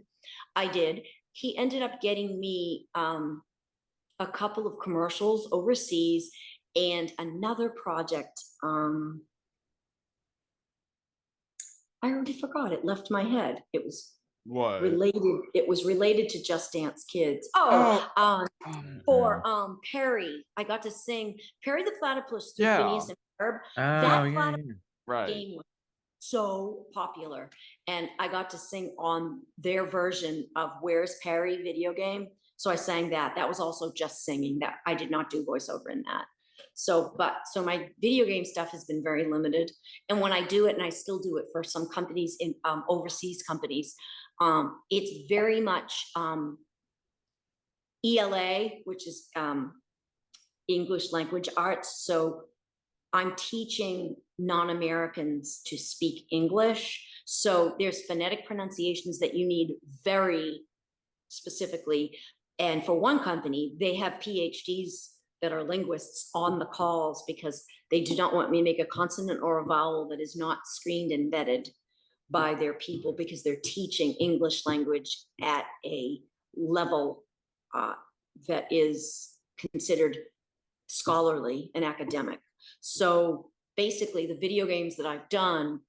I did. He ended up getting me a couple of commercials overseas and another project. I already forgot. It left my head. It was related. It was related to Just Dance Kids. For Perry, I got to sing Perry the Platypus through Phineas and Ferb. That platypus game was so popular, and I got to sing on their version of Where's Perry video game. So I sang that. That was also just singing. That I did not do voiceover in that. So my video game stuff has been very limited. And when I do it, and I still do it for some companies in overseas companies, it's very much ELA, which is English language arts. So I'm teaching non-Americans to speak English. So there's phonetic pronunciations that you need very specifically. And for one company, they have PhDs that are linguists on the calls because they do not want me to make a consonant or a vowel that is not screened and vetted by their people, because they're teaching English language at a level that is considered scholarly and academic. So basically the video games that I've done,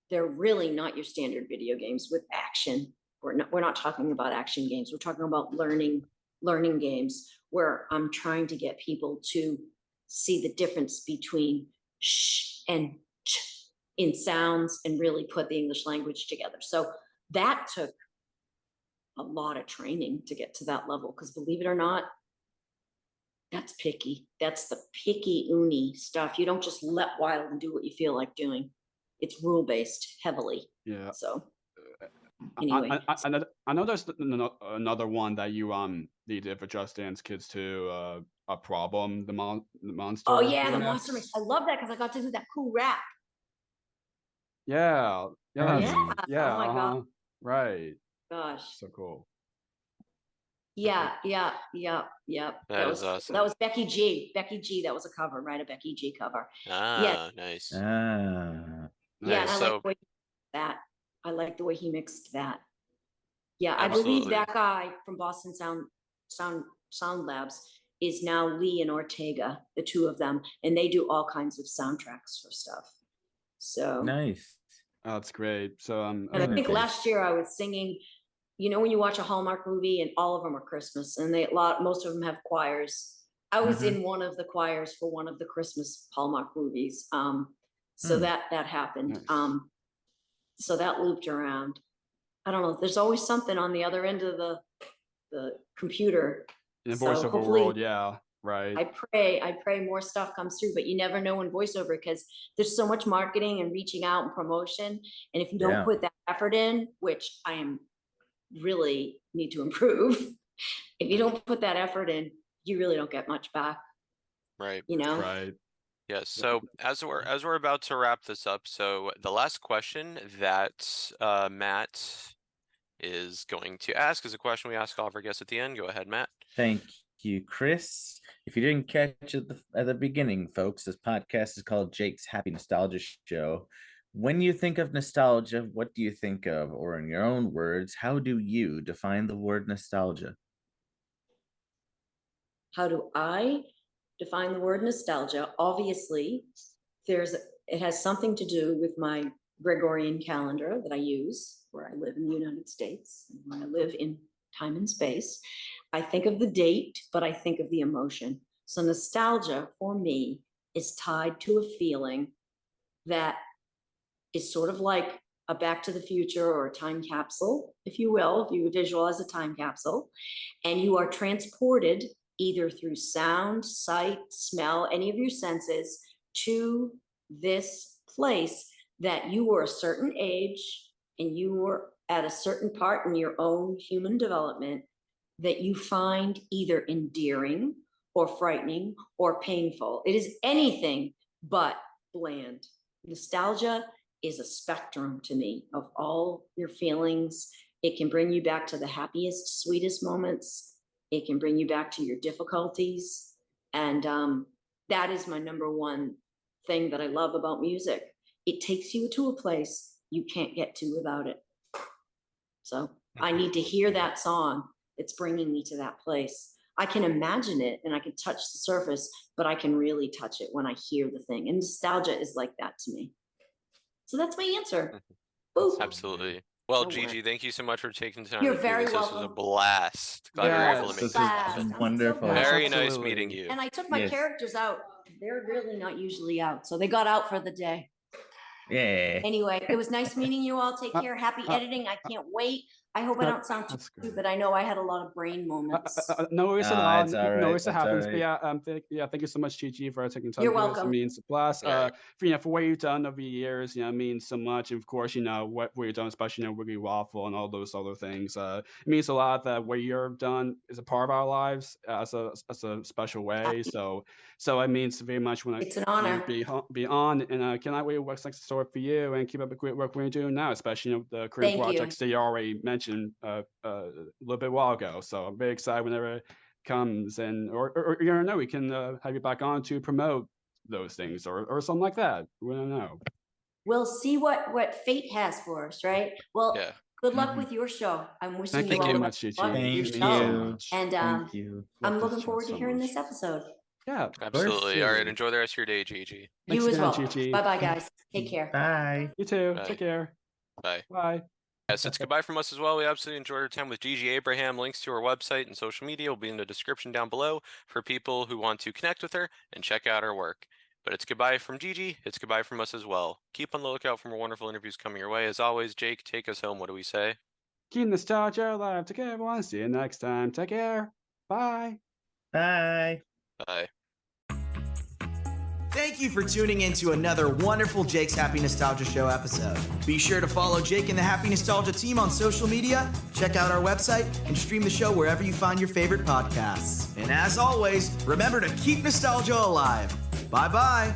they're really not your standard video games with action. We're not talking about action games. We're talking about learning games where I'm trying to get people to see the difference between sh and ch in sounds and really put the English language together. So that took a lot of training to get to that level, because believe it or not, that's picky. That's the picky uni stuff. You don't just let wild and do what you feel like doing. It's rule-based heavily. Yeah. So anyway. I know there's another one that you did for Just Dance Kids too, a problem, the monster. Oh yeah, the monster mix. I love that because I got to do that cool rap. Yeah. Yeah. Oh my God. Right. Gosh. So cool. Yeah. That was awesome. That was Becky G. That was a cover, right? A Becky G cover. Nice. Yeah, and I like the way that. I like the way he mixed that. Yeah, absolutely. I believe that guy from Boston Sound Labs is now Lee and Ortega, the two of them, and they do all kinds of soundtracks for stuff. So nice. Oh, that's great. So and I think last year I was singing. You know, when you watch a Hallmark movie and all of them are Christmas, and most of them have choirs. I was in one of the choirs for one of the Christmas Hallmark movies. So that happened. Nice. So that looped around. I don't know. There's always something on the other end of the computer. In the voiceover world, yeah. Right. I pray more stuff comes through, but you never know in voiceover because there's so much marketing and reaching out and promotion. And if you don't put that effort in, which I am really need to improve, if you don't put that effort in, you really don't get much back. Right. You know? Right. Yes. So as we're about to wrap this up, so the last question that Matt is going to ask is a question we ask all of our guests at the end. Go ahead, Matt. Thank you, Chris. If you didn't catch it at the beginning, folks, this podcast is called Jake's Happy Nostalgia Show. When you think of nostalgia, what do you think of? Or in your own words, how do you define the word nostalgia? How do I define the word nostalgia? Obviously, it has something to do with my Gregorian calendar that I use, where I live in the United States, and where I live in time and space. I think of the date, but I think of the emotion. So nostalgia for me is tied to a feeling that is sort of like a Back to the Future or a time capsule, if you will, if you visualize a time capsule, and you are transported either through sound, sight, smell, any of your senses to this place that you were a certain age and you were at a certain part in your own human development that you find either endearing or frightening or painful. It is anything but bland. Nostalgia is a spectrum to me of all your feelings. It can bring you back to the happiest, sweetest moments. It can bring you back to your difficulties. And that is my number one thing that I love about music. It takes you to a place you can't get to without it. So I need to hear that song. It's bringing me to that place. I can imagine it and I can touch the surface, but I can really touch it when I hear the thing. And nostalgia is like that to me. So that's my answer. Boop. Absolutely. Well, No Gigi, thank you so much for taking the time. You're to do very this. This was a welcome. blast. Glad we were able to make this this is happen. wonderful. Yes, Very nice absolutely. meeting you. And I took my Yes. characters out. They're really not usually out. So they got out for the day. Yeah. Anyway, it was nice meeting you all. Take care. Happy editing. I can't wait. I hope I don't sound too That's great. stupid. I know I had a lot of brain moments. No worries at No, all. it's all No right, worries that that's all happens. right. But thank you so much, Gigi, for taking time You're to do this. welcome. I mean, it's a blast. Yeah. For what you've done over the years, it means so much. And of course, what you've done, especially Wiggly Waffle and all those other things. It means a lot that what you've done is a part of our lives as a special way. So it means very much when It's an honor. be on, and I cannot wait what's next in store for you, and keep up the great work we're doing now, especially the current Thank you. projects that you already mentioned a little bit while ago. So I'm very excited whenever it comes, and or you don't know, we can have you back on to promote those things or something like that. We don't know. We'll see what fate has for us, right? Well, Yeah. good luck Mhm. with your show. I'm wishing Thank you you all so the much, Gigi. luck with Thank your you. show. And Thank you. I'm Love looking this show forward to so hearing much. this episode. Yeah, Absolutely. All right. soon. Enjoy the rest of your day, Gigi. Thanks You as again, well. Gigi. Bye-bye, guys. Take care. Bye. You too. Bye. Take care. Bye. Bye. Yes, it's goodbye from us as well. We absolutely enjoyed our time with Gigi Abraham. Links to her website and social media will be in the description down below for people who want to connect with her and check out her work. But it's goodbye from Gigi. It's goodbye from us as well. Keep on the lookout for more wonderful interviews coming your way. As always, Jake, take us home. What do we say? Keep nostalgia alive. Take care, everyone. See you next time. Take care. Bye. Bye. Bye. Thank you for tuning in to another wonderful Jake's Happy Nostalgia Show episode. Be sure to follow Jake and the Happy Nostalgia team on social media, check out our website, and stream the show wherever you find your favorite podcasts. And as always, remember to keep nostalgia alive. Bye-bye.